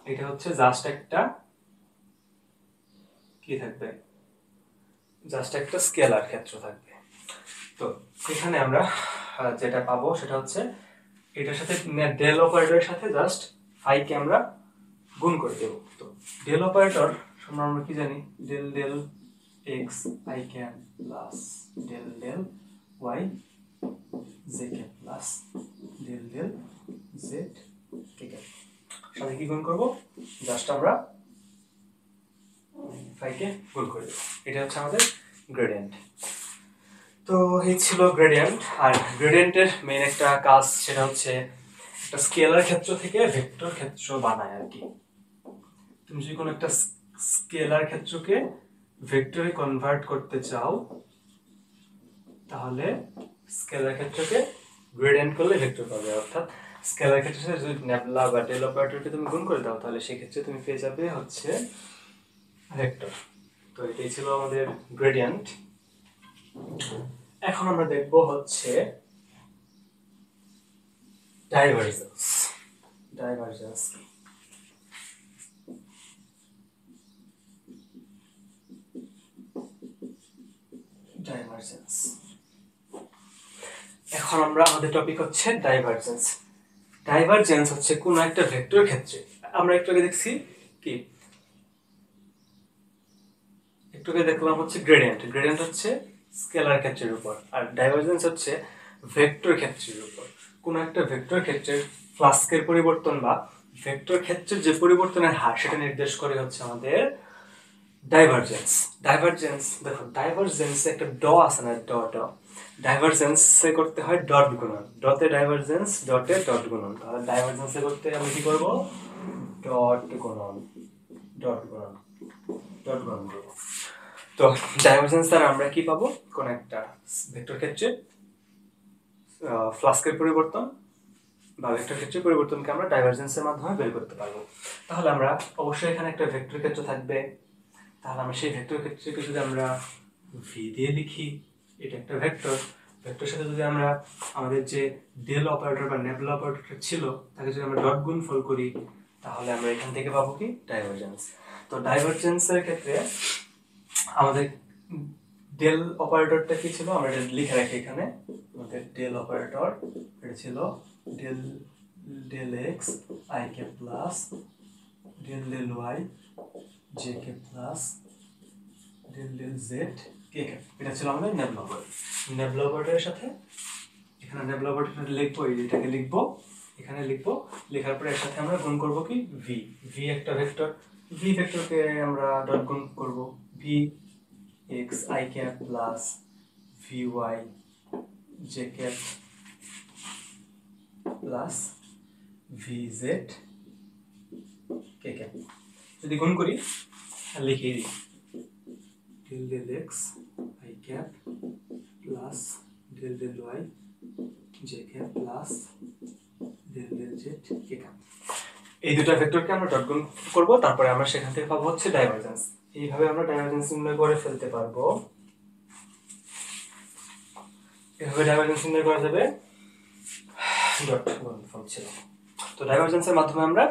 Speaker 1: এটা হচ্ছে জাস্ট একটা কি থাকবে, জাস্ট একটা স্কেলার ক্ষেত্র থাকবে। তো এখানে আমরা যেটা পাবো সেটা হচ্ছে এটার সাথে ডেল অপারেটরের সাথে জাস্ট ফাইকে আমরা গুণ করে দেব। তো ডেল অপারেটর সমান আমরা কি জানি, del del X I cap plus del del Y J cap plus del del Z K cap. সাথে কি গুণ করব, জাস্ট আমরা ফাইকে গুণ করে দেব। এটা হচ্ছে আমাদের গ্রেডিয়েন্ট। তো এই ছিল গ্রেডিয়েন্ট। আর গ্রেডিয়েন্টের মেইন একটা কাজ, সেটা হচ্ছে একটা স্কেলার ক্ষেত্র থেকে ভেক্টর ক্ষেত্র বানায় আর কি। তুমি যদি কোনো একটা স্কেলার ক্ষেত্রকে ভেক্টরে কনভার্ট করতে চাও, তাহলে স্কেলার ক্ষেত্রকে গ্রেডিয়েন্ট করলে ভেক্টর পাবে। অর্থাৎ স্কেলার ক্ষেত্রের সাথে যদি ন্যাবলা বা ডেল অপারেটরকে তুমি গুণ করে দাও, তাহলে সেই ক্ষেত্রে তুমি পেয়ে যাবে হচ্ছে ভেক্টর। তো এটাই ছিল আমাদের গ্রেডিয়েন্ট। এখন আমরা দেখব হচ্ছে ডাইভারজেন্স। Divergence divergence. এখন আমরা আমাদের টপিক হচ্ছে ডাইভারজেন্স। ডাইভারজেন্স হচ্ছে কোন একটা ভেক্টর ক্ষেত্রে, আমরা একটু আগে দেখছি কি, একটু আগে দেখলাম হচ্ছে গ্রেডিয়েন্ট। গ্রেডিয়েন্ট হচ্ছে স্কেলার ক্ষেত্রের উপর, আর ডাইভারজেন্স হচ্ছে ভেক্টর ক্ষেত্রের উপর। কোন একটা ভেক্টর ক্ষেত্রের ফ্লাস্কের পরিবর্তন বা ভেক্টর ক্ষেত্রের যে পরিবর্তনের হার সেটা নির্দেশ করে হচ্ছে আমাদের ডাইভারজেন্স। ডাইভারজেন্স দেখো, ডাইভারজেন্স একটা ড আছে না, ড ড, ডাইভারজেন্স করতে হয় ডট গুণন, ডতে ডাইভারজেন্স, ডটে ডট গুণন। তাহলে ডাইভারজেন্স করতে আমি কি করব, ডট গুণন, ডট গুণন, ডট গুণন করব। তো ডাইভারজেন্স দ্বারা আমরা কি পাবো, কোন একটা ভেক্টর ক্ষেত্রে ফ্লাস্কের পরিবর্তন বা ভেক্টর ক্ষেত্রের পরিবর্তনকে আমরা ডাইভারজেন্সের মাধ্যমে বের করতে পারবো। তাহলে আমরা অবশ্যই এখানে একটা ভেক্টর ক্ষেত্র থাকবে, তাহলে আমরা সেই ভেক্টর ক্ষেত্রকে যদি আমরা ভি দিয়ে লিখি, এটা একটা ভেক্টর, ভেক্টরের সাথে যদি আমরা আমাদের যে ডেল অপারেটর বা নেবলা অপারেটর ছিল তাকে যদি আমরা ডট গুণফল করি, তাহলে আমরা এখান থেকে পাবো কি, ডাইভারজেন্স। তো ডাইভারজেন্সের ক্ষেত্রে আমাদের ডেল অপারেটরটা কি ছিল, আমরা এটা লিখে রাখি এখানে। আমাদের ডেল অপারেটর এটা ছিল del del X I K plus del del Y J K plus del del Z K K. এটা ছিল আমাদের নেবলা অপারেটর। নেবলা অপারেটরের সাথে এখানে নেবলা অপারেটরটা লিখবো, এটাকে লিখবো, এখানে লিখবো, লেখার পরে এর সাথে আমরা গুণ করব কি, ভি। ভি একটা ভেক্টর, ভি ভেক্টরকে আমরা ডট গুণ করব, V X I cap plus V Y J cap plus V Z K cap. যদি গুণ করি লিখে দিই, del del X I cap plus del del Y J cap plus del del Z K cap. এই দুটো ভেক্টরকে আমরা dot গুণ করব, তারপরে আমরা সেখান থেকে পাবো হচ্ছে ডাইভারজেন্স। এইভাবে আমরা ডাইভারজেন্স নির্ণয় করে ফেলতে পারবো। এভাবে ডাইভারজেন্স নির্ণয় করা যাবে, ডট গুণফল ছিল। তো ডাইভারজেন্সের মাধ্যমে আমরা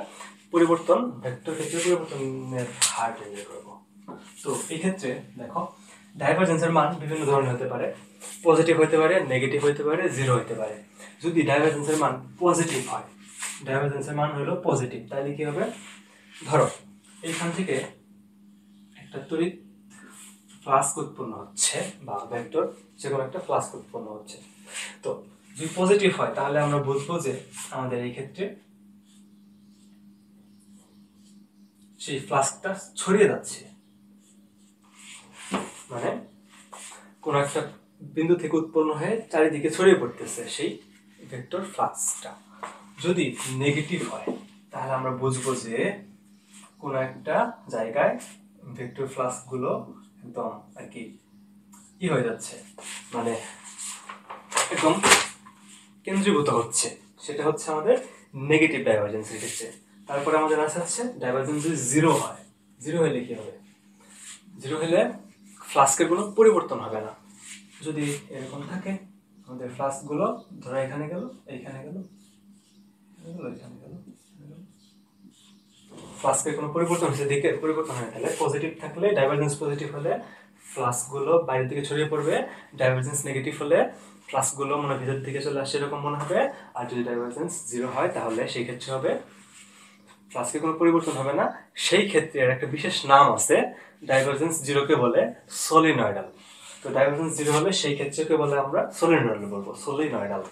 Speaker 1: পরিবর্তন, ভেক্টর ক্ষেত্রে পরিবর্তনের হার নির্ণয় করব। তো এই ক্ষেত্রে দেখো, ডাইভারজেন্সের মান বিভিন্ন ধরনের হতে পারে, পজিটিভ হতে পারে, নেগেটিভ হতে পারে, জিরো হতে পারে। যদি ডাইভারজেন্সের মান পজিটিভ হয়, ডাইভারজেন্সের মান হলো পজিটিভ, তাহলে কি হবে, ধরো এইখান থেকে একটা তড়িৎ ফ্লাস্ক উৎপন্ন হচ্ছে বা ভেক্টর যে কোনো একটা ফ্লাস্ক উৎপন্ন হচ্ছে। তো যদি পজিটিভ হয় তাহলে আমরা বুঝবো যে আমাদের এই ক্ষেত্রে সেই ফ্লাস্কটা ছড়িয়ে যাচ্ছে, মানে কোন একটা বিন্দু থেকে উৎপন্ন হয়ে চারিদিকে ছড়িয়ে পড়তেছে সেই ভেক্টর ফ্লাক্সটা। যদি নেগেটিভ হয় তাহলে আমরা বুঝবো যে কোন একটা জায়গায় ভেক্টর ফ্লাক্স গুলো একদম আর কি হয়ে যাচ্ছে, মানে একদম কেন্দ্রীভূত হচ্ছে, সেটা হচ্ছে আমাদের নেগেটিভ ডাইভারজেন্সের ক্ষেত্রে। তারপরে আমাদের আছে হচ্ছে ডাইভারজেন্স যদি জিরো হয়, জিরো হলে কি হবে, জিরো হলে ফ্লাস্কের কোনো পরিবর্তন হবে না। যদি এরকম থাকে আমাদের ফ্লাস্ক গুলো, ধরো এখানে গেল, এইখানে গেল, এখানে গেল, ফ্লাস্কের কোনো পরিবর্তন হচ্ছে, দিকের পরিবর্তন হয়, তাহলে পজিটিভ থাকলে ডাইভারজেন্স পজিটিভ হলে ফ্লাস্ক গুলো বাইরের দিকে ছড়িয়ে পড়বে, ডাইভারজেন্স নেগেটিভ হলে ফ্লাস্ক গুলো মনে ভিতর দিকে চলে আসে এরকম মনে হবে। আর যদি ডাইভারজেন্স জিরো হয় তাহলে সেই ক্ষেত্রে হবে ফ্লাস্কে কোনো পরিবর্তন হবে না। সেই ক্ষেত্রে এর একটা বিশেষ নাম আছে, ডাইভারজেন্স জিরোকে বলে সলিনয়েডাল। তো ডাইভারজেন্স জিরো হলে সেই ক্ষেত্রকে বলে আমরা সলিনয়েডাল বলবো, সলিনয়েডাল।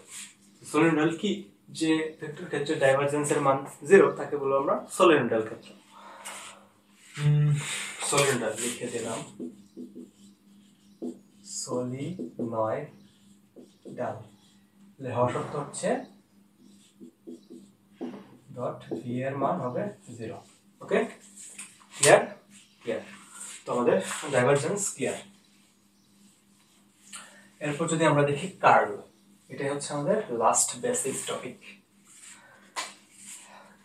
Speaker 1: সলিনয়েডাল কি, যে ভেক্টর ক্ষেত্রে ডাইভারজেন্সের মান জিরো তাকে বলবো আমরা সলিনয়েডাল ক্ষেত্র। সলিনয়েডাল লিখে দিলাম, সলিনয়েডাল হওয়ার শর্ত হচ্ছে ডট ভি এর মান হবে জিরো। ওকে, ক্লিয়ার? ক্লিয়ার। তো আমাদের ডাইভারজেন্স ক্লিয়ার। এরপর যদি আমরা দেখি কার্ল, এটাই হচ্ছে আমাদের last basic topic.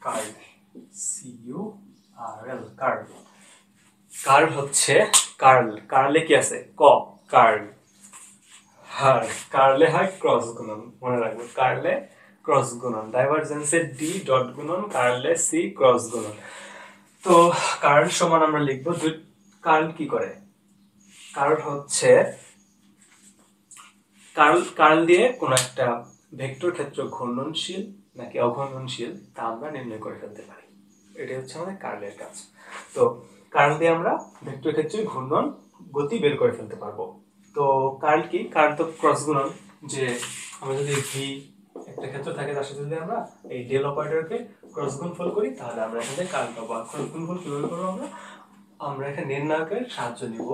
Speaker 1: Curl, CURL, curl. Curl হচ্ছে কার্লে কি আছে, ক, কার্ল। আর কার্লে হয় ক্রস গুণন, মনে রাখবো, কার্লে ক্রস গুণন। ডাইভারজেন্সের ডি ডট গুণন, কার্লে সি ক্রস গুণন। তো কার্ল সমান আমরা লিখবো, কার্ল কি করে, কার্ল হচ্ছে কার্ল দিয়ে কোনো একটা ভেক্টর ক্ষেত্র ঘূর্ণনশীল নাকি অঘূর্ণনশীল তা আমরা নির্ণয় করে ফেলতে পারি। এটাই হচ্ছে আমাদের কার্লের কাজ। তো কার্ল দিয়ে আমরা ভেক্টর ক্ষেত্রের ঘূর্ণন গতি বের করে ফেলতে পারবো। তো কার্ল কি? কার্ল তো ক্রস গুণন, যে আমরা যদি ভি একটা ক্ষেত্র থাকে তার সাথে যদি আমরা এই ডেল অপারেটরকে ক্রস গুণফল করি তাহলে আমরা এখানে কার্ল পাবো। আর ক্রস গুণফল কিভাবে করবো? আমরা এখানে নির্ণায়কের সাহায্য নিব,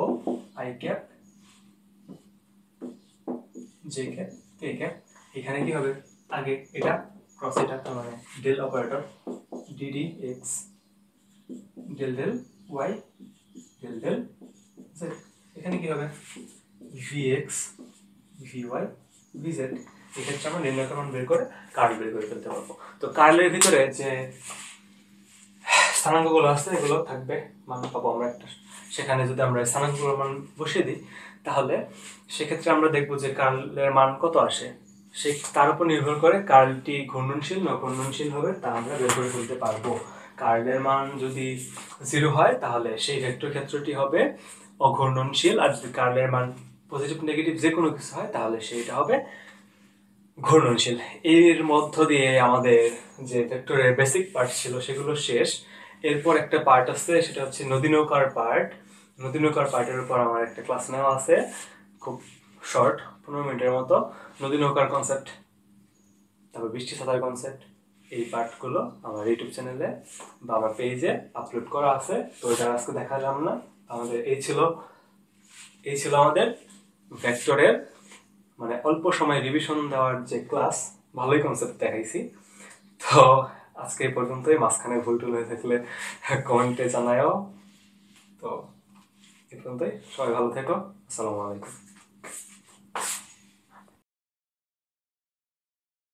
Speaker 1: I cap J cap K cap. এখানে কি হবে? আগে এটা ক্রস এটা, তার মানে del operator D D X del del Y del del Z. এখানে কি হবে? V X V Y V Z. এক্ষেত্রে আমরা নির্ণায়কের মান বের করে কার্ল বের করে ফেলতে পারবো। তো কার্লের ভিতরে যে স্থানাঙ্কগুলো আছে এগুলো থাকবে, মান পাবো আমরা একটা। সেখানে যদি আমরা স্থানাঙ্কগুলোর মান বসিয়ে দিই তাহলে সেক্ষেত্রে আমরা দেখবো যে কার্লের মান কত আসে। সে তার উপর নির্ভর করে কার্লটি ঘূর্ণনশীল না ঘূর্ণনশীল হবে তা আমরা বের করে ফেলতে পারবো। কার্লের মান যদি 0 হয় তাহলে সেই ভেক্টর ক্ষেত্রটি হবে অঘূর্ণনশীল, আর যদি কার্লের মান পজিটিভ নেগেটিভ যে কোনো কিছু হয় তাহলে সেটা হবে ঘূর্ণনশীল। এর মধ্য দিয়ে আমাদের যে ভেক্টরের বেসিক পার্ট ছিল সেগুলো শেষ। এরপর একটা পার্ট আছে, সেটা হচ্ছে নদী নৌকার পার্ট। নদী নৌকার পার্টের উপর আমার একটা ক্লাস নেওয়া আছে, খুব শর্ট 15 মিনিটের মতো। নদী নৌকার কনসেপ্ট, তারপর বৃষ্টি ছাতার কনসেপ্ট, এই পার্টগুলো আমার ইউটিউব চ্যানেলে বা আমার পেজে আপলোড করা আছে। তো এটা আজকে দেখালাম না। আমাদের এই ছিল আমাদের ভেক্টরের মানে অল্প সময় রিভিশন দেওয়ার যে ক্লাস। ভালোই কনসেপ্ট দেখাইছি। তো আজকে এই পর্যন্তই। মাঝখানে ভুল টুল হয়ে থাকলে কমেন্টে জানায়ও। তো এই পর্যন্তই, সবাই ভালো থেকো। আসসালামু আলাইকুম।